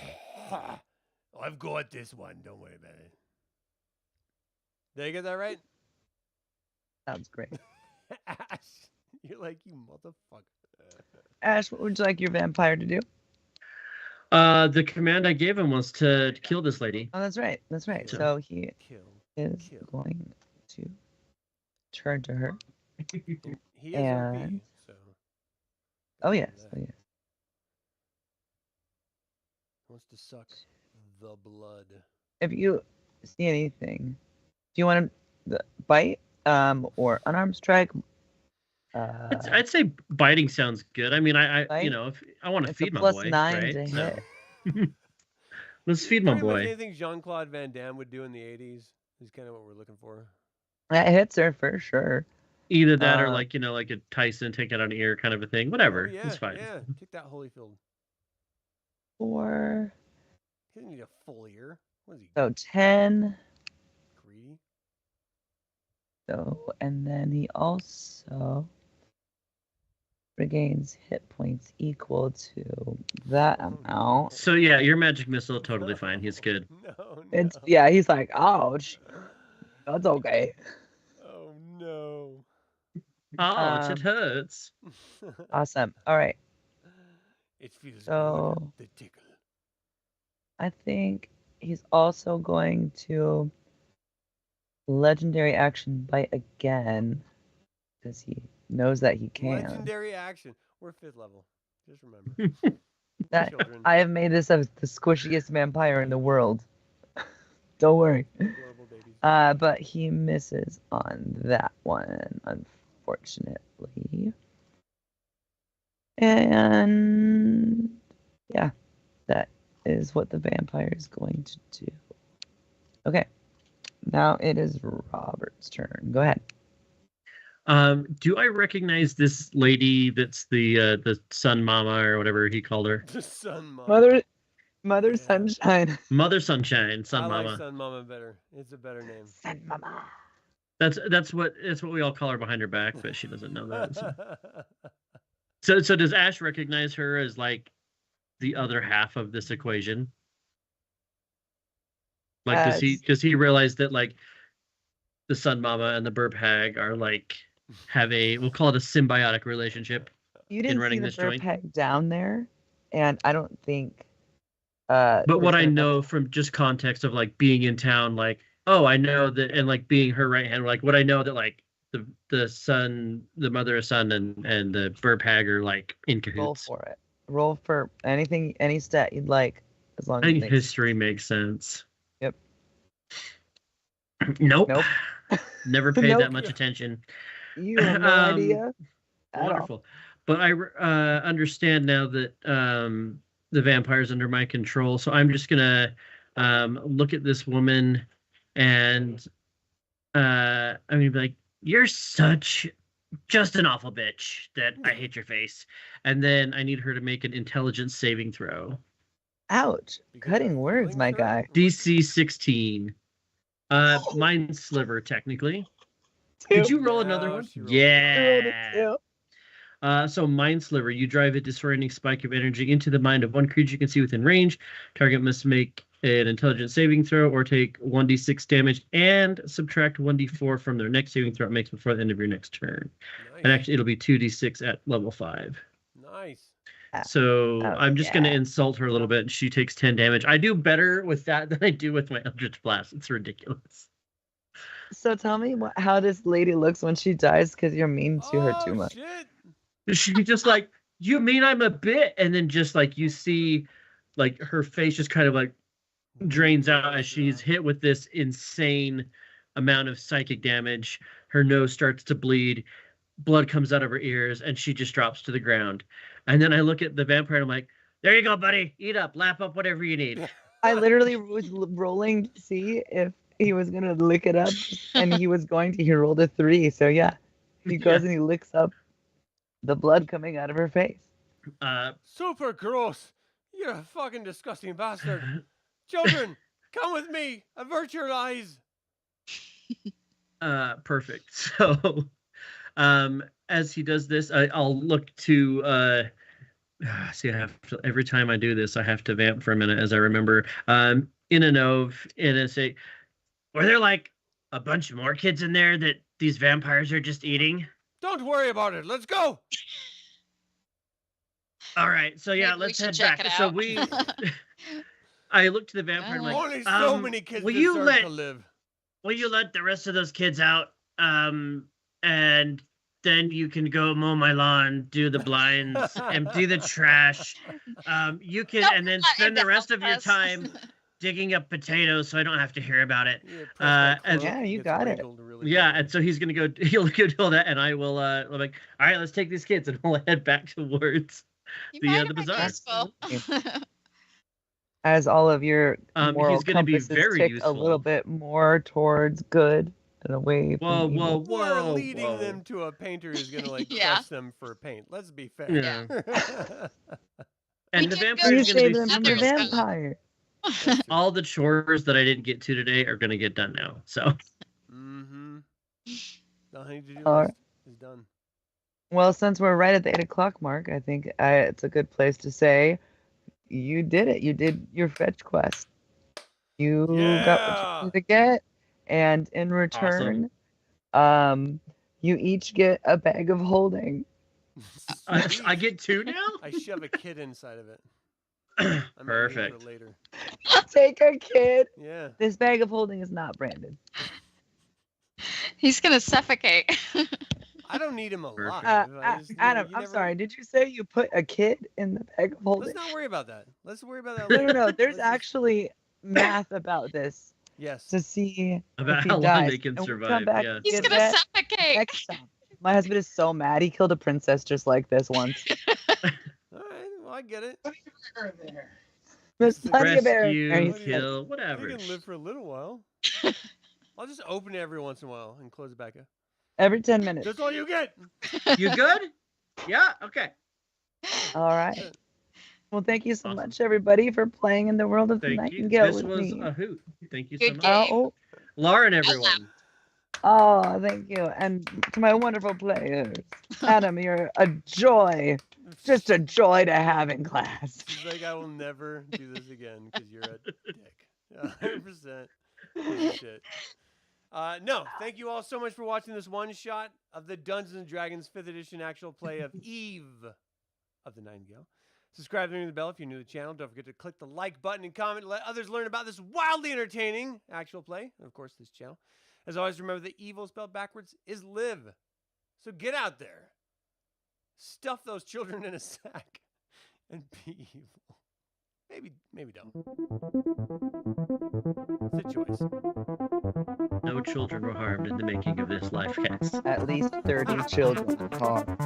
I've got this one. Don't worry about it. Did I get that right? Sounds great. Ash, you're like, you motherfucker. Ash, what would you like your vampire to do? The command I gave him was to kill this lady. Oh, that's right. That's right. Kill. So he Kill. is going to turn to her. He is OP, And- so. Oh, yes. that. Oh, yes. Wants to suck the blood. If you see anything, do you want to bite or unarmed strike? I'd say biting sounds good. I mean, I Bite? you know, if I want to It's a feed my plus boy, 9 right? to So hit. let's feed my Pretty much boy. anything Jean-Claude Van Damme would do in the 80s is kind of what we're looking for. That hits her for sure. Either that or Uh, like a Tyson take out an ear kind of a thing. Whatever, Oh, yeah, it's fine. yeah. Take that Holyfield. 4. He doesn't need a full ear. What is he, So 10. greedy? So, and then he also regains hit points equal to that amount. So yeah, your magic missile totally fine. He's good. No, It's no. yeah, he's like, ouch. That's okay. Oh, no. Ouch, it hurts. Awesome. All right. It feels So- good. The tickle. I think he's also going to legendary action bite again because he knows that he can. Legendary action. We're 5th level. Just remember. That Children. I have made this as the squishiest vampire in the world. Don't worry. Adorable babies. But he misses on that one, unfortunately. And yeah, that is what the vampire is going to do. Okay. Now it is Robert's turn. Go ahead. Do I recognize this lady that's the sun mama or whatever he called her? The sun mama. Mother Yeah. Sunshine. Mother Sunshine, sun I mama. like sun mama better. It's a better name. Sun Mama. That's what we all call her behind her back, but she doesn't know that. So does Ash recognize her as like the other half of this equation? Like does he realize that like the sun mama and the burp hag are like have we'll call it a symbiotic relationship? You didn't running see the this bird joint? peg down there, and I don't think. But what I Lieutenant- know from just context of like being in town, like, oh, I know that, and like being her right hand, like what I know that like the son, the mother of son, and the burp hag are like in Roll cahoots. for it. Roll for anything, any stat you'd like, as long I as it think makes history makes sense. Yep. Nope. Nope. Never paid Nope. that much attention. You have no idea at all. Wonderful. But I understand now that the vampire's under my control. So I'm just gonna look at this woman and I mean, like, you're such just an awful bitch that I hate your face. And then I need her to make an intelligence saving throw. Ouch. Because Cutting of words, my feelings, guy. sir? DC 16. Mind Sliver, technically. Did you roll another No, one? she rolled a one. I rolled a Yeah. 2. So Mind Sliver, you drive a disorienting spike of energy into the mind of one creature you can see within range. Target must make an intelligence saving throw or take 1d6 damage and subtract 1d4 from their next saving throw it makes before the end of your next turn. Nice. And actually, it'll be 2d6 at level 5. Nice. So Oh, I'm just going to yeah. insult her a little bit. And she takes 10 damage. I do better with that than I do with my Eldritch Blast. It's ridiculous. So tell me how this lady looks when she dies, because you're mean to her too much. Shit. She just like, you mean I'm a bit? And then just like you see like her face just kind of like drains out as she's hit with this insane amount of psychic damage. Her nose starts to bleed. Blood comes out of her ears and she just drops to the ground. And then I look at the vampire and I'm like, there you go, buddy. Eat up, lap up, whatever you need. I literally was rolling to see if he was going to lick it up, and he was going to. He rolled a 3. So yeah, he goes and he licks up the blood coming out of her face. Super gross. You're a fucking disgusting bastard. Children, come with me. Avert your eyes. Perfect. So as he does this, I'll look to see, I have to, every time I do this, I have to vamp for a minute as I remember. Inanove, and I say, were there like a bunch more kids in there that these vampires are just eating? Don't worry about it. Let's go. All right, so yeah, Maybe we let's should head check back. it So out. I look to the vampire and I'm like, Only so many kids will you deserve let to live. will you let the rest of those kids out? And then you can go mow my lawn, do the blinds, empty the trash. You can, Don't and then let him spend the rest of help your us. time digging up potatoes so I don't have to hear about it. Yeah, press that and- quote, Yeah, you gets got it. wrinkled really Yeah, quickly. and so he's gonna go. He'll go do all that, and I will. I'm like, all right, let's take these kids, and we'll head back towards You the might the have been bazaar. useful. As all of your moral he's gonna be compasses very tick a useful. little bit more towards good and away Whoa, from evil. Well, whoa, leading whoa. them to a painter is gonna like Yeah. crush them for paint. Let's be fair. Yeah. We And the did vampire You is gonna save be them from the others, though. vampire. all the chores that I didn't get to today are gonna get done now. So Mm-hmm. The honey-to-do All list is done. Well, since we're right at the 8 o'clock mark, I think it's a good place to say you did it. You did your fetch quest. You got what Yeah. you needed to get, and in return, you each get a bag of holding. I get 2 now. I shove a kid inside of it. I'm gonna leave Perfect. it later. Take a kid. Yeah. This bag of holding is not branded. He's gonna suffocate. I don't need him alive. Perfect. I just, Adam, you I'm never- sorry. Did you say you put a kid in the bag of holding? Let's not worry about that. Let's worry about that No, later. no, no. There's Let's just- actually math about this Yes. to see About if he how long dies. they can And we'll come survive, back yeah. and He's get gonna that suffocate. next time. My husband is so mad. He killed a princess just like this once. All right. Well, I get it. There's plenty of air. Rescue, in there, he Rescue. said. kill, I whatever. can live for a little while. I'll just open it every once in a while and close it back up. Every 10 minutes. That's all you get. You good? Yeah. Okay. All right. Well, thank you so Awesome. much, everybody, for playing in the world of the Thank you. Nightingale This with was me. a hoot. Thank you so Good much. game. Oh, Lauren, everyone. oh, thank you. And to my wonderful players. Adam, you're a joy. Just a joy to have in class. She's like, I will never do this again because you're a dick. 100% piece of shit. No, thank you all so much for watching this one shot of the Dungeons and Dragons 5th edition actual play of Eve of the Nightingale. Subscribe and ring the bell if you're new to the channel. Don't forget to click the like button and comment. Let others learn about this wildly entertaining actual play. And of course, this channel. As always, remember that evil spelled backwards is live. So get out there. Stuff those children in a sack and be evil. Maybe don't. It's a choice. No children were harmed in the making of this live cast. At least 30 children harmed.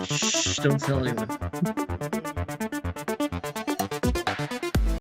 Shh, don't tell anyone.